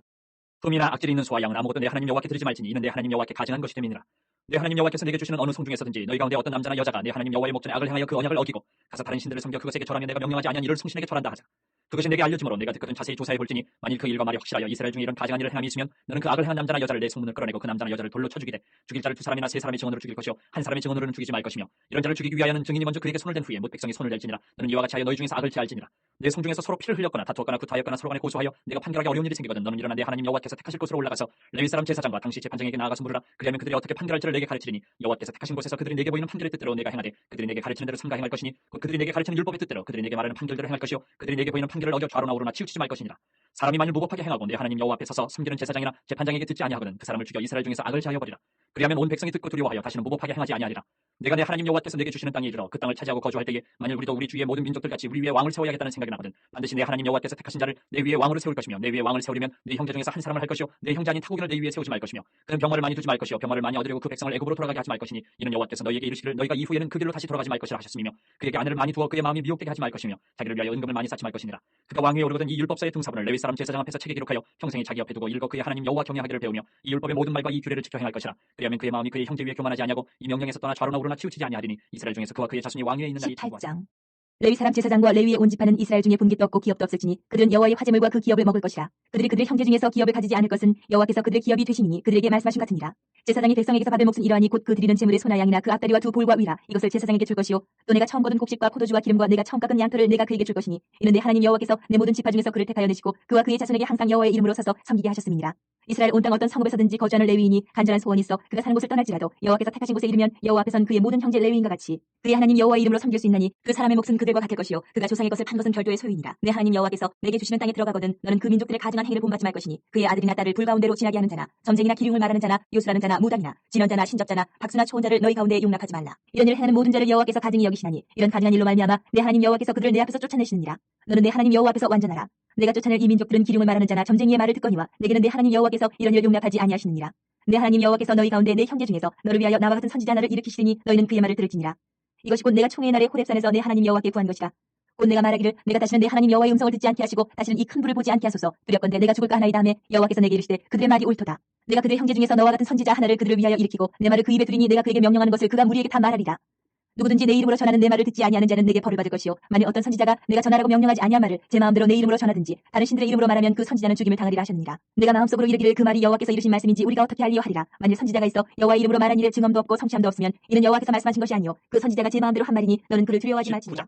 흠이나 악질이 있는 소와 양은 아무것도 내 하나님 여호와께 드리지 말지니 이는 내 하나님 여호와께 가증한 것이 됨이니라. 내 하나님 여호와께서 내게 주시는 어느 성중에서든지 너희 가운데 어떤 남자나 여자가 내 하나님 여호와의 목전에 악을 행하여 그 언약을 어기고 가서 다른 신들을 섬겨 그것에게 절하며 내가 명령하지 아니한 이를 성신에게 절한다 하자. 그것이 내게 알려짐으로 내가 듣거든 자세히 조사해 볼지니 만일 그 일과 말이 확실하여 이스라엘 중에 이런 가증한 일을 행함이 있으면 너는 그 악을 행한 남자나 여자를 내 성문을 끌어내고 그 남자나 여자를 돌로 쳐 죽이되 죽일 자를 2사람이나 3사람의 증언으로 죽일 것이요 한 사람의 증언으로는 죽이지 말 것이며 이런 자를 죽이기 위하여는 증인이 먼저 그에게 손을 댄 후에 못 백성이 손을 댈지니라. 너는 이와 같이 하여 너희 중에서 악을 제할지니라. 내 성중에서 서로 피를 흘렸거나 다투었거나 구타하였거나 서로 간에 고소하여 내가 판결하기 어려운 일이 생기거든 너는 일어나 내 하나님 여호와께서 택하실 곳으로 올라가서 레위 사람 제사장과 당시 재판장에게 나아가서 물으라. 그리하면 그들이 어떻게 판결할지를 내게 가르치리니 여호와께서 택하신 곳에서 그들이 내게 보이는 판결의 뜻대로 내가 행하되 그들이 내게 가르치는 대로 삼가 행할 것이니 곧 그들이 내게 가르치는 율법의 뜻대로 그들이 내게 말하는 판결대로 행할 것이요 그들이 내게 보이는 판결을 어겨 좌로나 우로나 치우치지 말 것이니라. 사람이 만일 무법하게 행하고 내 하나님 여호와 앞에 서서 섬기는 제사장이나 재판장에게 듣지 아니하거든 그 사람을 죽여 이스라엘 중에서 악을 제하여 버리라. 그리하면 온 백성이 듣고 두려워하여 다시는 무법하게 행하지 아니하리라. 내가 내 하나님 여호와께서 내게 주시는 땅에 이르러 그 땅을 차지하고 거주할 때에 만일 우리도 우리 주위의 모든 민족들 같이 우리 위에 왕을 세워야겠다는 생각이 나거든 반드시 내 하나님 여호와께서 택하신 자를 내 위에 왕으로 세울 것이며 내 위에 왕을 세우려면 내 형제 중에서 한 사람을 할 것이요 내 형제 아닌 타국인을 내 위에 세우지 말 것이며 그는 병마를 많이 두지 말 것이요 병마를 많이 얻으려고 그 백성을 애굽으로 돌아가게 하지 말 것이니 이는 여호와께서 너희에게 이르시기를 너희가 이후에는 그 길로 다시 돌아가지 말 것이라 하셨으며 그에게 아내를 많이 두어 그의 마음이 미혹되게 하지 말 것이며 자기를 위하여 은금을 많이 쌓지 말 것이니라. 그가 왕위에 오르거든 이 율법서의 등사본을 레위 사람 제사장 앞에서 책에 기록하여 평생이 자기 옆에 두고 읽어 그의 하나님 여호와 경외하기를 배우며 이 율법의 모든 말과 이 규례를 지켜 행할 것이라. 그리하면 그의 마음이 그의 형제 위에 교만하지 아니하고 이 명령에서 떠나 좌로나 우로나 치우치지 아니하리니 이스라엘 중에서 그와 그의 자손이 왕위에 있는 날이 18장. 레위 사람 제사장과 레위의 온 지파는 이스라엘 중에 분깃도 없고 기업도 없을지니 그들은 여호와의 화제물과 그 기업을 먹을 것이라. 그들이 그들의 형제 중에서 기업을 가지지 않을 것은 여호와께서 그들의 기업이 되시니 그들에게 말씀하신 같으니라. 제사장이 백성에게서 받을 몫은 이러하니 곧 그 드리는 제물의 소나 양이나 그 앞다리와 두 볼과 위라 이것을 제사장에게 줄 것이요 또 내가 처음 거둔 곡식과 포도주와 기름과 내가 처음 깎은 양털을 내가 그에게 줄 것이니 이는 내 하나님 여호와께서 내 모든 지파 중에서 그를 택하여 내시고 그와 그의 자손에게 항상 여호와의 이름으로 서서 섬기게 하셨음이니라. 이스라엘 온 땅 어떤 성읍에서든지 거주하는 레위인이 간절한 소원이 있어 그가 사는 곳을 떠날지라도 여호와께서 택하신 곳에 이르면 여호와 앞에선 그의 모든 형제 레위인과 같이 그의 하나님 여호와의 이름으로 섬길 수 있나니 그 사람의 몫은 그들과 같을 것이요 그가 조상의 것을 판 것은 별도의 소유이니라. 내 하나님 여호와께서 내게 주시는 땅에 들어가거든 너는 그 민족들의 가증한 행위를 본받지 말 것이니 그의 아들이나 딸을 불 가운데로 지나게 하는 자나 점쟁이나 기륭을 말하는 자나 요술하는 자나 무당이나 진언자나 신접자나 박수나 초혼자를 너희 가운데 용납하지 말라. 이런 일을 행하는 모든 자를 여호와께서 가증히 여기시나니 이런 가증한 일로 말미암아 내 하나님 여호와께서 그들을 내 앞에서 쫓아내시느니라. 너는 내 하나님 여호와 앞에서 완전하라. 내가 쫓아낼 이 민족들은 기륭을 말하는 자나 점쟁이의 말을 듣거니와 내게는 내 하나님 여호와께서 이런 일을 용납하지 아니하시느니라. 내 하나님 여호와께서 너희 가운데 내 형제 중에서 너를 위하여 나와 같은 선지자 하나를 일으키시리니 너희는 그의 말을 들을지니라. 이것이 곧 내가 총회의 날에 호렙산에서 내 하나님 여호와께 구한 것이라. 곧 내가 말하기를 내가 다시는 내 하나님 여호와의 음성을 듣지 않게 하시고 다시는 이 큰 불을 보지 않게 하소서. 두렵건대 내가 죽을까 하나이다 하매 여호와께서 내게 이르시되 그들의 말이 옳도다. 내가 그들의 형제 중에서 너와 같은 선지자 하나를 그들을 위하여 일으키고 내 말을 그 입에 두리니 내가 그에게 명령하는 것을 그가 무리에게 다 말하리라. 누구든지 내 이름으로 전하는 내 말을 듣지 아니하는 자는 내게 벌을 받을 것이요 만일 어떤 선지자가 내가 전하라고 명령하지 아니한 말을 제 마음대로 내 이름으로 전하든지 다른 신들의 이름으로 말하면 그 선지자는 죽임을 당하리라 하셨느니라. 내가 마음속으로 이르기를 그 말이 여호와께서 이르신 말씀인지 우리가 어떻게 알리요 하리라. 만일 선지자가 있어 여호와의 이름으로 말한 일에 증언도 없고 성취함도 없으면 이는 여호와께서 말씀하신 것이 아니요 그 선지자가 제 마음대로 한 말이니 너는 그를 두려워하지 말지니라.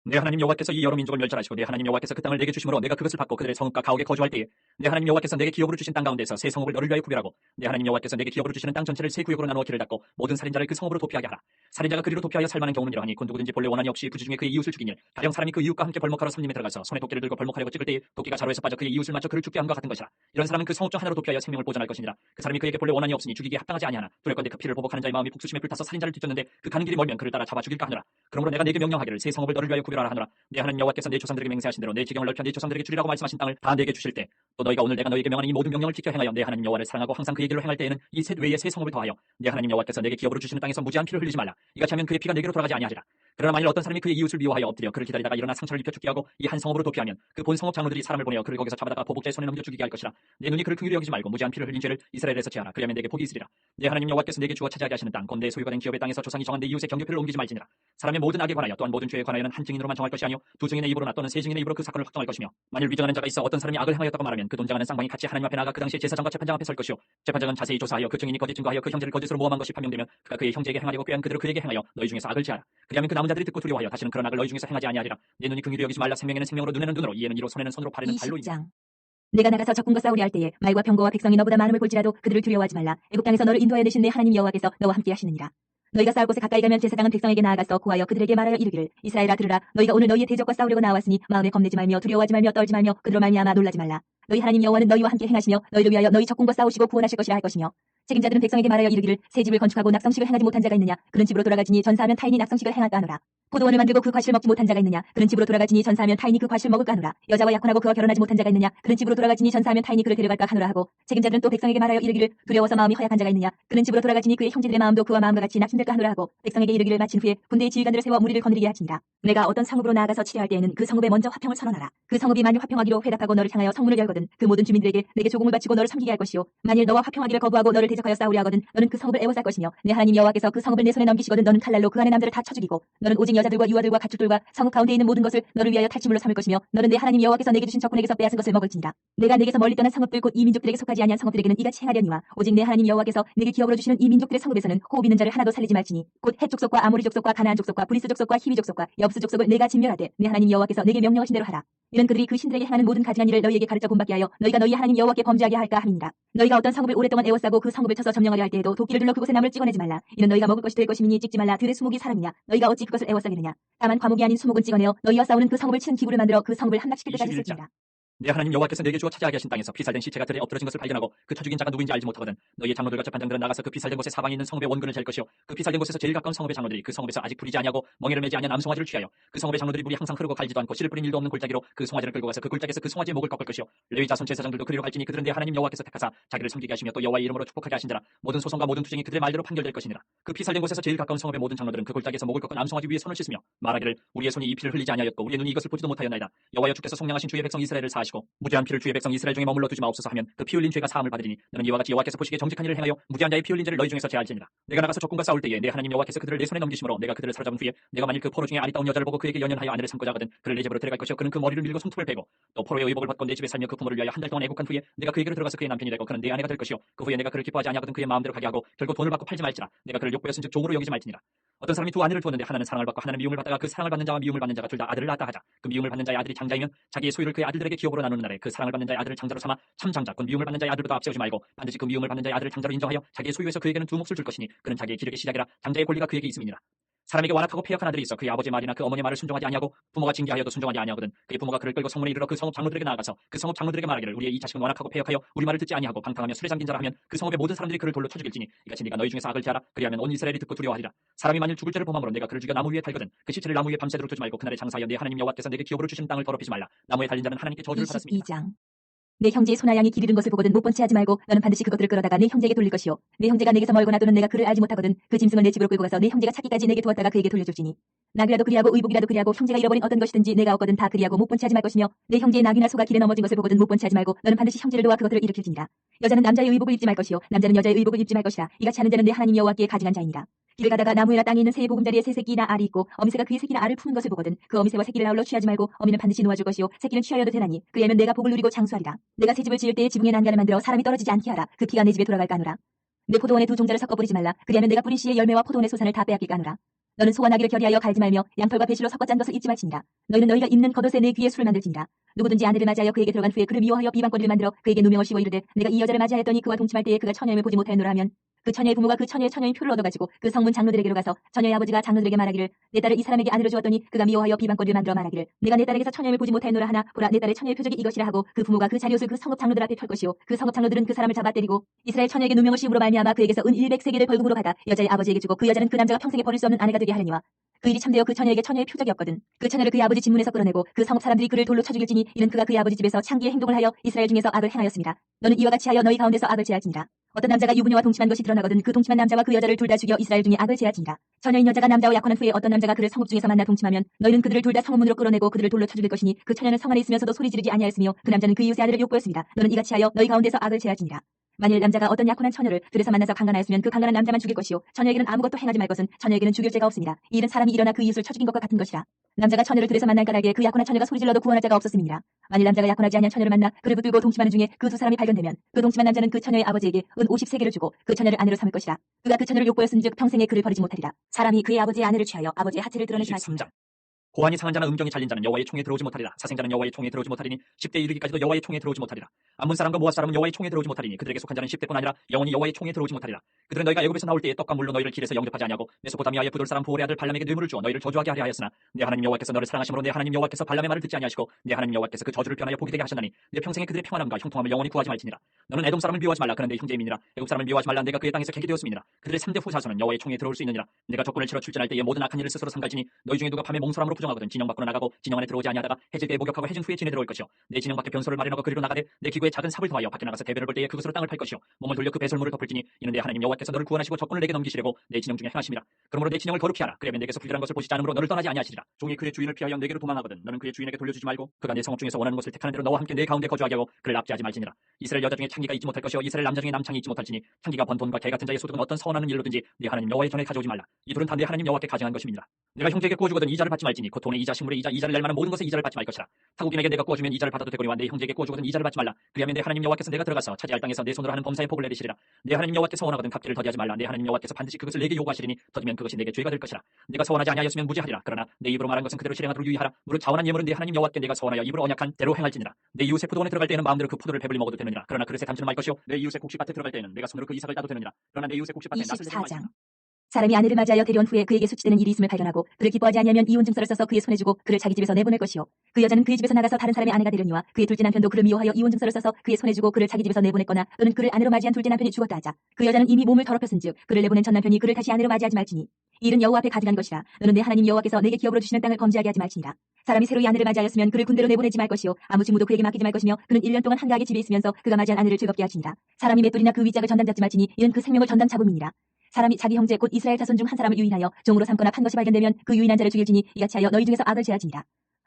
내 하나님 여호와께서 이 여러 민족을 멸절하시고 내 하나님 여호와께서 그 땅을 내게 주심으로 내가 그것을 받고 그들의 성읍과 가옥에 거주할 때에 내 하나님 여호와께서 내게 기업으로 주신 땅 가운데서 새 성읍을 너를 위하여 구별하고 내 하나님 여호와께서 내게 기업으로 주시는 땅 전체를 세 구역으로 나누어 길을 닫고 모든 살인자를 그 성읍으로 도피하게 하라. 살인자가 그리로 도피하여 살만한 경우는 이러하니 곧 누구든지 본래 원한이 없이 부지 중에 그의 이웃을 죽이니 가령 사람이 그 이웃과 함께 벌목하러 삼림에 들어가서 손에 도끼를 들고 벌목하려고 찍을 때에 도끼가 자루에서 빠져 그의 이웃을 맞춰 그를 죽게 함과 같은 것이라. 이런 사람은 그 성읍 중 하나로 도피하여 생명을 보존할 것이니라. 그 사람이 그에게 본래 원한이 없으니 죽이기에 합당하지 아니하나 두렵건대 그 피를 보복하는 자의 마음이 복수심에 불타서 살인자를 뒤쫓는데 그 가는 길이 멀면 그를 따라 잡아 죽일까 하노라. 그러므로 내가 내게 명령하기를 새 성읍을 너를 위하여 구별하라 하노라. 내 하나님 여호와께서 내 조상들에게 맹세하신 대로 내 지경을 넓혀 내 조상들에게 주리라고 말씀하신 땅을 다 내게 주실 때 또 너희가 오늘 내가 너희에게 명하는 이 모든 명령을 지켜 행하여 내 하나님 여호와를 사랑하고 항상 그의 길로 행할 때에는 이 셋 외에 새 성읍을 더하여 내 하나님 여호와께서 내게 기업으로 주시는 땅에서 무지한 피를 흘리지 말라. 이같이 하면 그의 피가 내게로 돌아가지 아니하리라. 그러나 만일 어떤 사람이 그의 이웃을 미워하여 엎드려 그를 기다리다가 일어나 상처를 입혀 죽게 하고 이 한 성읍으로 도피하면 그 본 성읍 장로들이 사람을 보내어 그를 거기서 잡아다가 보복자의 손에 넘겨 죽이게 할 것이라. 내 눈이 그를 긍휼히 여기지 말고 무지한 피를 흘린 죄를 이스라엘에서 제하라. 그리하면 내게 복이 있으리라. 내 하나님 여호와께서 내게 주어 차지하게 하시는 땅 곧 내 소유가 된 기업의 땅에서 조상이 정한 내 이웃의 경계표를 옮기지 말지니라. 사람의 모든 악에 관하여 또한 모든 죄에 관하여는 한 증인으로만 정할 것이 아니요 두 증인의 입으로나 또는 세 증인의 입으로 그 사건을 확정할 것이며 만일 위증하는 자가 있어 어떤 사람이 악을 행하였다고 말하면 그 돈장하는 쌍방이 같이 하나님 앞에 나가 그 당시에 제사장과 재판장 앞에 설 것이요 재판장은 자세히 조사하여 그 증인이 거짓 증거하여 그 형제를 거짓으로 모함한 것이 판명되면 그가 그의 형제에게 행하려고 꾀한 그대로 그에게 행하여 너희 중에서 악을 지하라. 그리하면 그 남은 자들이 듣고 두려워하여 다시는 그런 악을 너희 중에서 행하지 아니하리라. 내 눈이 긍휼히 여기지 말라. 생명에는 생명으로 눈에는 눈으로 이에는 이로 손에는 손으로 팔에는 발로. 20장 내가 나가서 적군과 싸우려 할 때에 말과 병거와 백성이 너보다 많음을 볼지라도 그들을 두려워하지 말라. 애굽 땅에서 너를 인도하여 내신 내 하나님 여호와께서 너와 함께 하시느니라. 너희가 싸울 곳에 가까이 가면 제사장은 백성에게 나아가서 구하여 그들에게 말하여 이르기를 이스라엘아 들으라. 너희가 오늘 너희의 대적과 싸우려고 나왔으니 마음에 겁내지 말며 두려워하지 말며 떨지 말며 그들로 말미암아 놀라지 말라. 너희 하나님 여호와는 너희와 함께 행하시며 너희를 위하여 너희 적군과 싸우시고 구원하실 것이라 할 것이며 책임자들은 백성에게 말하여 이르기를 새 집을 건축하고 낙성식을 행하지 못한 자가 있느냐. 그런 집으로 돌아가지니 전사하면 타인이 낙성식을 행할까 하노라. 포도원을 만들고 그 과실을 먹지 못한 자가 있느냐. 그런 집으로 돌아가지니 전사하면 타인이 그 과실을 먹을까 하노라. 여자와 약혼하고 그와 결혼하지 못한 자가 있느냐. 그런 집으로 돌아가지니 전사하면 타인이 그를 데려갈까 하노라 하고 책임자들은 또 백성에게 말하여 이르기를 두려워서 마음이 허약한 자가 있느냐. 그런 집으로 돌아가지니 그의 형제들의 마음도 그와 마음과 같이 낙심될까 하노라 하고 백성에게 이르기를 마친 후에 군대의 지휘관들을 세워 무리를 거느리게 하시니라. 내가 어떤 성읍으로 나아가서 치료할 때에는 그 성읍에 먼저 화평을 선언하라. 그 성읍이 만일 화평하기로 회답하고 너를 향하여 성문을 열거든 그 모든 주민들에게 내게 조공을 바치고 너를 섬기게 할 것이요 만일 너와 화평하기를 거부하고 너를 대적하여 싸우려 하거든 너는 그 성읍을 애워쌀 것이며 내 하나님 여호와께서 그 성읍을 내 손에 넘기시거든 너는 칼날로 그 안의 남들을 다 쳐 죽이고 너는 오직 여자들과 유아들과 가축들과 성읍 가운데 있는 모든 것을 너를 위하여 탈취물로 삼을 것이며 너는 내 하나님 여호와께서 내게 주신 적군에게서 빼앗은 것을 먹을지니라. 내가 내게서 멀리 떠난 성읍들 곧 이 민족들에게 속하지 아니한 성읍들에게는 이같이 행하려니와 오직 내 하나님 여호와께서 내게 기업으로 주시는 이 민족들의 성읍에서는 호흡 있는 자를 하나도 살리지 말지니 곧 헷 족속과 아모리 족속과 가나안 족속과 브리스 족속과 히비 족속과 여부스 족속을 내가 진멸하되 내 하나님 여호와께서 내게 명령하신 대로 하라. 이런 그들이 그 신들에게 행하는 모든 가증한 일을 너희에게 가르쳐 본받게 하여 너희가 너희 하나님 여호와께 범죄하게 할까 함이니라. 너희가 어떤 성읍을 오랫동안 에워싸고 그 성읍을 쳐서 점령하려 할 때에도 도끼를 둘러 그곳에 나무를 찍어내지 말라. 이는 너희가 먹을 것이 될 것이니 찍지 말라. 들의 수목이 사람이냐. 너희가 어찌 그것을 에워싸겠느냐. 다만 과목이 아닌 수목은 찍어내어 너희와 싸우는 그 성읍을 치는 기구를 만들어 그 성읍을 함락시킬 때까지 쓸지니라. 내 하나님 여호와께서 내게 주어 차지하게 하신 땅에서 피살된 시체가 들에 엎드러진 것을 발견하고 그 쳐 죽인 자가 누구인지 알지 못하거든 너희의 장로들과 재판장들은 나가서 그 피살된 곳에 사방에 있는 성읍의 원근을 잴 것이요 그 피살된 곳에서 제일 가까운 성읍의 장로들이 그 성읍에서 아직 부리지 아니하고 멍에를 매지 아니한 암송아지를 취하여 그 성읍의 장로들이 물이 항상 흐르고 갈지도 않고 씨를 뿌린 일도 없는 골짜기로 그 송아지를 끌고 가서 그 골짜기에서 그 송아지의 목을 꺾을 것이요 레위 자손 제사장들도 그리로 갈지니 그들은 내 하나님 여호와께서 택하사 자기를 섬기게 하시며 또 여호와의 이름으로 축복하게 하신지라 모든 소송과 모든 투쟁이 그들의 말대로 판결될 것이니라. 그 피살된 곳에서 제일 가까운 성읍의 모든 장로들은 그 골짜기에서 목을 꺾은 암송아지 위에 손을 씻으며 말하기를 우리의 손이 이 피를 흘리지 아니하였고 우리의 눈이 이것을 보지도 못하였나이다. 여호와여 주께서 속량하신 주의 백성 이스라엘을 사하시고 무죄한 피를 주의 백성 이스라엘 중에 머물러 두지 마옵소서 하면 그 피 흘린 죄가 사함을 받으리니 너는 이와 같이 여호와께서 보시기에 정직한 일을 행하여 무죄한 자의 피 흘린 죄를 너희 중에서 제할지니라. 내가 나가서 적군과 싸울 때에 내 하나님 여호와께서 그들을 내 손에 넘기심으로 내가 그들을 사로잡은 후에 내가 만일 그 포로 중에 아리따운 여자를 보고 그에게 연연하여 아내를 삼고자 하거든 그를 내 집으로 데려갈 것이요 그는 그 머리를 밀고 손톱을 베고 또 포로의 의복을 벗고 내 집에 살며 그 부모를 위하여 한 달 동안 애국한 후에 내가 그에게로 들어가서 그의 남편이 되고 그는 내 아내가 될 것이요 그 후에 내가 그를 기뻐하지 아니하거든 그의 마음대로 가게 하고 결국 돈을 받고 팔지 말지라. 내가 그를 욕보였은즉 종으로 여기지 말지니라. 어떤 사람이 두 아내를 두었는데 하나는 사랑을 받고 하나는 미움을 받다가 그 사랑을 받는 자와 미움을 받는 자가 둘 다 아들을 낳았다 하자. 그 미움을 받는 자의 아들이 장자이면 자기의 소유를 그의 아들들에게 기업으로 나누는 날에 그 사랑을 받는 자의 아들을 장자로 삼아 참 장자 곧 미움을 받는 자의 아들보다 앞세우지 말고 반드시 그 미움을 받는 자의 아들을 장자로 인정하여 자기의 소유에서 그에게는 두 몫을 줄 것이니 그는 자기의 기력의 시작이라 장자의 권리가 그에게 있음이니라. 사람에게 완악하고 패역한 아들이 있어 그의 아버지의 말이나 그 어머니의 말을 순종하지 아니하고 부모가 징계하여도 순종하지 아니하거든 그의 부모가 그를 끌고 성문에 이르러 그 성읍 장로들에게 나아가서 그 성읍 장로들에게 말하기를 우리의 이 자식은 완악하고 패역하여 우리 말을 듣지 아니하고 방탕하며 술에 잠긴 자라 하면 그 성읍의 모든 사람들이 그를 돌로 쳐 죽일지니 이같이 네가 너희 중에서 악을 제하라 그리하면 온 이스라엘이 듣고 두려워하리라. 사람이 만일 죽을 죄를 범함으로 내가 그를 죽여 나무 위에 달거든 그 시체를 나무 위에 밤새도록 두지 말고 그날에 장사하여 네 하나님 여호와께서 내게 기업으로 주신 땅을 더럽히지 말라. 나무에 달린 자는 하나님께 저주를 받았습니다. 22장. 내 형제의 소나 양이 길 잃은 것을 보거든 못 본 채 하지 말고 너는 반드시 그것들을 끌어다가 내 형제에게 돌릴 것이요 내 형제가 내게서 멀거나 또는 내가 그를 알지 못하거든 그 짐승을 내 집으로 끌고 가서 내 형제가 찾기까지 내게 두었다가 그에게 돌려줄지니 낙이라도 그리하고 의복이라도 그리하고 형제가 잃어버린 어떤 것이든지 내가 얻거든 다 그리하고 못 본 채 하지 말 것이며 내 형제의 낙이나 소가 길에 넘어진 것을 보거든 못 본 채 하지 말고 너는 반드시 형제를 도와 그것들을 일으킬지니라. 여자는 남자의 의복을 입지 말 것이요 남자는 여자의 의복을 입지 말 것이라. 이같이 하는 자는 내 하나님 여호와께 가증한 자이니라. 길을 가다가 나무에나 땅에 있는 새의 보금자리에 새 새끼나 알이 있고 어미새가 그의 새끼나 알을 푸는 것을 보거든 그 어미새와 새끼를 아울러 취하지 말고 어미는 반드시 놓아줄 것이요 새끼는 취하여도 되나니 그리하면 내가 복을 누리고 장수하리라. 내가 새 집을 지을 때에 지붕에 난간을 만들어 사람이 떨어지지 않게 하라. 그 피가 내 집에 돌아갈까 하노라. 내 포도원에 두 종자를 섞어 뿌리지 말라. 그리하면 내가 뿌린 씨의 열매와 포도원의 소산을 다 빼앗길까 하노라. 너는 소와 나귀를 결의하여 갈지 말며 양털과 배실로 섞어 짠 것을 입지 말지니라. 너희는 너희가 입는 겉옷에 내 귀에 술을 만들지니라. 누구든지 아내를 맞이하여 그에게 들어간 후에 그를 미워하여 비방거리를 만들어 그에게 누명을 씌워 이르되 내가 이 여자를 맞이하였더니 그와 동침할 때에 그가 처녀임을 보지 못하였노라 하면 그 처녀의 부모가 그 처녀의 처녀인 표를 얻어가지고 그 성문 장로들에게로 가서 처녀의 아버지가 장로들에게 말하기를 내 딸을 이 사람에게 아내로 주었더니 그가 미워하여 비방거리를 만들어 말하기를 내가 내 딸에게서 처녀임을 보지 못하였노라 하나 보라 내 딸의 처녀의 표적이 이것이라 하고 그 부모가 그 자리옷을 그 성읍 장로들 앞에 펼 것이요 그 성읍 장로들은 그 사람을 잡아 때리고 이스라엘 처녀에게 누명을 씌움으로 말미암아 그에게서 은 100세겔을 벌금으로 받아 여자의 아버지에게 주고 그 여자는 그 남자가 평생에 버릴 수 없는 아내가 되게 하려니와 그 일이 참되어 그 처녀에게 처녀의 표적이었거든. 그 처녀를 그의 아버지 집문에서 끌어내고 그 성읍 사람들이 그를 돌로 쳐 죽일지니 이는 그가 그의 아버지 집에서 창기의 행동을 하여 이스라엘 중에서 악을 행하였습니다. 너는 이와 같이 하여 너희 가운데서 악을 제할지니라. 어떤 남자가 유부녀와 동침한 것이 드러나거든 그 동침한 남자와 그 여자를 둘 다 죽여 이스라엘 중에 악을 제할지니라. 처녀인 여자가 남자와 약혼한 후에 어떤 남자가 그를 성읍 중에서 만나 동침하면 너희는 그들을 둘 다 성읍문으로 끌어내고 그들을 돌로 쳐 죽일 것이니 그 처녀는 성 안에 있으면서도 소리 지르지 아니하였으며 그 남자는 그 이웃의 아내를 욕보였습니다. 너는 이같이 하여 너희 가운데서 악을 제할지니라. 만일 남자가 어떤 약혼한 처녀를 들에서 만나서 강간하였으면 그 강간한 남자만 죽일 것이요 처녀에게는 아무것도 행하지 말 것은 처녀에게는 죽일 죄가 없습니다. 이 일은 사람이 일어나 그 이웃을 쳐 죽인 것과 같은 것이라. 남자가 처녀를 들에서 만난 까닭에 그 약혼한 처녀가 소리질러도 구원할 자가 없었음이니라. 만일 남자가 약혼하지 아니한 처녀를 만나 그를 붙들고 동침하는 중에 그 두 사람이 발견되면 그 동침한 남자는 그 처녀의 아버지에게 은 50세겔을 주고 그 처녀를 아내로 삼을 것이라. 그가 그 처녀를 욕보였은즉 평생에 그를 버리지 못하리라. 사람이 그의 아버지의 아내를 취하여 아버지의 하체를 드러내지 말지니라. 고환이 상한 자나 음경이 잘린 자는 여호와의 총에 들어오지 못하리라. 사생자는 여호와의 총에 들어오지 못하리니 10대 이르기까지도 여호와의 총에 들어오지 못하리라. 암몬 사람과 모압 사람은 여호와의 총에 들어오지 못하리니 그들에게 속한 자는 10대뿐 아니라 영원히 여호와의 총에 들어오지 못하리라. 그들은 너희가 애굽에서 나올 때에 떡과 물로 너희를 길에서 영접하지 아니하고 메소포타미아의 부돌 사람 부올의 아들 발람에게 뇌물을 주어 너희를 저주하게 하려 하였으나 내 하나님 여호와께서 너를 사랑하심으로 내 하나님 여호와께서 발람의 말을 듣지 아니하시고 내 하나님 여호와께서 그 저주를 변하여 복이 되게 하셨나니 내 평생에 그들의 평안함과 형통함을 영원히 구하지 말지니라. 너는 에돔 사람을 미워하지 말라. 그는 내 형제임이니라. 애굽 사람을 미워하지 말라. 내가 그의 땅에서 객이 되었음이니라. 그들의 3대 후사손은 여호와의 총에 들어올 수 있느니라. 내가 적군을 치러 출전할 때에 모든 악한 일을 스스로 삼갈지니 너희 중에 누가 밤에 몽솔함으로 부정하거든 진영 밖으로 나가고 진영 안에 들어오지 아니하다가 해질 때에 목욕하고 해진 후에 진에 들어올 것이요 내 진영 밖에 변소를 마련하고 그리로 나가되 내 기구에 작은 삽을 더하여 밖에 나가서 대변을 볼 때에 그것으로 땅을 팔 것이요 몸을 돌려 그 배설물을 덮을지니 이는 내 하나님 여호와께서 너를 구원하시고 적군을 내게 넘기시려고 내 진영 중에 행하심이라. 그러므로 내 진영을 거룩히 하라. 그러면 내게서 불결한 것을 보시지 않으므로 너를 떠나지 아니하시리라. 종이 그의 주인을 피하여 내게로 도망하거든 너는 그의 주인에게 돌려주지 말고 그가 내 성읍 중에서 원하는 곳을 택하는 대로 너와 함께 내 가운데 거주하게 하고 그를 압제하지 말지니라. 이스라엘 여자 중에 창기가 있지 못할 것이요 이스라엘 남자 중에 남창이 있지 못할지니 창기가 번 돈과 개 같은 자의 소득은 어떤 서원하는 일로든지 네 하나님 여호와의 전에 가져오지 말라. 이 둘은 다 내 하나님 여호와께 가증한 것입니다. 내가 형제에게 구워주거든 이자를 받지 말지니 곧 돈의 이자 식물의 이자 이자를 낼 만한 모든 것에 이자를 받지 말 것이라. 타국인에게 내가 구워주면 이자를 받아도 되거니와 내 형제에게 구워주거든 이자를 받지 말라. 그리하면 내 하나님 여호와께서 내가 들어가서 차지할 땅에서 내 손으로 하는 범사의 복을 내리시리라. 내 하나님 여호와께서 원하거든 갑질을 더디하지 말라. 내 하나님 여호와께서 반드시 그것을 내게 요구하시리니 더디면 그것이 내게 죄가 될 것이라. 내가 서원하지 아니하였으면 무죄하리라. 그러나 내 입으로 말한 것은 그대로 실행하도록 유의하라. 무릇 자원한 예물은 내 하나님 여호와께 내가 서원하여 입으로 언약한 대로 행할지니라. 내 이웃의 포도원에 들어갈 때에는 마음대로 그 포도를 배불리 먹어도 되느니라. 그러나 그릇에 담지는 말 것이요 내 이웃의 곡식밭에 들어갈 때에는 내가 손으로 그 이삭을 따도 되느니라. 그러나 내 이웃의 곡식밭에 낫을 내지 말지니라. 사람이 아내를 맞이하여 데려온 후에 그에게 수치되는 일이 있음을 발견하고 그를 기뻐하지 아니하면 이혼 증서를 써서 그의 손에 주고 그를 자기 집에서 내보낼 것이요 그 여자는 그의 집에서 나가서 다른 사람의 아내가 되려니와 그의 둘째 남편도 그를 미워하여 이혼 증서를 써서 그의 손에 주고 그를 자기 집에서 내보냈거나 또는 그를 아내로 맞이한 둘째 남편이 죽었다 하자. 그 여자는 이미 몸을 더럽혔은즉 그를 내보낸 전 남편이 그를 다시 아내로 맞이하지 말지니 이 일은 여호와 앞에 가증한 것이라. 너는 내 하나님 여호와께서 내게 기업으로 주시는 땅을 범죄하게 하지 말지니라. 사람이 새로이 아내를 맞이하였으면 그를 군대로 내보내지 말 것이요 아무 직무도 그에게 맡기지 말 것이며 그는 1년 동안 한가하게 집에 있으면서 그가 맞이한 아내를 즐겁게 하지니라. 사람이 맷돌이나 그 윗짝을 전당 잡지 말지니 이는 그 생명을 전당 잡음이니라. 사람이 자기 형제 곧 이스라엘 자손 중 한 사람을 유인하여 종으로 삼거나 판 것이 발견되면 그 유인한 자를 죽일지니 이같이 하여 너희 중에서 악을 제하지니라.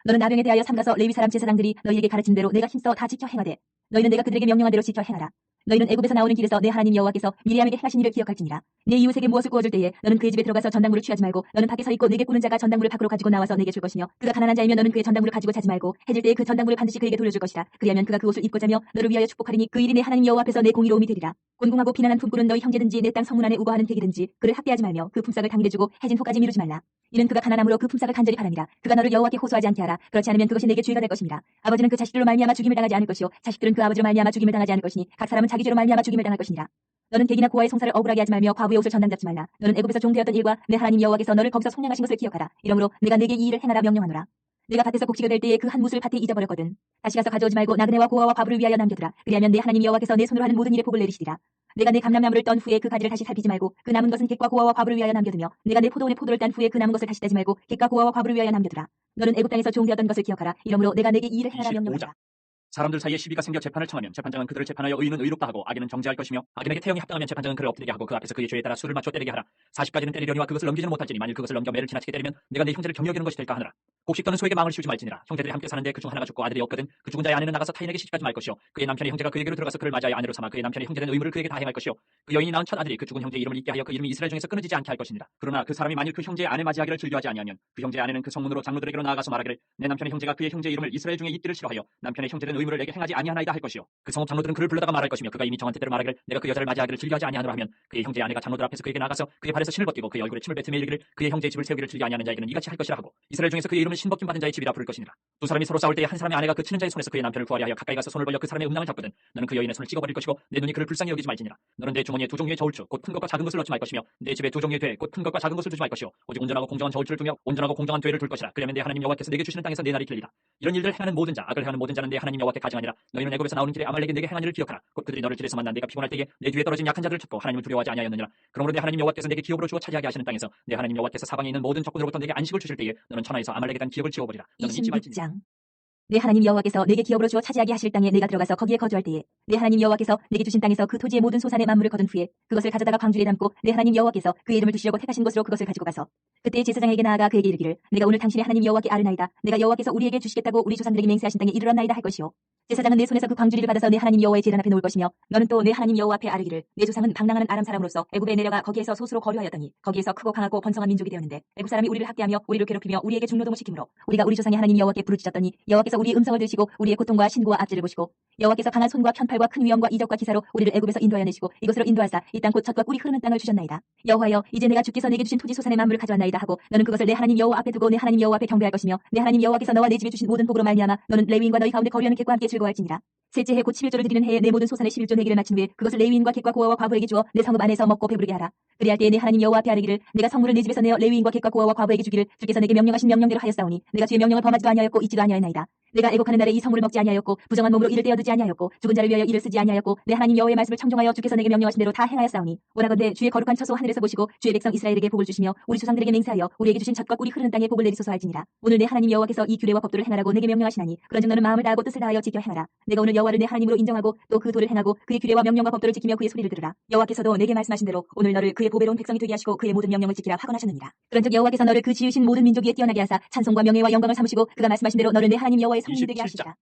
너는 나병에 대하여 삼가서 레위 사람 제사장들이 너희에게 가르친 대로 내가 힘써 다 지켜 행하되 너희는 내가 그들에게 명령한 대로 지켜 행하라. 너희는 애굽에서 나오는 길에서 내 하나님 여호와께서 미리암에게 행하신 일을 기억할지니라. 네 이웃에게 무엇을 구워줄 때에 너는 그의 집에 들어가서 전당물을 취하지 말고 너는 밖에 서 있고 내게 꾸는 자가 전당물을 밖으로 가지고 나와서 내게 줄 것이며 그가 가난한 자이면 너는 그의 전당물을 가지고 자지 말고 해질 때에 그 전당물을 반드시 그에게 돌려줄 것이라. 그리하면 그가 그 옷을 입고 자며 너를 위하여 축복하리니 그 일이 내 하나님 여호와 앞에서 내 공의로움이 되리라. 곤궁하고 비난한 품꾼은 너희 형제든지 내 땅 성문 안에 우거하는 객이든지 그를 학대하지 말며 그 품삯을 당일에 주고 해진 후까지 미루지 말라. 이는 그가 가난함으로 그 품삯을 간절히 바랍니다. 그가 너를 여호와께 호소하지 않게 하라. 그렇지 않으면 그것이 내게 죄가 될 것입니다. 아버지는 그 자식들로 말미암아 죽임을 당하지 않을 것이요 자식들은 그 아버지로 말미암아 죽임을 당하지 않을 것이니 각 사람은 자기 죄로 말미암아 죽임을 당할 것이니라. 너는 객이나 고아의 송사를 억울하게 하지 말며 과부의 옷을 전당 잡지 말라. 너는 애굽에서 종되었던 일과 내 하나님 여호와께서 너를 거기서 속량하신 것을 기억하라. 이러므로 내가 내게 이 일을 행하라 명령하노라. 내가 밭에서 곡식을 댈 때에 그 한 뭇을 밭에 잊어버렸거든. 다시 가서 가져오지 말고 나그네와 고아와 과부를 위하여 남겨두라. 그리하면 내 하나님 여호와께서 내 손으로 하는 모든 일에 복을 내리시리라. 내가 내 감람나무를 떤 후에 그 가지를 다시 살피지 말고 그 남은 것은 객과 고아와 과부를 위하여 남겨두며 내가 내 포도원에 포도를 딴 후에 그 남은 것을 다시 떼지 말고 객과 고아와 과부를 위하여 남겨두라. 너는 애굽 땅에서 종되었던 것을 기억하라. 이러므로 내가 내게 이 일을 행하라 25장. 명령하라. 사람들 사이에 시비가 생겨 재판을 청하면 재판장은 그들을 재판하여 의인은 의롭다 하고 악인은 정죄할 것이며 악인에게 태형이 합당하면 재판장은 그를 엎드리게 하고 그 앞에서 그의 죄에 따라 수를 맞춰 때리게 하라. 40가지는 때리려니와 그것을 넘기지는 못할지니 만일 그것을 넘겨 매를 지나치게 때리면 내가 내 형제를 경히 여기는 것이 될까 하느라. 곡식 떠는 소에게 망을 씌우지 말지니라. 형제들이 함께 사는데 그중 하나가 죽고 아들이 없거든 그 죽은 자의 아내는 나가서 타인에게 시집가지 말 것이요 그의 남편이 형제가 그에게로 들어가서 그를 맞이하여 아내로 삼아 그의 남편이 형제된 의무를 그에게 다행할 것이요 그 여인이 낳은 첫 아들이 그 죽은 형제의 이름을 잊게 하여 그 이름이 이스라엘 중에서 끊어지지 않게 할 것이니라. 그러나 그 사람이 만일 그 형제의 아내 맞이하기를 즐겨하지 아니하면 그 형제의 아내는 그 성문으로 장로들에게로 나아가서 말하기를 내 남편의 형제가 그의 형제의 이름을 이스라엘 중에 잊기를 싫어하여 남편의 형제된 의무를 내게 행하지 아니하나이다 할 것이요 그 성읍 장로들은 그를 불러다가 말할 것이며 그가 이미 정한 뜻대로 말하기를 내가 그 여자를 맞이하기를 즐겨하지 아니하노라 하면 그의 형제의 아내가 장로들 앞에서 그에게 나가서 그의 발에서 신을 벗기고 그의 얼굴에 침을 뱉으며 이르기를 그의 형제의 집을 세우기를 즐겨 아니하는 자에게는 이같이 할 것이라 하고 이스라엘 중에서 그의 이름을 신벗김 받은 자의 집이라 부를 것이니라. 두 사람이 서로 싸울 때에 한 사람의 아내가 그 치는 자의 손에서 그의 남편을 구하려 하여 가까이 가서 손을 벌려 그 사람의 음낭을 잡거든 너는 그 여인의 손을 찍어버릴 것이고 내 눈이 그를 불쌍히 여기지 말지니라. 너는 내 주머니에 두 종류의 저울추 곧 큰 것과 작은 것을 넣지 말 것이며 내 집에 두 종류의 돼 곧 큰 것과 작은 것을 두지 말 것이요 오직 온전하고 공정한 저울추를 두며 온전하고 공정한 되를 둘 것이라. 그러면 내 하나님 여호와께서 내게 주시는 땅에서 내 날이 길리라. 이런 일들을 행하는 모든 자 악을 행하는 모든 자는 내 하나님 여호와께 가증하니라. 너희는 애굽에서 나오는 길에 아말렉이 내게 행한 일을 기억하라. 곧 그들이 너를 길에서 만난 내가 피곤할 때에 내 뒤에 떨어진 약한 자들을 찾고 하나님을 두려워하지 아니하였느니라. 그러므로 내 하나님 여호와께서 내게 기업으로 주어 차지하게 하시는 땅에서 내 하나님 여호와께서 사방에 있는 모든 적군으로부터 내게 안식을 주실 때에 너는 천하에서 아말렉에 대한 기업을 지워버리라. 너는 잊지 말지니. 26장. 내 하나님 여호와께서 내게 기업으로 주어 차지하게 하실 땅에 내가 들어가서 거기에 거주할 때에 내 하나님 여호와께서 내게 주신 땅에서 그 토지의 모든 소산의 만물을 거둔 후에 그것을 가져다가 광주리에 담고 내 하나님 여호와께서 그의 이름을 두시려고 택하신 곳으로 그것을 가지고 가서 그때 제사장에게 나아가 그에게 이르기를 내가 오늘 당신의 하나님 여호와께 아뢰나이다. 내가 여호와께서 우리에게 주시겠다고 우리 조상들에게 맹세하신 땅에 이르렀나이다 할 것이요 제사장은 내 손에서 그 광주리를 받아서 내 하나님 여호와의 제단 앞에 놓을 것이며 너는 또 내 하나님 여호와 앞에 아뢰기를 내 조상은 방랑하는 아람 사람으로서 애굽에 내려가 거기에서 소수로 거류하였더니 거기에서 크고 강하고 번성한 민족이 되었는데 애굽 사람이 우리를 학대하며 우리를 괴롭히며 우리에게 중노동을 시키므로 우리가 우리 조상의 하나님 여호와께 부르짖었더니 여호와께서 우리의 음성을 들으시고 우리의 고통과 신고와 압제를 보시고 여호와께서 강한 손과 편팔과 큰 위엄과 이적과 기사로 우리를 애굽에서 인도하여 내시고 이곳으로 인도하사 이 땅 곧 젖과 꿀이 흐르는 땅을 주셨나이다. 여호와여 이제 내가 주께서 내게 주신 토지 소산의 만물을 가져왔나이다 하고 너는 그것을 내 하나님 여호와 앞에 두고 내 하나님 여호와 앞에 경배할 것이며 내 하나님 여호와께서 너와 내 집에 주신 모든 복으로 말미암아 너는 레위인과 너희 가운데 거류하는 객과 함께 즐거워할지니라. 셋째 해 곧 11조를 드리는 해에 내 모든 소산의 11조 내기를 마친 후에 그것을 레위인과 객과 고아와 과부에게 주어 내 성읍 안에서 먹고 배부르게 하라. 그리할 때에 내 하나님 여호와 앞에 아뢰기를 내가 성물을 내 집에서 내어 레위인과 객과 고아와 과부에게 주기를 주께서 내게 명령하신 명령대로 하였사오니 내가 주의 명령을 범하지도 아니하였고 잊지도 아니하였나이다. 내가 애곡하는 날에 이 성물을 먹지 아니하였고 부정한 몸으로 이를 떼어두지 아니하였고 죽은 자를 위하여 이를 쓰지 아니하였고 내 하나님 여호와의 말씀을 청종하여 주께서 내게 명령하신 대로 다 행하였사오니 오라건대 주의 거룩한 처소 하늘에서 보시고 주의 백성 이스라엘에게 복을 주시며 우리 조상들에게 맹세하여 우리에게 주신 젖과 꿀이 흐르는 땅에 복을 내리소서 할지니라. 오늘 내 하나님 여호와께서 이 규례와 법도를 행하라고 내게 명령하시나니 그런즉 너는 마음을 다하고 뜻을 다하여 지켜 행하라. 내가 오늘 여호와를 내 하나님으로 인정하고 또 그 도를 행하고 그의 규례와 명령과 법도를 지키며 그의 소리를 들으라. 여호와께서도 내게 말씀하신 대로 오늘 너를 그의 보배로운 백성이 되게 하시고 그의 모든 명령을 지키라 하건하셨느니라. 그런즉 여호와께서 너를 그 지으신 모든 민족 위에 뛰어나게 하사 찬송과 명예와 영광을 삼으시고 그가 말씀하신 대로 너를 내 하나님 여호와의 성민이 되게 27장. 하시리라.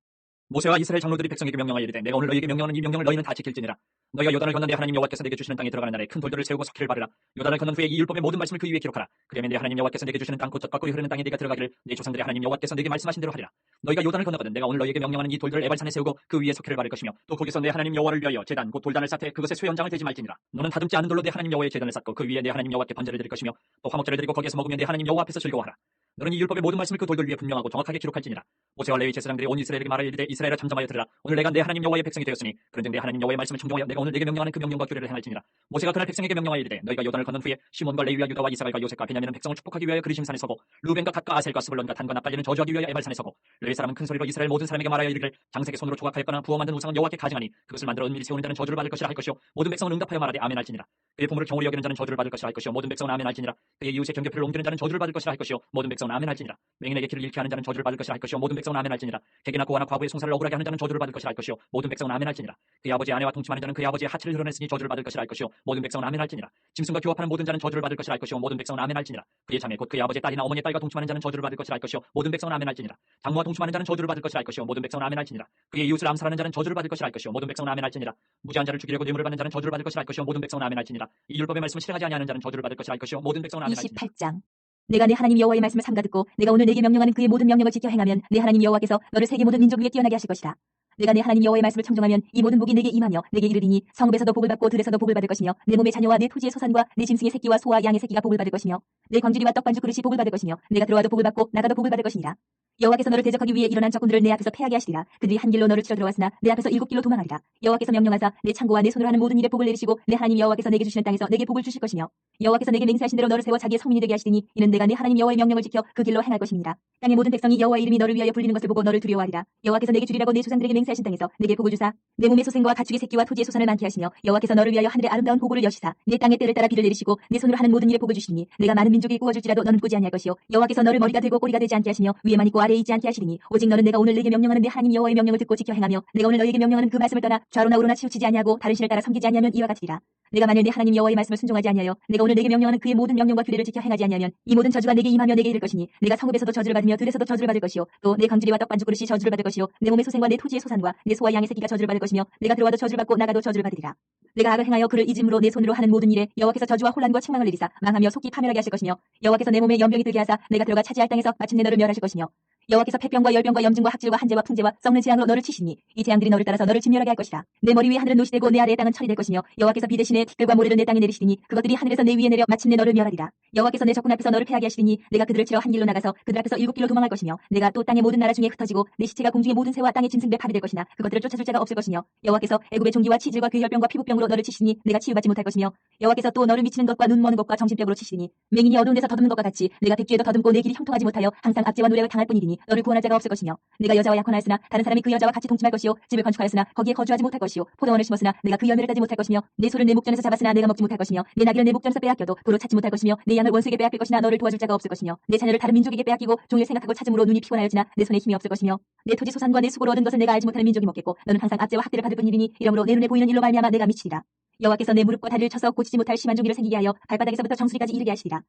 모세와 이스라엘 장로들이 백성에게 명령하여 이르되 내가 오늘 너희에게 명령하는 이 명령을 너희는 다 지킬지니라. 너희가 요단을 건너 내 하나님 여호와께서 내게 주시는 땅에 들어가는 날에 큰 돌들을 세우고 석회를 바르라. 요단을 건넌 후에 이 율법의 모든 말씀을 그 위에 기록하라. 그러면 내 하나님 여호와께서 내게 주시는 땅 곧 젖과 꿀이 흐르는 땅에 네가 들어가기를 내 조상들의 하나님 여호와께서 내게 말씀하신 대로 하리라. 너희가 요단을 건너거든 내가 오늘 너희에게 명령하는 이 돌들을 에발산에 세우고 그 위에 석회를 바를 것이며 또 거기서 내 하나님 여호와를 위하여 제단 곧 돌단을 쌓되 그것에 쇠연장을 대지 말지니라. 너는 다듬지 않은 돌로 내 하나님 여호와의 제단을 쌓고 그 위에 내 하나님 여호와께 번제를 드릴 것이며 또 화목제를 드리고 거기에서 먹으며 내 하나님 여호와 앞에서 즐거워하라. 너는 이 율법의 모든 말씀을 그 돌들 위에 분명하고 정확하게 기록할지니라. 모세와 레위 제사장들이 온 이스라엘에게 말하여 이르되 이스라엘아 잠잠하여 들으라. 오늘 내가 내 하나님 여호와의 백성이 되었으니 그런즉 내 하나님 여호와의 말씀을 청종하여 내가 오늘 내게 명령하는 그 명령과 규례를 행할지니라. 모세가 그날 백성에게 명령하여 이르되 너희가 요단을 건넌 후에 시몬과 레위와 유다와 이사갈과 요셉과 베냐민은 백성을 축복하기 위하여 그리심산에 서고 르벤과 갓과 아셀과 스불론과 단과 납달리는 저주하기 위하여 에발산에 서고 레위 사람은 큰 소리로 이스라엘 모든 사람에게 말하여 이르기를 장색의 손으로 조각하였거나 부어 만든 우상은 여호와께 가증하니 그것을 만들어 은밀히 세우는 자는 저주를 받을 것이라 할 것이요 모든 백성은 응답하여 말하되 아멘 할지니라. 그의 보물을 경홀히 여기는 자는 저주를 받을 것이라 할 것이요 모든 백성은 아멘 할지니라. 그의 이웃의 경계표를 옮기는 자는 저주를 받을 것이라 할 것이요 모든 백성은 아멘 할지니라. 맹인에게 길을 잃게 하는 자는 저주를 받을 것이라 할 것이요 모든 백성은 아멘 할지니라. 객이나 고아나 과부의 송사를 억울하게 하는 자는 저주를 받을 것이라 할 것이요 모든 백성은 아멘 할지니라. 그의 아버지 아내와 동침하는 자는 그의 아버지의 하체를 드러냈으니 저주를 받을 것이라 할 것이요 모든 백성은 아멘할지니라. 짐승과 교합하는 모든 자는 저주를 받을 것이라 할 것이요 모든 백성은 아멘할지니라. 그의 자매 곧 그의 아버지의 딸이나 어머니의 딸과 동침하는 자는 저주를 받을 것이라 할 것이요 모든 백성은 아멘할지니라. 장모와 동침하는 자는 저주를 받을 것이라 할 것이요 모든 백성은 아멘할지니라. 그의 이웃을 암살하는 자는 저주를 받을 것이라 할 것이요 모든 백성은 아멘할지니라. 무지한 자를 죽이려고 뇌물을 받는 자는 저주를 받을 것이라 할 것이요 모든 백성은 아멘할지니라. 이 율법의 말씀을 실행하지 아니하는 자는 저주를 받을 것이라 할 것이요 모든 백성은 아멘할지니라. 28장. 내가 내 하나님 여호와의 말씀을 삼가 듣고 내가 오늘 내게 명령하는 그의 모든 명령을 지켜 행하면 내 하나님 여호와께서 너를 세계 모든 민족 위에 뛰어나게 하실 것이다. 내가 내 하나님 여호와의 말씀을 청종하면 이 모든 복이 내게 임하며 내게 이르리니 성읍에서도 복을 받고 들에서도 복을 받을 것이며 내 몸의 자녀와 내 토지의 소산과 내 짐승의 새끼와 소와 양의 새끼가 복을 받을 것이며 내 광주리와 떡반죽 그릇이 복을 받을 것이며 내가 들어와도 복을 받고 나가도 복을 받을 것이니라. 여호와께서 너를 대적하기 위해 일어난 적군들을 내 앞에서 패하게 하시리라. 그들이 한 길로 너를 치러 들어왔으나 내 앞에서 7길로 도망하리라. 여호와께서 명령하사 내 창고와 내 손으로 하는 모든 일에 복을 내리시고 내 하나님 여호와께서 내게 주시는 땅에서 내게 복을 주실 것이며 여호와께서 내게 맹세하신 대로 너를 세워 자기의 성민이 되게 하시리니 이는 내가 내 하나님 여호와의 명령을 지켜 그 길로 행할 것입니다. 땅의 모든 백성이 여호와의 이름이 너를 위하여 불리는 것을 보고 너를 두려워하리라. 여호와께서 내게 주리라고 내 조상들에게 맹세하신 땅에서 내게 복을 주사 내 몸의 소생과 가축의 새끼와 토지의 소산을 많게 하시며 여호와께서 너를 위하여 하늘의 아름다운 보고를 여시사 내 땅의 때를 따라 비를 내리시고 내 손으로 하는 모든 일에 복을 주시니 내가 많은 민족이 구워줄지라도 너는 꾸지 아니할 것이요 여호와께서 너를 머리가 되고 꼬리가 되지 않게 하시며 위에만 있고 아래에 있지 않게 하시리니 오직 너는 내가 오늘 내게 명령하는 내 하나님 여호와의 명령을 듣고 지켜 행하며 내가 오늘 너희에게 명령하는 그 말씀을 떠나 좌로나 우로나 치우치지 아니하고 다른 신을 따라 섬기지 아니하면 이와 같으리라. 내가 만일 내 하나님 여호와의 말씀을 순종하지 아니하여 내가 오늘 내게 명령하는 그의 모든 명령과 규례를 지켜 행하지 아니하면 이 모든 저주가 내게 임하며 내게 이를 것이니 내가 성읍에서도 저주를 받으며 들에서도 저주를 받을 것이요 또 내 광주리와 떡반죽 그릇이 저주를 받을 것이요 내 몸의 소생과 내 토지의 소산과 내 소와 양의 새끼가 저주를 받을 것이며 내가 들어와도 저주를 받고 나가도 저주를 받으리라. 내가 악을 행하여 그를 잊음으로 내 손으로 하는 모든 일에 여호와께서 저주와 혼란과 책망을 내리사 망하며 속히 파멸하게 하실 것이며 여호와께서 내 몸에 연병이 들게 하사 내가 들어가 차지할 땅에서 마침내 너를 멸하실 것이며 여호와께서 폐병과 열병과 염증과 학질과 한재와 풍재와 썩는 재앙으로 너를 치시니 이 재앙들이 너를 따라서 너를 진멸하게 할 것이다. 내 머리 위에 하늘은 노시되고 내 아래의 땅은 철이 될 것이며 여호와께서 비 대신에 티끌과 모래를 내 땅에 내리시리니 그것들이 하늘에서 내 위에 내려 마침내 너를 멸하리라. 여호와께서 내 적군 앞에서 너를 패하게 하시리니 내가 그들을 치러 한 길로 나가서 그들 앞에서 7길로 도망할 것이며 내가 또 땅의 모든 나라 중에 흩어지고 내 시체가 공중의 모든 새와 땅의 짐승 배팔이 될 것이나 그것들을 쫓아줄 자가 없을 것이며 여호와께서 애굽의 종기와 치질과 괴혈병과 피부병으로 너를 치시니 내가 치유받지 못할 것이며 여호와께서 또 너를 미치는 것과 눈 머는 것과 정신병으로 치시리니 맹인이 어두운 데서 더듬는 것과 같이 내가 백주에도 더듬고 내 길이 형통하지 못하여 항상 압제와 노력을 당할 뿐이니 너를 구원할 자가 없을 것이며 내가 여자와 약혼하였으나 다른 사람이 그 여자와 같이 동침할 것이요 집을 건축하였으나 거기에 거주하지 못할 것이요 포도원을 심었으나 내가 그 열매를 따지 못할 것이며 내 소를 내 목전에서 잡았으나 내가 먹지 못할 것이며 내 나귀를 내 목전에서 빼앗겨도 도로 찾지 못할 것이며 내 양을 원수에게 빼앗길 것이나 너를 도와줄 자가 없을 것이며 내 자녀를 다른 민족에게 빼앗기고 종일 생각하고 찾음으로 눈이 피곤하였지나 내 손에 힘이 없을 것이며 내 토지 소산과 내 수고로 얻은 것을 내가 알지 못하는 민족이 먹겠고 너는 항상 압제와 학대를 받을 뿐이니 이러므로 내 눈에 보이는 일로 말미암아 내가 미치리라. 여호와께서 내 무릎과 다리를 쳐서 고치지 못할 심한 종기를 생기게 하여 발바닥에서부터 정수리까지 이르게 하시리라.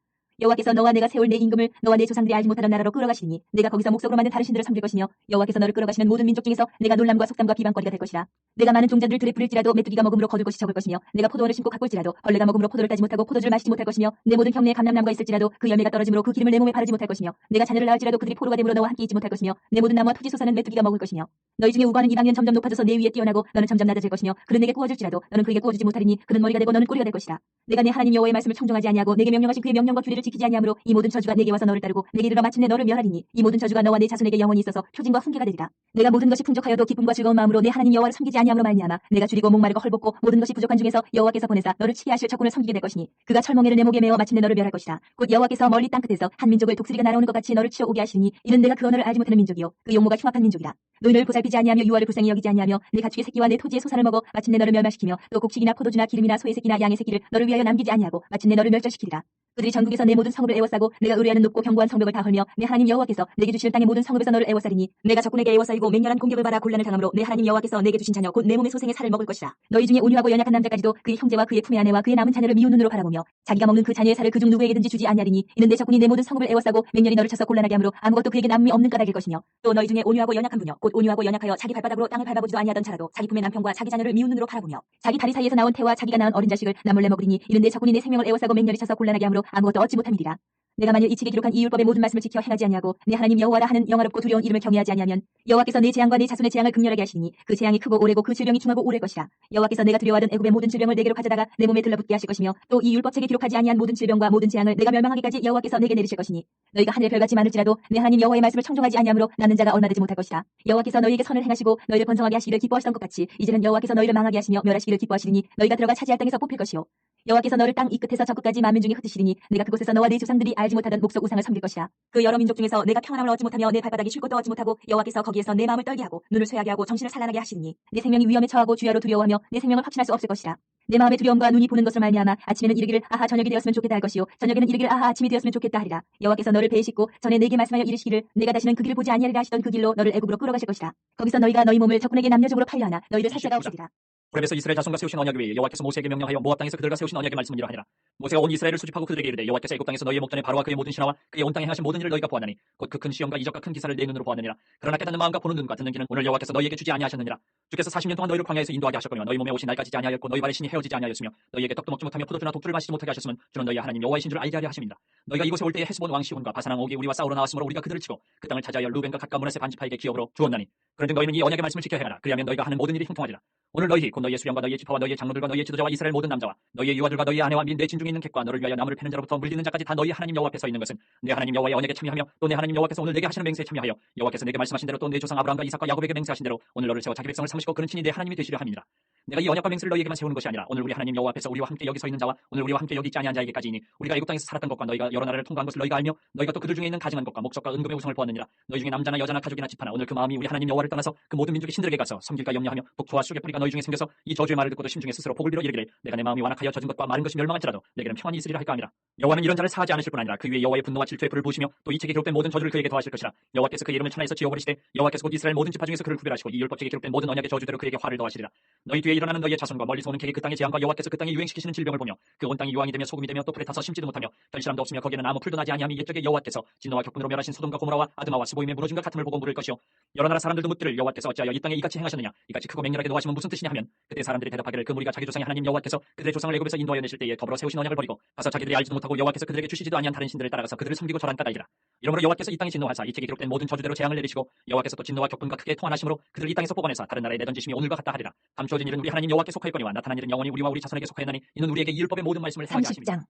여호와께서 너와 내가 세울 내 임금을 너와 내 조상들이 알지 못하던 나라로 끌어가시리니 내가 거기서 목석으로 만든 다른 신들을 섬길 것이며 여호와께서 너를 끌어가시는 모든 민족 중에서 내가 놀람과 속담과 비방거리가 될 것이라. 내가 많은 종자들을 들에 부릴지라도 메뚜기가 먹음으로 거둘 것이 적을 것이며 내가 포도원을 심고 가꿀지라도 벌레가 먹음으로 포도를 따지 못하고 포도주를 마시지 못할 것이며 내 모든 경내에 감람나무가 있을지라도 그 열매가 떨어짐으로 그 기름을 내 몸에 바르지 못할 것이며 내가 자녀를 낳을지라도 그들이 포로가 됨으로 너와 함께 있지 못할 것이며 내 모든 나무와 토지 소산은 메뚜기가 먹을 것이며 너희 중에 우거하는 이방nhân 점점 높아져서 내 위에 뛰어나고 너는 점점 낮아질 것이며 그는 내게 구워줄지라도 너는 그에게 구워주지 못하리니 그는 머리가 되고 너는 꼬리가 될 것이라. 내가 내 하나님 여호와의 말씀을 청종하지 아니하고 내게 명령하신 그의 명령과 규례를 지키지 아니하므로 이 모든 저주가 내게 와서 너를 따르고 내게 이르러 마침내 너를 멸하리니 이 모든 저주가 너와 내 자손에게 영원히 있어서 표징과 훈계가 되리라. 내가 모든 것이 풍족하여도 기쁨과 즐거운 마음으로 내 하나님 여호와를 섬기지 아니함으로 말미암아 내가 줄이고 목마르고 헐벗고 모든 것이 부족한 중에서 여호와께서 보내사 너를 치게 하실 적군을 섬기게 될 것이니 그가 철멍에를 내 목에 메어 마침내 너를 멸할 것이라. 곧 여호와께서 멀리 땅 끝에서 한 민족을 독수리가 날아오는 것 같이 너를 치어 오게 하시니 이는 내가 그 언어를 알지 못하는 민족이요 그 용모가 흉악한 민족이라. 노인을 보살피지 아니하며 유아를 불쌍히 여기지 아니하며 내 가축의 새끼와 내 토지의 소산을 먹어 마침내 너를 멸망시키며 또 곡식이나 포도주나 기름이나 소의 새끼나 양의 새끼를 너를 위하여 남기지 아니하고 마침내 너를 멸절시키리라. 그들이 전국에서 내 모든 성읍을 애워싸고 내가 의뢰하는 높고 견고한 성벽을 다 헐며 내 하나님 여호와께서 내게 주실 땅의 모든 성읍에서 너를 애워싸리니 내가 적군에게 애워싸이고 맹렬한 공격을 받아 곤란을 당함으로 내 하나님 여호와께서 내게 주신 자녀 곧 내 몸의 소생의 살을 먹을 것이라. 너희 중에 온유하고 연약한 남자까지도 그의 형제와 그의 품의 아내와 그의 남은 자녀를 미운 눈으로 바라보며 자기가 먹는 그 자녀의 살을 그중 누구에게든지 주지 아니하리니 이는 내 적군이 내 모든 성읍을 애워싸고 맹렬히 너를 쳐서 곤란하게 하므로 아무것도 그에게 남음이 없는 까닭일 것이며 또 너희 중에 온유하고 연약한 분여 곧 온유하고 연약하여 자기 발바닥으로 땅을 밟아보지도 아니하던 자라도 자기 품의 남편과 자기 자녀를 미운 눈으로 바라보며 자기 다리 사이에서 나온 태와 자기가 낳은 어린 자식을 나몰래 먹으리니 이는 내 적군이 내 생명을 애워싸고 맹렬히 쳐서 곤란하게 하므로 아무것도 얻지 못함이리라. 내가 만일 이 책에 기록한 이 율법의 모든 말씀을 지켜 행하지 아니하고 내 하나님 여호와라 하는 영화롭고 두려운 이름을 경외하지 아니하면 여호와께서 내 재앙과 내 자손의 재앙을 극렬하게 하시니 그 재앙이 크고 오래고 그 질병이 중하고 오래 것이라. 여호와께서 내가 두려워하던 애굽의 모든 질병을 내게로 가져다가 내 몸에 들러붙게 하실 것이며 또 이 율법책에 기록하지 아니한 모든 질병과 모든 재앙을 내가 멸망하기까지 여호와께서 내게 내리실 것이니 너희가 하늘의 별같이 많을지라도 내 하나님 여호와의 말씀을 청종하지 아니하므로 남는 자가 얼마 되지 못할 것이라. 여호와께서 너희에게 선을 행하시고 너희를 번성하게 하시기를 기뻐하시던 것 같이 이제는 여호와께서 너희를 망하게 하시며 멸하시기를 기뻐하시리니 너희가 들어가 차지할 땅에서 뽑힐 것이요 여호와께서 너를 땅 이 끝에서 저 끝까지 만민 중에 흩으시리니 내가 그곳에서 너와 네 조상들이 알지 못하던 목석 우상을 섬길 것이라. 그 여러 민족 중에서 내가 평안함을 얻지 못하며 내 발바닥이 쉴 곳도 얻지 못하고 여호와께서 거기에서 내 마음을 떨게 하고 눈을 쇠하게 하고 정신을 산란하게 하시리니 내 생명이 위험에 처하고 주야로 두려워하며 내 생명을 확신할 수 없을 것이라. 내 마음의 두려움과 눈이 보는 것을 말미암아 아침에는 이르기를 아하 저녁이 되었으면 좋겠다 할 것이요 저녁에는 이르기를 아하 아침이 되었으면 좋겠다 하리라. 여호와께서 너를 배에 싣고 전에 내게 말씀하여 이르시기를 내가 다시는 그 길을 보지 아니하리라 하시던 그 길로 너를 애굽으로 끌어가실 것이라. 거기서 너희가 너희 몸을 적군에게 남녀적으로 팔려 하나 너희를 살 자가 없으리라. 호렙에서 이스라엘 자손과 세우신 언약에 위해 여호와께서 모세에게 명령하여 모압 땅에서 그들과 세우신 언약의 말씀은 이러하니라. 모세가 온 이스라엘을 수집하고 그들에게 이르되 여호와께서 애굽 땅에서 너희의 목전에 바로와 그의 모든 신하와 그의 온 땅에 행하신 모든 일을 너희가 보았나니 곧 그 큰 시험과 이적과 큰 기사를 내 눈으로 보았느니라. 그러나 깨닫는 마음과 보는 눈과 듣는 귀는 오늘 여호와께서 너희에게 주지 아니하셨느니라. 주께서 40년 동안 너희를 광야에서 인도하게 하셨거니와 너희 몸에 옷이 낡아지지 아니하였고 너희 발에 신이 헤어지지 아니하였으며 너희에게 떡도 먹지 못하며 포도주나 독주를 마시지 못하게 하셨으면 주는 너희 하나님 여호와이신 줄 알게 하려 하심이니라. 너희가 이곳에 올 때에 헤스본 왕 시혼과 바산 왕 옥이 우리와 싸우러 나왔으므로 우리가 그들을 치고 그 땅을 차지하여 루벤과 갓과 므낫세 반지파에게 기업으로 주었나니 그런즉 너희는 이 언약의 말씀을 지켜 행하라. 그리하면 너희가 하는 모든 일이 형통하리라. 오늘 너희 곧 너희의 수령과 너희의 지파와 너희의 장로들과 너희의 지도자와 이스라엘 모든 남자와 너희의 유아들과 너희의 아내와 및 내 진중에 있는 객과 너를 위하여 나무를 패는 자로부터 물리는 자까지 다 너희 하나님 여호와 앞에 서 있는 것은 내 하나님 여호와의 언약에 참여하며 또 내 하나님 여호와께서 오늘 내게 하시는 맹세에 참여하여 여호와께서 내게 말씀하신 대로 또 내 조상 아브라함과 이삭과 야곱에게 맹세하신 대로 오늘 너를 세워 자기 백성을 삼으시고 그는 친히 내 하나님이 되시려 함이니라. 내가 이 언약과 맹세를 너희에게만 세우는 것이 아니라 오늘 우리 하나님 여호와 앞에서 우리와 함께 여기 서 있는 자와 오늘 우리와 함께 여기 있지 아니한 자에게까지이니 우리가 애굽 땅에서 살았던 것과 너희가 여러 나라를 통과한 것을 너희가 알며 너희가 또 그들 중에 있는 가증한 것과 목적과 은금의 우성을 보았느니라. 너희 중에 남자나 여자나 가족이나 집하나 오늘 그 마음이 우리 하나님 여호와를 떠나서 그 모든 민족의 신들에게 가서 섬길까 염려하며 독초와 쑥의 뿌리가 너희 중에 생겨서 이 저주의 말을 듣고도 심중에 스스로 복을 빌어 이르기를 내가 내 마음이 완악하여 젖은 것과 마른 것이 멸망할지라도 내게는 평안이 있으리라 할까 하니라. 여호와는 이런 자를 사하지 않으실 뿐 아니라 그 위에 여호와의 분노와 질투의 불을 부으시며 또 이 책에 기록된 모든 저주를 그에게 더하실 것이라. 여호와께서 그 이름을 천하에서 지어버리시되 여호와께서 곧 이스라엘 모든 지파 중에서 그를 구별하시고 이 율법책에 기록된 모든 언약의 저주대로 그에게 화를 더하시리라. 너희 뒤에 일어나는 너희의 자손과 멀리서 오는 객이 그 땅의 재앙과 여호와께서 그 땅에 유행시키시는 질병을 보며 그 온 땅이 유황이 되며 소금이 되며 또 풀에 타서 심지도 못하며 결실함도 없으며 거기에는 아무 풀도 나지 아니함이 옛적에 여호와께서 진노와 격분으로 멸하신 소돔과 고모라와 아드마와 스보임의 무너짐과 같음을 보고 물을 것이요 여러 나라 사람들도 묻기를 여호와께서 어찌하여 이 땅에 이같이 행하셨느냐 이같이 크고 맹렬하게 노하심은 무슨 뜻이냐 하면 그때 사람들이 대답하기를 그 무리가 자기 조상의 하나님 여호와께서 그들의 조상을 애굽에서 인도하여 내실 때에 더불어 세우신 언약을 버리고 가서 자기들이 알지도 못하고 여호와께서 그들에게 주시지도 아니한 다른 신들을 따라가서 그들을 섬기고 절한 까닭이라. 이러므로 여호와께서 이 땅에 진노하사 이 책에 기록된 모든 저주대로 재앙을 내리시고 여호와께서 또 진노와 격분과 크게 통한하심으로 그들을 이 땅에서 뽑아내사 다른 나라에 내던지심이 오늘과 같다 하리라. 감추어진 일은 우리 하나님 여호와께 속하였거니와 나타난 일은 영원히 우리와 우리 자손에게 속하였나니 이는 우리에게 이 율법의 모든 말씀을 행하게 하심이라. 30장.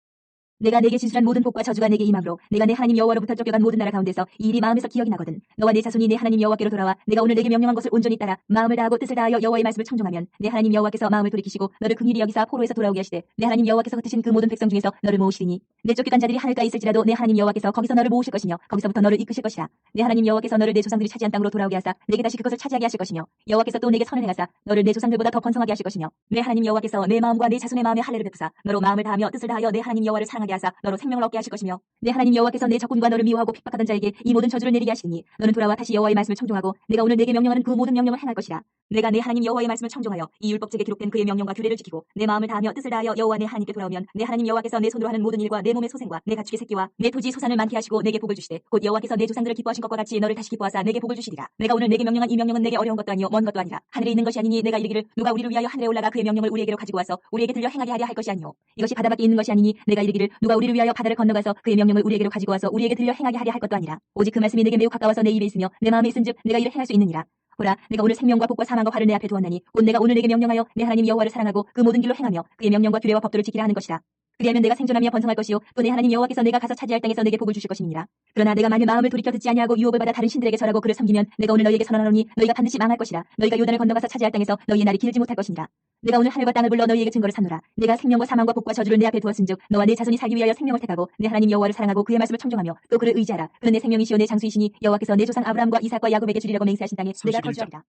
내가 내게 진술한 모든 복과 저주가 내게 임함으로 내가 내 하나님 여호와로부터 쫓겨간 모든 나라 가운데서 이 일이 마음에서 기억이 나거든. 너와 내 자손이 내 하나님 여호와께로 돌아와 내가 오늘 내게 명령한 것을 온전히 따라 마음을 다하고 뜻을 다하여 여호와의 말씀을 청종하면 내 하나님 여호와께서 마음을 돌이키시고 너를 긍휼히 여기사 포로에서 돌아오게 하시되 내 하나님 여호와께서 흩으신 그 모든 백성 중에서 너를 모으시리니 내 쫓겨간 자들이 하늘가에 있을지라도 내 하나님 여호와께서 거기서 너를 모으실 것이며 거기서부터 너를 이끄실 것이라. 내 하나님 여호와께서 너를 내 조상들이 차지한 땅으로 돌아오게 하사 내게 다시 그것을 차지하게 하실 것이며 여호와께서 또 내게 선을 행하사 너를 내 조상들보다 더 번성하게 하실 것이며 내 하나님 여호와께서 내 마음과 내 자손의 마음에 할례를 베푸사 너로 마음을 다하며 뜻을 다하여 내 하나님 여호와를 사랑하게 하사 너로 생명을 얻게 하실 것이며 내 하나님 여호와께서 내 적군과 너를 미워하고 핍박하던 자에게 이 모든 저주를 내리게 하시니 너는 돌아와 다시 여호와의 말씀을 청종하고 내가 오늘 내게 명령하는 그 모든 명령을 행할 것이라. 내가 내 하나님 여호와의 말씀을 청종하여 이 율법책에 기록된 그의 명령과 규례를 지키고 내 마음을 다하며 뜻을 다하여 여호와 내 하나님께 돌아오면 내 하나님 여호와께서 내 손으로 하는 모든 일과 내 몸의 소생과 내 가축의 새끼와 내 토지 소산을 많게 하시고 내게 복을 주시되 곧 여호와께서 내 조상들을 기뻐하신 것과 같이 너를 다시 기뻐하사 내게 복을 주시리라. 내가 오늘 내게 명령한 이 명령은 내게 어려운 것도 아니요 먼 것도 아니라 하늘에 있는 것이 아니니 내가 이르기를 누가 우리를 위하여 하늘에 올라가 그의 명령을 우리에게로 가지고 와서 우리에게 들려 행하게 하려 할 것이 아니요 이것이 바다 밖에 있는 것이 아니니 내가 이르기를 누가 우리를 위하여 바다를 건너가서 그의 명령을 우리에게로 가지고 와서 우리에게 들려 행하게 하려 할 것도 아니라 오직 그 말씀이 내게 매우 가까워서 내 입에 있으며 내 마음에 있은즉 내가 이를 행할 수 있느니라. 보라 내가 오늘 생명과 복과 사망과 화를 내 앞에 두었나니 곧 내가 오늘 내게 명령하여 내 하나님 여호와를 사랑하고 그 모든 길로 행하며 그의 명령과 규례와 법도를 지키라 하는 것이라. 그리하면 내가 생존하며 번성할 것이요 또 내 하나님 여호와께서 내가 가서 차지할 땅에서 내게 복을 주실 것임이니라. 그러나 내가 만일 마음을 돌이켜 듣지 아니하고 유혹을 받아 다른 신들에게 절하고 그를 섬기면 내가 오늘 너희에게 선언하노니 너희가 반드시 망할 것이라. 너희가 요단을 건너가서 차지할 땅에서 너희의 날이 길지 못할 것이니라. 내가 오늘 하늘과 땅을 불러 너희에게 증거를 삼노라. 내가 생명과 사망과 복과 저주를 내 앞에 두었은즉 너와 내 자손이 살기 위하여 생명을 택하고 내 하나님 여호와를 사랑하고 그의 말씀을 청종하며 또 그를 의지하라. 그는 내 생명이시요 내 장수이시니 여호와께서 내 조상 아브라함과 이삭과 야곱에게 주리라고 맹세하신 땅에 내가 31장. 거주하리라.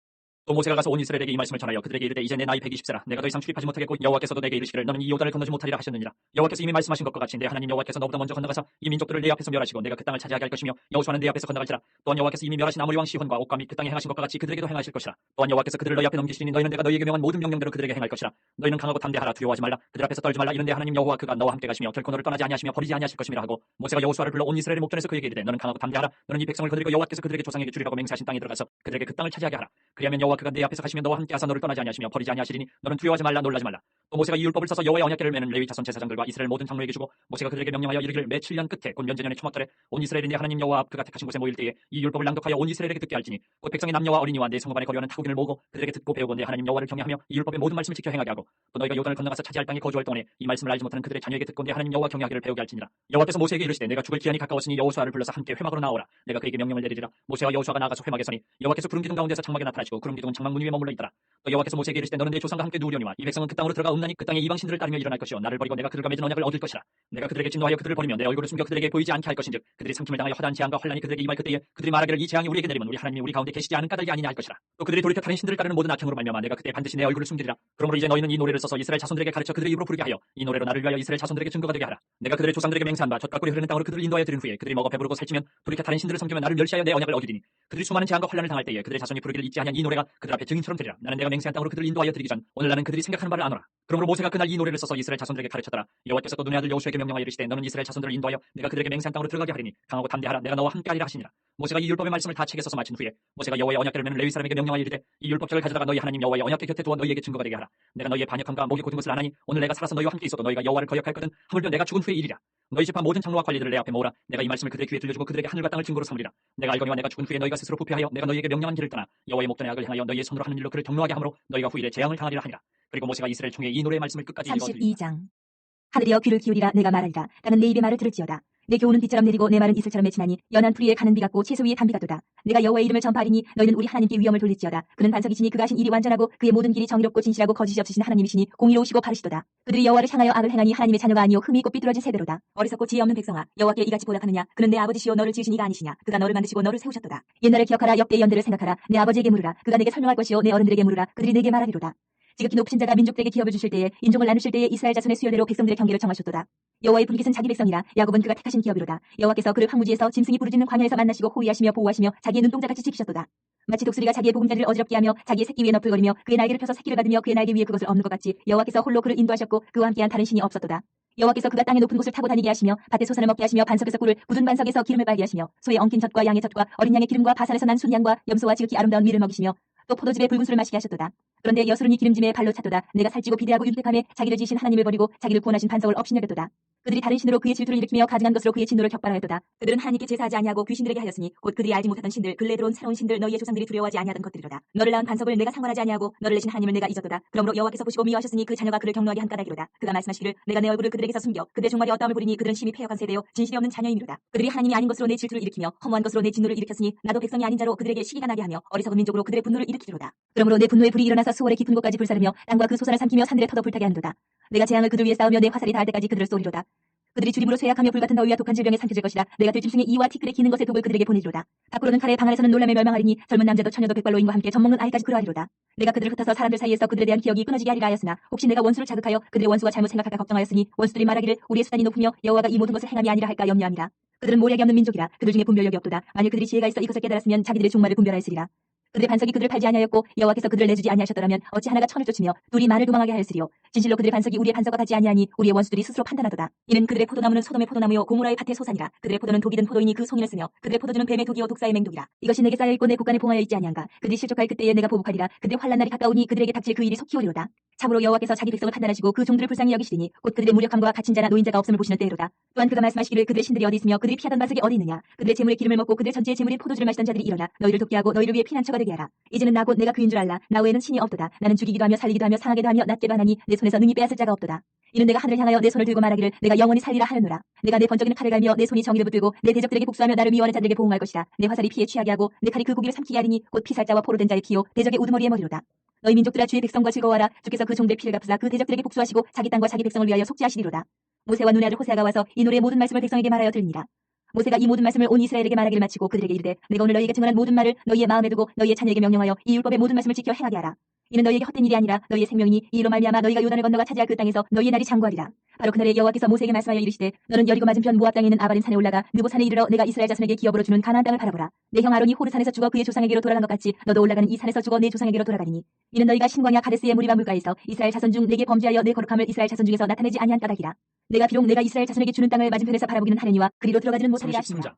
또 모세가 가서 온 이스라엘에게 이 말씀을 전하여 그들에게 이르되 이제 내 나이 120세라 내가 더 이상 출입하지 못하겠고 여호와께서도 내게 이르시기를 너는 이 요단을 건너지 못하리라 하셨느니라. 여호와께서 이미 말씀하신 것과 같이 내 하나님 여호와께서 너보다 먼저 건너가서 이 민족들을 내 앞에서 멸하시고 내가 그 땅을 차지하게 할 것이며 여호수아는 내 앞에서 건너갈지라. 또한 여호와께서 이미 멸하신 아모리 왕 시혼과 옥과 및 그 땅에 행하신 것과 같이 그들에게도 행하실 것이라. 또한 여호와께서 그들을 너희 앞에 넘기시니 너희는 내가 너희에게 명한 모든 명령대로 그들에게 행할 것이라. 너희는 강하고 담대하라 두려워하지 말라 그들 앞에서 떨지 말라 이는 내 하나님 여호와 그가 너와 함께 가시며 결코 너를 떠나지 아니하시며 버리지 아니하실 것임이라 하고 모세가 여호수아를 불러 온 이스라엘의 목전에서 그에게 이르되 너는 강하고 담대하라 너는 이 백성을 거느리고 여호와께서 그들에게 조상에게 주리라고 맹세하신 땅에 들어가서 그들에게 그 땅을 차지하게 하라. 그리하면 여호와 그가 내 앞에서 가시며 너와 함께 하사 너를 떠나지 아니하시며 버리지 아니하시리니 너는 두려워하지 말라 놀라지 말라. 또 모세가 이 율법을 써서 여호와의 언약궤를 매는 레위 자손 제사장들과 이스라엘 모든 장로에게 주고 모세가 그들에게 명령하여 이르기를 매 7년 끝에 곧 면제년의 초막절에 온 이스라엘이 내 하나님 여호와 앞 그가 택하신 곳에 모일 때에 이 율법을 낭독하여 온 이스라엘에게 듣게 할지니 곧 백성의 남녀와 어린이와 내 성읍 안에 거류하는 타국인을 모으고 그들에게 듣고 배우고 내 하나님 여호와를 경외하며 이 율법의 모든 말씀을 지켜 행하게 하고 또 너희가 요단을 건너가서 차지할 땅에 거주할 동안에 이 말씀을 알지 못하는 그들의 자녀에게 듣고 내 하나님 여호와 경외하기를 배우게 할지니라. 여호와께서 모세에게 이르시되 내가 죽을 기한이 가까웠으니 여호수아를 불러서 함께 회막으로 나오라. 내가 그에게 명령을 내리리라. 모세와 여호수아가 나가서 회막에 서니 여호와께서 구름 기둥 가운데서 장막에 나타나시고 구름 기둥은 장막 문 위에 머물러 있더라. 또 여호와께서 모세에게 이르시되 너는 내 조상과 함께 누우려니와 이 백성은 그 땅으로 들어가 없나니 그 땅에 이방 신들을 따르며 일어날 것이요 나를 버리고 내가 그들과 맺은 언약을 얻을 것이라. 내가 그들에게 진노하여 그들을 버리며 내 얼굴을 숨겨 그들에게 보이지 않게 할 것인즉 그들이 삼킴을 당하여 허다한 재앙과 환난이 그들에게 임할 그때에 그들이 말하기를 이 재앙이 우리에게 내리면 우리 하나님이 우리 가운데 계시지 않은 까닭이 아니냐 할 것이라. 또 그들이 돌이켜 다른 신들을 따르는 모든 악행으로 말미암아 내가 그때 반드시 내 얼굴을 숨기리라. 그러므로 이제 너희는 이 노래를 써서 이스라엘 자손들에게 가르쳐 그들의 입으로 부르게 하여 이 노래로 나를 위하여 이스라엘 자손들에게 증거가 되게 하라. 내가 그들의 조상들에게 맹세한 바 젖과 꿀이 흐르는 땅으로 그들을 인도하여 들은 후에 그들이 먹어 배부르고 살찌면 돌이켜 다른 신들을 섬기며 나를 멸시하여 내 언약을 어기리니 그들이 수많은 재앙과 환난을 당할 때에 그들의 자손이 부르기를 잊지 아니한 이 노래가 그들 앞에 증인처럼 되리라. 나는 내가 맹세한 땅으로 그들을 인도하여 드리기 전 오늘 나는 그들이 생각하는 바를 아노라. 그러므로 모세가 그날 이 노래를 써서 이스라엘 자손들에게 가르쳤더라. 여호와께서 또 눈의 아들 여호수아에게 명령하여 이르시되 너는 이스라엘 자손들을 인도하여 내가 그들에게 맹세한 땅으로 들어가게 하리니 강하고 담대하라. 내가 너와 함께하리라 하시니라. 모세가 이 율법의 말씀을 다 책에 써서 마친 후에 모세가 여호와의 언약궤를 메는 레위 사람에게 명령하여 이르되 이 율법책을 가져다가 너희 하나님 여호와의 언약궤 곁에 두어 너희에게 증거가 되게 하라. 내가 너희의 반역함과 목이 곧은 것을 아나니 오늘 내가 살아서 너희와 함께 있어도 너희가 여호와를 거역할거든 하물며 내가 죽은 후의 일이라. 너희 집안 모든 장로와 관리들을 내 앞에 모으라. 내가 이 말씀을 그들의 귀에 들려주고 그들에게 하늘과 땅을 증거로 삼으리라. 내가 알거니와 내가 죽은 후에 너희가 스스로 부패하여 내가 너희에게 명령한 길을 떠나 여호와의 목전의 악을 향하여 너희의 손으로 하는 일로 그를 경노하게 하므로 너희가 후일에 재앙을 당하리라 하니라. 그리고 모세가 이스라엘 총회에 이 노래의 말씀을 끝까지 읽어드리니라. 32장. 하늘이여 귀를 기울이라. 내가 말하리라. 땅은 내 입의 말을 들을지어다. 내 교훈은 비처럼 내리고 내 말은 이슬처럼 맺히나니 연한 풀 위에 가는 비 같고 채소 위에 담비 같도다. 내가 여호와의 이름을 전파하리니 너희는 우리 하나님께 위엄을 돌릴지어다. 그는 반석이시니 그가 하신 일이 완전하고 그의 모든 길이 정의롭고 진실하고 거짓이 없으신 하나님이시니 공의로우시고 바르시도다. 그들이 여호와를 향하여 악을 행하니 하나님의 자녀가 아니요 흠이 있고 삐뚤어진 세대로다. 어리석고 지혜 없는 백성아, 여호와께 이같이 보답하느냐? 그는 내 아버지시요 너를 지으신 이가 아니시냐? 그가 너를 만드시고 너를 세우셨도다. 옛날을 기억하라. 역대의 연대를 생각하라. 내 아버지에게 물으라. 그가 내게 설명할 것이요 내 어른들에게 물으라. 그들이 내게 말하리로다. 지극히 높으신 자가 민족들에게 기업을 주실 때에 인종을 나누실 때에 이스라엘 자손의 수요대로 백성들의 경계를 정하셨도다. 여호와의 분깃은 자기 백성이라. 야곱은 그가 택하신 기업이로다. 여호와께서 그를 황무지에서 짐승이 부르짖는 광야에서 만나시고 호위하시며 보호하시며 자기의 눈동자같이 지키셨도다. 마치 독수리가 자기의 보금자리를 어지럽게 하며 자기의 새끼 위에 너풀거리며 그의 날개를 펴서 새끼를 받으며 그의 날개 위에 그것을 엎는 것 같이 여호와께서 홀로 그를 인도하셨고 그와 함께한 다른 신이 없었도다. 여호와께서 그가 땅의 높은 곳을 타고 다니게 하시며 밭에 소산을 먹게 하시며 반석에서 꿀을 굳은 반석에서 기름을 빨게 하시며 소의 엉킨 젖과 양의 젖과 어린 양의 기름과 바산에서 난 순양과 염소와 지극히 아름다운 밀을 먹이시며 또 포도즙에 붉은 술을 마시게 하셨도다. 그런데 여수르니 기름짐에 발로 찼도다. 내가 살찌고 비대하고 윤택함에 자기를 지으신 하나님을 버리고 자기를 구원하신 반석을 업신여겼도다. 그들이 다른 신으로 그의 질투를 일으키며 가증한 것으로 그의 진노를 격발하였도다. 그들은 하나님께 제사하지 아니하고 귀신들에게 하였으니 곧 그들이 알지 못하던 신들 근래 들어온 새로운 신들 너희의 조상들이 두려워하지 아니하던 것들이로다. 너를 낳은 반석을 내가 상관하지 아니하고 너를 내신 하나님을 내가 잊었도다. 그러므로 여호와께서 보시고 미워하셨으니 그 자녀가 그를 경노하게 한 까닭이로다. 그가 말씀하시기를 내가 내 얼굴을 그들에게서 숨겨 그들의 종말이 어떠함을 보리니 그들은 심히 패역한 세대요 진실이 없는 자녀이미로다. 그들이 하나님이 아닌 것으로 내 질투를 일으키며 허무한 것으로 내 진노를 일으켰으니 나도 백성이 아닌 자로 그들에게 시기가 나게 하며 어리석은 민족으로 그들의 분노를 일으키리로다. 그러므로 내 분노의 불이 일어나서 수월의 깊은 곳까지 불사르며 땅과 그 소산을 삼키며 산들에 터더 불타게 하는도다. 내가 재앙을 그들 위에 쌓으며 내 화살이 닿을 때까지 그들을 쏘리로다. 그들이 주림으로 쇠약하며 불같은 더위와 독한 질병에 삼켜질 것이라. 내가 들짐승의 이와 티끌에 기는 것의 독을 그들에게 보내리로다. 밖으로는 칼에 방 안에서는 놀람에 멸망하리니 젊은 남자도 처녀도 백발로인과 함께 젖먹는 아이까지 그러하리로다. 내가 그들을 흩어서 사람들 사이에서 그들에 대한 기억이 끊어지게 하리라 하였으나 혹시 내가 원수를 자극하여 그들의 원수가 잘못 생각할까 걱정하였으니 원수들이 말하기를 우리의 수단이 높으며 여호와가 이 모든 것을 행함이 아니라 할까 염려함이라. 그들은 모략이 없는 민족이라. 그들 중에 분별력이 없도다. 만일 그들이 지혜가 있어 이것을 깨달았으면 자기들의 종말을 분별하였으리라. 그들의 반석이 그들을 팔지 아니하였고 여호와께서 그들을 내주지 아니하셨더라면 어찌 하나가 천을 쫓으며 둘이 말을 도망하게 하였으리요. 진실로 그들의 반석이 우리의 반석과 같지 아니하니 우리의 원수들이 스스로 판단하도다. 이는 그들의 포도나무는 소돔의 포도나무요 고모라의 밭의 소산이라. 그들의 포도는 독이 든 포도이니 그 송이를 쓰며 그들의 포도주는 뱀의 독이요 독사의 맹독이라. 이것이 내게 쌓여있고 내 곳간에 봉하여 있지 아니한가. 그들이 실족할 그때에 내가 보복하리라. 그들의 환난 날이 가까우니 그들에게 닥칠 그 일이 속히 오리로다. 참으로 여호와께서 자기 백성을 판단하시고 그 종들을 불쌍히 여기시리니 곧 그들의 무력함과 갇힌 자나 노인자가 없음을 보시는 때로다. 또한 그가 말씀하시기를 그들의 신들이 어디 있으며 그들이 피하던 반석이 어디 있느냐. 그들의 재물의 기름을 먹고 그들의 전체의 재물인 포도주를 마시던 자들이 일어나 너희를 돕게 하고 너희를 위해 피난처가 되게 하라. 이제는 나 곧 내가 그인 줄 알라. 나 외에는 신이 없도다. 나는 죽이기도 하며 살리기도 하며 상하게도 하며 낫게도 하나니 내 손에서 능히 빼앗을 자가 없도다. 이는 내가 하늘을 향하여 내 손을 들고 말하기를 내가 영원히 살리라 하였노라. 내가 내 번쩍이는 칼을 갈며 내 손이 정의를 붙들고 내 대적들에게 복수하며 나를 미워하는 자들에게 보응할 것이다. 내 화살이 피에 취하게 하고 내 칼이 그 고기를 삼키게 하리니 곧 피살자와 포로된 자의 피요 대적의 우두머리의 머리로다. 너희 민족들아 주의 백성과 즐거워하라. 주께서 그 종들의 피를 갚으사 그 대적들에게 복수하시고 자기 땅과 자기 백성을 위하여 속죄하시리로다. 모세와 눈의 아들 호세아가 와서 이 노래의 모든 말씀을 백성에게 말하여 들으니라. 모세가 이 모든 말씀을 온 이스라엘에게 말하기를 마치고 그들에게 이르되 내가 오늘 너희에게 증언한 모든 말을 너희의 마음에 두고 너희의 자녀에게 명령하여 이 율법의 모든 말씀을 지켜 행하게 하라. 이는 너희에게 헛된 일이 아니라 너희의 생명이니 이 일로 말미암아 너희가 요단을 건너가 차지할 그 땅에서 너희의 날이 장구하리라. 바로 그날에 여호와께서 모세에게 말씀하여 이르시되 너는 여리고 맞은편 모압 땅에 있는 아바림 산에 올라가 느보 산에 이르러 내가 이스라엘 자손에게 기업으로 주는 가나안 땅을 바라보라. 내 형 아론이 호르 산에서 죽어 그의 조상에게로 돌아간 것 같이 너도 올라가는 이 산에서 죽어 내 조상에게로 돌아가리니 이는 너희가 신광야 가데스의 무리바 물가에서 이스라엘 자손 중 내게 범죄하여 내 거룩함을 이스라엘 자손 중에서 나타내지 아니한 까닭이라. 내가 비록 내가 이스라엘 자손에게 주는 땅을 맞은편에서 바라보기는 하느니와 그리로 들어가지는 못하리라 하시니라. 33장.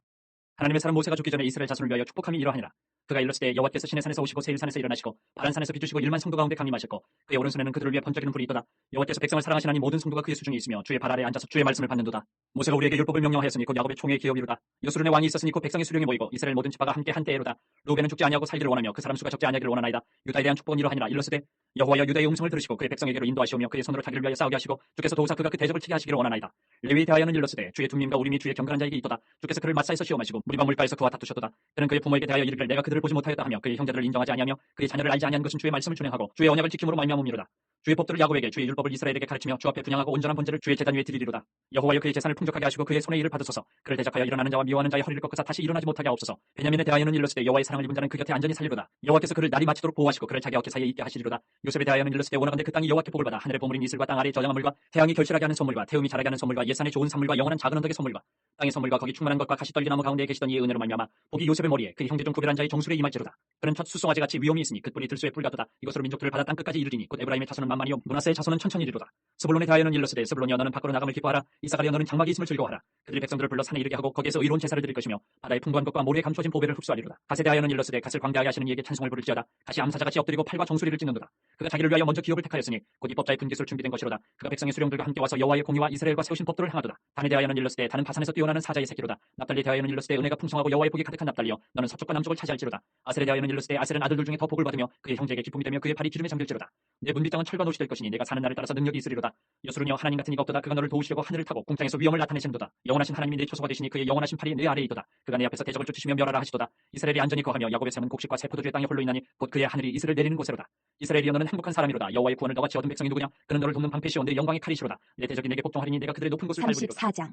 하나님의 사람 모세가 죽기 전에 이스라엘 자손을 위하여 축복함이 이러하니라. 그가 일렀을 때 여호와께서 시내 산에서 오시고 세일 산에서 일어나시고 바란 산에서 비추시고 1만 성도 가운데 강림하셨고 그의 오른손에는 그들을 위해 번쩍이는 불이 있도다. 여호와께서 백성을 사랑하시나니 모든 성도가 그의 수중에 있으며 주의 발 아래에 앉아서 주의 말씀을 받는도다. 모세가 우리에게 율법을 명령하였으니 곧 야곱의 총의 기업이로다. 여수론의 왕이 있었으니 곧 백성의 수령이 모이고 이스라엘 모든 지파가 함께 한때에로다. 루벤은 죽지 아니하고 살기를 원하며 그 사람 수가 적지 아니하기를 원하나이다. 유다에 대한 축복은 이러하니라. 일렀으되 여호와여 유다의 음성을 들으시고 그의 백성에게로 인도하시오며 그의 손으로 자기를 위하여 싸우게 하시고 주께서 도우사 그가 그 대적을 치게 하시기를 원하나이다. 레위에 대하여는 일렀으되 주의 둠님과 우림이 주의 경건한 자에게 있도다. 주께서 그를 맞사에서 시험하시고 무리바 물가에서 그와 다투셨도다. 그는 그의 부모에게 대하여 이르기를 내가 그들을 보지 못하였다 하며 그의 형제들을 인정하지 아니하며 그의 자녀를 알지 아니한 것은 주의 말씀을 준행하고 주의 언약을 지킴으로 말미암음이로다. 주의 법도를 야곱에게 주의 율법을 율법을 이스라엘에게 가르치며 주 앞에 분향하고 온전한 번제를 주의 제단 위에 드리리로다. 여호와여 그의 재산을 풍족하게 하시고 그의 손의 일을 받으소서. 그를 대적하여 일어나는 자와 미워하는 자의 허리를 꺾으사 다시 일어나지 못하게 하옵소서. 베냐민에 대하여는 일렀으되 여호와의 사랑을 입은 자는 그 곁에 안전히 살리로다. 여호와께서 그를 날이 마치도록 보호하시고 그를 자기 어깨 사이에 있게 하시리로다. 요셉에 대하여는 일렀으되 원하건대 그 땅이 여호와께 복을 받아 하늘의 보물인 이슬과 땅 아래의 저장한 물과 태양이 결실하게 하는 선물과 태음이 자라게 하는 선물과 옛산의 좋은 산물과 영원한 작은 언덕의 선물과 땅의 선물과 거기 충만한 것과 가시 떨기나무 가운데에 계시던 이의 은혜로 말미암아 복이 요셉의 머리에 그 형제 중 구별한 자의 정수리에 임할지로다. 그는 첫 수송아지 같이 위엄이 있으니 그 뿔이 들소의 뿔 같도다. 이것으로 민족들을 받아 땅 끝까지 이르리니 곧 에브라임의 자손은 만만이요 므낫세의 자손은 천천히리로다. 스불론에 대하여는 일렀으되 스불론이여 너는 밖으로 나감을 기뻐하라. 이사가리여 너는 장막이 있음을 즐거워하라. 그들이 백성들을 불러 산에 이르게 하고 거기에서 의로운 제사를 드릴 것이며 바다의 풍부한 것과 모래에 감춰진 보배를 흡수하리로다. 갓에 대하여는 일렀으되 갓을 광대하게 하시는 이에게 찬송을 부를지어다. 갓이 암사자같이 엎드리고 팔과 정수리를 찢는도다. 그가 자기를 위하여 먼저 기업을 택하였으니 곧 입법자의 분깃으로 준비된 것이로다. 그가 백성의 수령들과 함께 와서 여호와의 공의와 이스라엘과 세우신 법도를 행하도다. 단에 대하여는 일렀으되 단은 바산에서 뛰어나는 사자의 새끼로다. 납달리에 대하여는 일렀으되 은혜가 풍성하고 여호와의 복이 가득한 납달리여 너는 서쪽과 남쪽을 차지할지로다. 아셀에 대하여는 일렀으되 아셀은 아들들 중에 더 복을 받으며 그의 형제에게 기쁨이 되며 그의 발이 기름에 잠길지로다. 내 문뒷 땅은 철과 노시 될 것이니 내가 사는 날을 따라서 능력이 있으리로다. 여수르니여 하나님 같은 이가 없도다. 그가 너를 도우시려고 하늘을 타고 궁창에서 위엄을 나타내시는도다. 영원하신 하나님이 내 초소가 되시니 그의 영원하신 팔이 내 아래에 있도다. 그가 내 앞에서 대적을 쫓으시며 멸하라 하시도다. 이스라엘이 안전히 거하며 야곱의 삶은 곡식과 새 포도주의 땅에 홀로 있나니 곧 그의 하늘이 이슬을 내리는 곳에로다. 이스라엘이여 너는 행복한 사람이로다. 여호와의 구원을 너같이 얻은 백성이 누구냐? 그는 너를 돕는 방패시오 내 영광의 칼이시로다. 내 대적이 내게 복종하리니 내가 그들의 높은 곳을 밟으리로다. 34장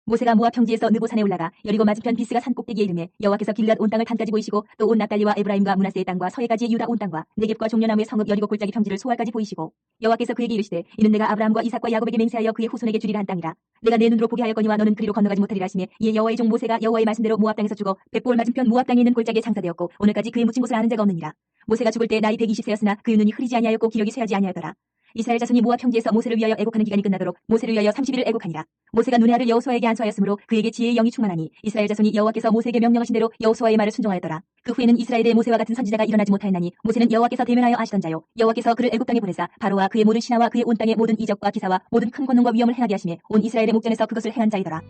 모세가 모압 평지에서 느보산에 올라가 여리고 맞은편 비스가 산 꼭대기에 이르매 여호와께서 길앗 온 땅을 단까지 보이시고 또 온 납달리와 에브라임과 므낫세의 땅과 서해까지 유다 온 땅과 네겝과 종려나무의 성읍 여리고 골짜기 평지를 소알까지 보이시고 여호와께서 그에게 이르시되 이는 내가 아브라함과 이삭과 야곱에게 맹세하여 그의 후손에게 주리라 한 땅이라. 내가 내 눈으로 보게 하였거니와 너는 그리로 건너가지 못하리라 하시매 이에 여호와의 종 모세가 여호와의 말씀대로 모압 땅에서 죽어 벳볼 맞은편 모압 땅에 있는 골짜기에 장사되었고 오늘까지 그의 묻힌 곳을 아는 자가 없느니라. 모세가 죽을 때 나이 120세였으나 그의 눈이 흐리지 아니하였고 기력이 쇠하지 아니하더라. 이스라엘 자손이 모압 평지에서 모세를 위하여 애곡하는 기간이 끝나도록 모세를 위하여 30일을 애곡하니라. 모세가 눈의 아를 여호수아에게 안수하였으므로 그에게 지혜의 영이 충만하니 이스라엘 자손이 여호와께서 모세에게 명령하신 대로 여호수아의 말을 순종하였더라. 그 후에는 이스라엘에 모세와 같은 선지자가 일어나지 못하였나니 모세는 여호와께서 대면하여 아시던 자요 여호와께서 그를 애굽 땅에 보내사 바로와 그의 모든 신하와 그의 온 땅의 모든 이적과 기사와 모든 큰 권능과 위엄을 행하게 하시며 온 이스라엘의 목전에서 그것을 행한 자이더라.